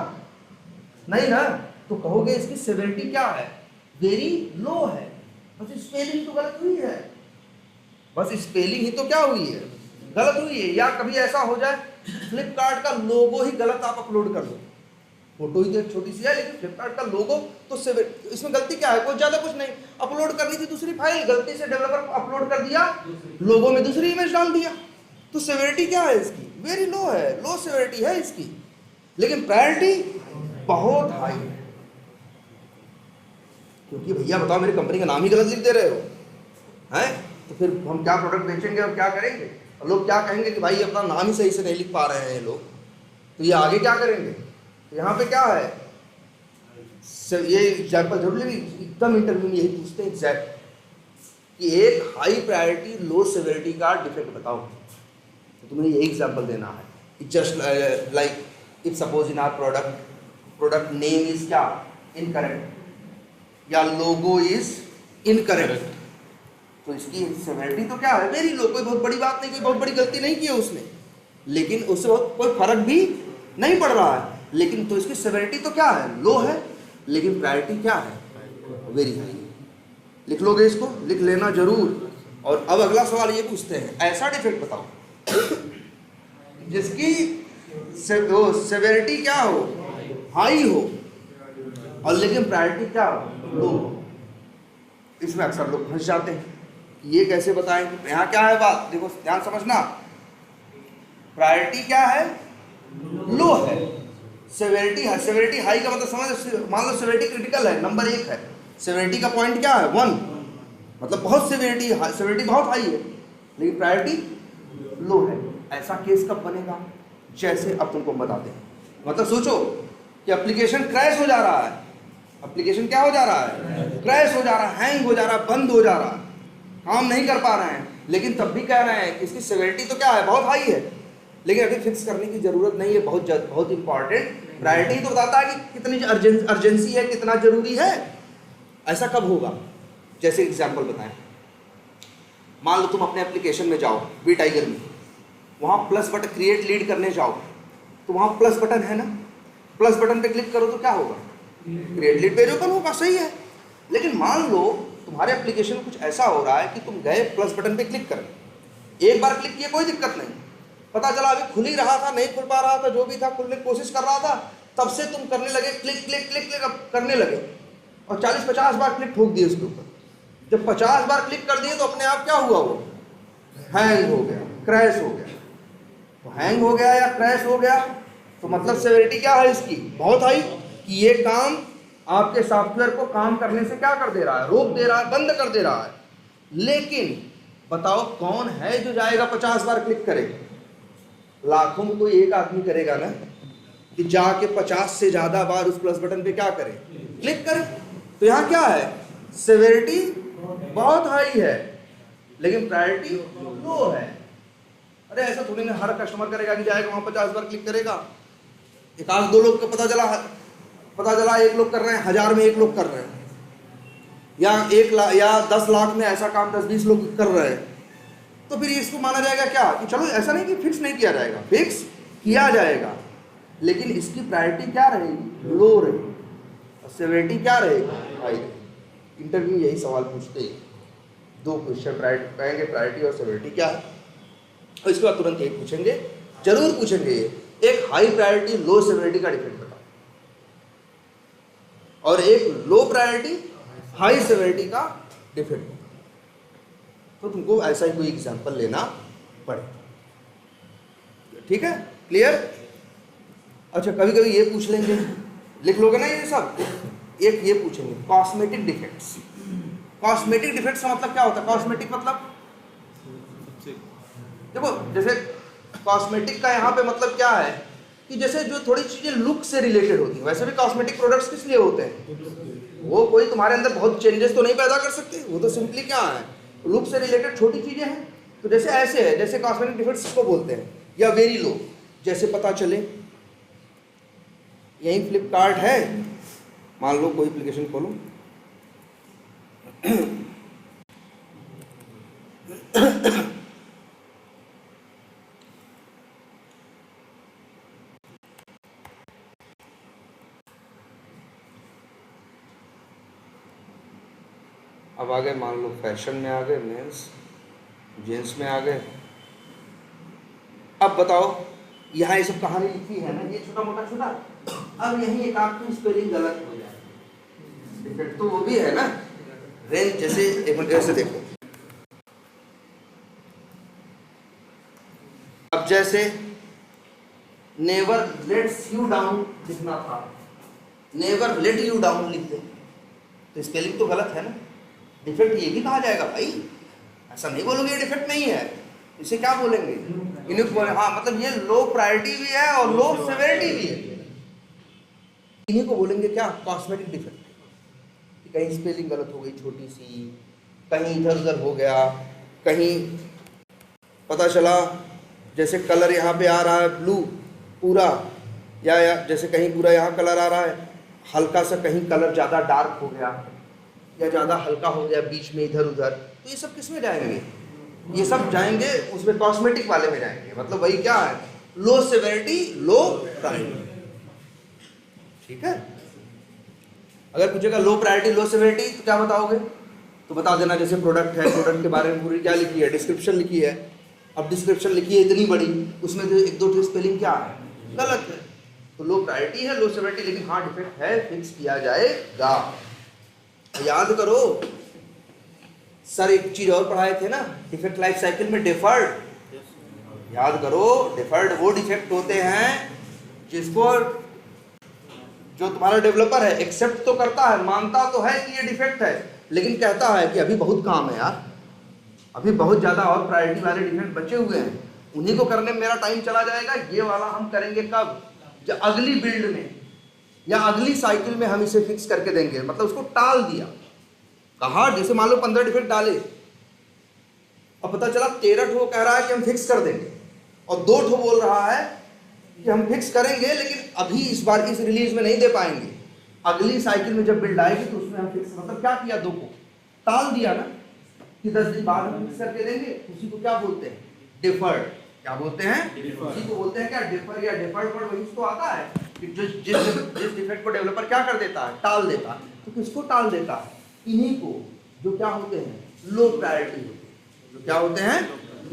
नहीं ना। तो कहोगे इसकी सेवेरिटी क्या है, वेरी लो है, बस स्पेलिंग तो गलत हुई है, बस स्पेलिंग ही तो क्या हुई है, गलत हुई है। या कभी ऐसा हो जाए फ्लिपकार्ट का लोगो ही गलत आप अपलोड कर दो, फोटो ही तो एक छोटी सी है लेकिन फ्लिपकार्ट का लोगो तो इसमें गलती क्या है, कोई ज्यादा कुछ नहीं, अपलोड करनी थी दूसरी फाइल, गलती से डेवलपर अपलोड कर दिया, लोगो में दूसरी इमेज डाल दिया, तो सेवेरिटी क्या है इसकी, वेरी लो है, लो सेवेरिटी है इसकी, लेकिन प्रायोरिटी बहुत हाई है। क्योंकि भैया बताओ मेरी कंपनी का नाम ही गलत लिख दे रहे हो हैं, तो फिर हम क्या प्रोडक्ट बेचेंगे और क्या करेंगे, और लोग क्या कहेंगे कि भाई अपना नाम ही सही से नहीं लिख पा रहे हैं लोग, तो ये आगे क्या करेंगे। तो यहाँ पे क्या है, ये एग्जाम्पल जरूर एकदम इंटरव्यू में यही पूछते हैं एग्जैक्ट, कि एक हाई प्रायोरिटी लो सेवेरिटी का डिफेक्ट बताओ, तो तुम्हें यही एग्जाम्पल देना है। It just like if suppose in our product name is क्या, इनकरेक्ट, या लोगो इज इनकरेक्ट, तो इसकी सेवेरिटी तो क्या है, वेरी लो, कोई बहुत बड़ी बात नहीं, कोई बहुत बड़ी गलती नहीं की है उसने, लेकिन उससे बहुत कोई फर्क भी नहीं पड़ रहा है, लेकिन तो इसकी सेवेरिटी तो क्या है, लो है, लेकिन प्रायोरिटी क्या है, वेरी हाई। लिख लोगे इसको, लिख लेना जरूर। और अब अगला सवाल ये पूछते हैं, ऐसा डिफेक्ट बताओ जिसकी सेवेरिटी क्या हो, हाई हो, और लेकिन प्रायोरिटी क्या हो, लो हो। इसमें अक्सर लोग फंस जाते हैं, ये कैसे बताएंगे। यहाँ क्या है बात, देखो ध्यान समझना, प्रायोरिटी क्या है, लो है, सेवेरिटी है, सेवेरिटी हाई का मतलब समझ, मान लो सेवेरिटी क्रिटिकल है, नंबर 1 है, सेवेरिटी का पॉइंट क्या है, 1, मतलब बहुत सेवेरिटी बहुत हाई है, लेकिन प्रायोरिटी लो है। ऐसा केस कब बनेगा, जैसे अब तुमको बताते हैं, मतलब सोचो कि एप्लीकेशन क्रैश हो जा रहा है, एप्लीकेशन क्या हो जा रहा है, क्रैश हो जा रहा है, हैंग हो जा रहा है, बंद हो जा रहा है, काम नहीं कर पा रहे हैं, लेकिन तब भी कह रहे हैं कि इसकी सेवेरिटी तो क्या है, बहुत हाई है, लेकिन अभी फिक्स करने की जरूरत नहीं है, बहुत इंपॉर्टेंट। प्रायोरिटी तो बताता है कि कितनी अर्जेंसी है, कितना जरूरी है। ऐसा कब होगा, जैसे एग्जाम्पल बताएं, मान लो तुम अपने एप्लीकेशन में जाओ वी टाइगर में, वहाँ प्लस बटन क्रिएट लीड करने जाओ तो वहाँ प्लस बटन है ना, प्लस बटन पे क्लिक करो तो क्या होगा, क्रिएट लीड पेज ओपन होगा, सही है। लेकिन मान लो तुम्हारे एप्लीकेशन में कुछ ऐसा हो रहा है कि तुम गए प्लस बटन पे क्लिक कर, एक बार क्लिक किया कोई दिक्कत नहीं, पता चला अभी खुल ही रहा था, नहीं खुल पा रहा था, जो भी था खुलने की कोशिश कर रहा था, तब से तुम करने लगे क्लिक क्लिक क्लिक क्लिक करने लगे और 40-50 बार क्लिक ठोक दिए उसके ऊपर। जब 50 बार क्लिक कर दिए तो अपने आप क्या हुआ, वो हैंग हो गया, क्रैश हो गया। तो हैंग हो गया या क्रैश हो गया तो मतलब सेवेरिटी क्या है इसकी, बहुत हाई, कि ये काम आपके सॉफ्टवेयर को काम करने से क्या कर दे रहा है, रोक दे रहा है, बंद कर दे रहा है। लेकिन बताओ कौन है जो जाएगा 50 बार क्लिक करेगा, लाखों में कोई एक आदमी करेगा ना कि जाके 50 से ज्यादा बार उस प्लस बटन पे क्या करे, क्लिक करे। तो यहाँ क्या है, सेवेरिटी बहुत हाई है लेकिन प्रायोरिटी लो है। अरे ऐसा थोड़ी ना हर कस्टमर करेगा कि जाएगा वहां 50 बार क्लिक करेगा, एक आध दो लोग को पता चला एक लोग कर रहे हैं, 1000 में एक लोग कर रहे हैं, या 1 लाख या 10 लाख में ऐसा काम 10-20 लोग कर रहे हैं, तो फिर इसको माना जाएगा क्या कि चलो ऐसा नहीं कि फिक्स नहीं किया जाएगा, फिक्स किया जाएगा, लेकिन इसकी प्रायोरिटी क्या रहेगी, लो रहेगी, और सेवेरिटी क्या रहेगी, हाई। इंटरव्यू यही सवाल पूछते हैं, 2 क्वेश्चन कहेंगे प्रायोरिटी और सेवेरिटी क्या है, और इसके बाद तुरंत एक पूछेंगे, जरूर पूछेंगे एक हाई प्रायोरिटी लो सेवेरिटी का डिफरेंस बताओ, और एक लो प्रायोरिटी हाई सेवेरिटी का डिफरेंस बताओ। तो तुमको ऐसा ही कोई एग्जांपल लेना पड़ेगा, ठीक है, क्लियर। अच्छा कभी कभी ये पूछ लेंगे, लिख लोगे ना ये सब, एक ये पूछेंगे कॉस्मेटिक डिफेक्ट्स। कॉस्मेटिक डिफेक्ट्स का मतलब क्या होता है, कॉस्मेटिक मतलब देखो, जैसे कॉस्मेटिक का यहाँ पे मतलब क्या है कि जैसे जो थोड़ी चीजें लुक से रिलेटेड होती है, वैसे भी कॉस्मेटिक प्रोडक्ट्स किस लिए होते हैं, वो कोई तुम्हारे अंदर बहुत चेंजेस तो नहीं पैदा कर सकते, वो तो सिंपली क्या है, लुक से रिलेटेड छोटी चीजें हैं। तो जैसे ऐसे है, जैसे कॉस्मेटिक डिफेक्ट्स इसको बोलते हैं, या वेरी लो, जैसे पता चले यही फ्लिपकार्ट है, मान लो कोई एप्लीकेशन खोलो अब आ गए, मान लो फैशन में आ गए, मेंस जेंट्स में आ गए। अब बताओ यहाँ ये सब कहानी लिखी है ना, ये छोटा मोटा, अब यहीं एक आपकी स्पेलिंग गलत हो जाए, डिफेक्ट तो वो भी है ना, रेंज जैसे एक मिनट ऐसे देखो, अब जैसे नेवर लेट्स यू डाउन लिखना था, नेवर लेट यू डाउन लिख दे, तो स्पेलिंग तो गलत है ना, डिफेक्ट ये भी कहा जाएगा भाई, ऐसा नहीं बोलोगे ये डिफेक्ट नहीं है, इसे क्या बोलेंगे, इन्हें बोले, हाँ मतलब ये लो प्रायोरिटी भी है और लो सेवेरिटी भी है, इन्हीं को बोलेंगे क्या, कॉस्मेटिक डिफेक्ट। कहीं स्पेलिंग गलत हो गई छोटी सी, कहीं इधर उधर हो गया, कहीं पता चला जैसे कलर यहाँ पे आ रहा है ब्लू पूरा, या जैसे कहीं पूरा यहाँ कलर आ रहा है, हल्का सा कहीं कलर ज़्यादा डार्क हो गया या ज़्यादा हल्का हो गया बीच में इधर उधर, तो ये सब किस में जाएंगे, ये सब जाएंगे उसमें कॉस्मेटिक वाले में जाएंगे, मतलब वही क्या है, लो सेवेरिटी लो प्रायोरिटी, ठीक है। अगर पूछेगा लो प्रायोरिटी लो सेवेरिटी तो क्या बताओगे, तो बता देना जैसे प्रोडक्ट है, प्रोडक्ट के बारे में पूरी क्या लिखी है, डिस्क्रिप्शन लिखी है, अब डिस्क्रिप्शन लिखी है इतनी बड़ी, उसमें तो 1-2 स्पेलिंग क्या है गलत है, तो लो प्रायोरिटी है लो सेवेरिटी, लेकिन हाँ डिफेक्ट है, फिक्स किया जाएगा। याद करो सर, एक चीज और पढ़ाए थे ना डिफेक्ट लाइफ साइकिल में, डिफर्ड, याद करो डिफर्ड वो डिफेक्ट होते हैं जिसको जो तुम्हारा डेवलपर है एक्सेप्ट तो करता है, मानता तो है कि ये डिफेक्ट है, लेकिन कहता है कि अभी बहुत काम है यार, अभी बहुत ज़्यादा और प्रायोरिटी वाले डिफेक्ट बचे हुए हैं, उन्हीं को करने में मेरा टाइम चला जाएगा, ये वाला हम करेंगे कब, जब अगली बिल्ड में, या अगली साइकिल में हम इसे फिक्स करके देंगे, मतलब उसको टाल दिया। कहा जैसे मान लो 15 डिफेक्ट डाले, अब पता चला 13 ठो कह रहा है कि हम फिक्स कर देंगे और 2 ठो बोल रहा है कि हम फिक्स करेंगे लेकिन अभी इस बार इस रिलीज में नहीं दे पाएंगे, अगली साइकिल में जब बिल्ड आएगी तो उसमें हम फिक्स, मतलब क्या किया, 2 को टाल दिया ना कि 10 दिन बाद हम फिक्स करके देंगे। उसी को क्या बोलते हैं, डिफर्ड। क्या बोलते हैं, उसी को बोलते हैं क्या, डिफर या डिफर्ड। वर्ड वही तो आता है कि जिस डिफेक्ट को डेवलपर क्या कर देता है, टाल देता है। तो किसको टाल देता है, इन्हीं को जो क्या होते हैं, लो प्रायोरिटी होते हैं। जो क्या होते हैं,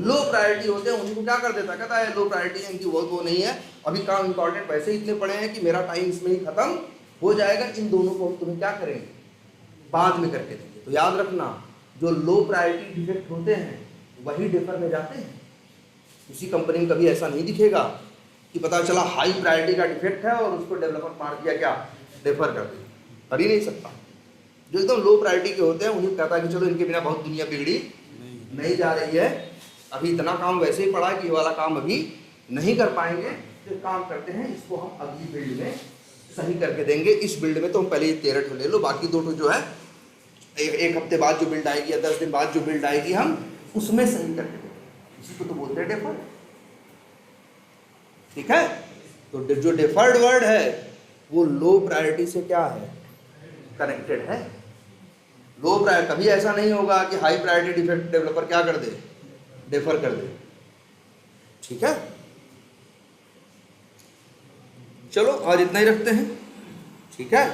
लो प्रायोरिटी होते हैं, उन्हीं को क्या कर देता है, कहता है लो प्रायोरिटी है, इनकी वो नहीं है, अभी काम इंपॉर्टेंट वैसे ही इतने पड़े हैं कि मेरा टाइम इसमें ही खत्म हो जाएगा, इन दोनों को हम तुम्हें क्या करेंगे, बाद में करके देंगे। तो याद रखना, जो लो प्रायोरिटी डिफेक्ट होते हैं वही डिफर में जाते हैं। किसी कंपनी में कभी ऐसा नहीं दिखेगा कि पता चला हाई प्रायोरिटी का डिफेक्ट है और उसको डेवलपर मार दिया, क्या डिफर कर दिया, कर ही नहीं सकता। जो एकदम लो प्रायोरिटी के होते हैं उन्हें कहता है कि चलो इनके बिना बहुत दुनिया बिगड़ी नहीं जा रही है, अभी इतना काम वैसे ही पड़ा है कि ये वाला काम अभी नहीं कर पाएंगे, तो काम करते हैं इसको हम अगली बिल्ड में सही करके देंगे। इस बिल्ड में तो हम पहले ये 13 ठो ले लो, बाकी 2 ठो जो है एक हफ्ते बाद जो बिल्ड आएगी या 10 दिन बाद जो बिल्ड आएगी हम उसमें सही करके देंगे। इसी को तो बोलते हैं डेफर्ड। ठीक है, तो जो डेफर्ड वर्ड है वो लो प्रायोरिटी से क्या है, कनेक्टेड है। लो प्रायोरिटी, कभी ऐसा नहीं होगा कि हाई प्रायोरिटी डिफेक्ट डेवलपर क्या कर दे, डेफर कर दे। ठीक है, चलो आज इतना ही रखते हैं। ठीक है।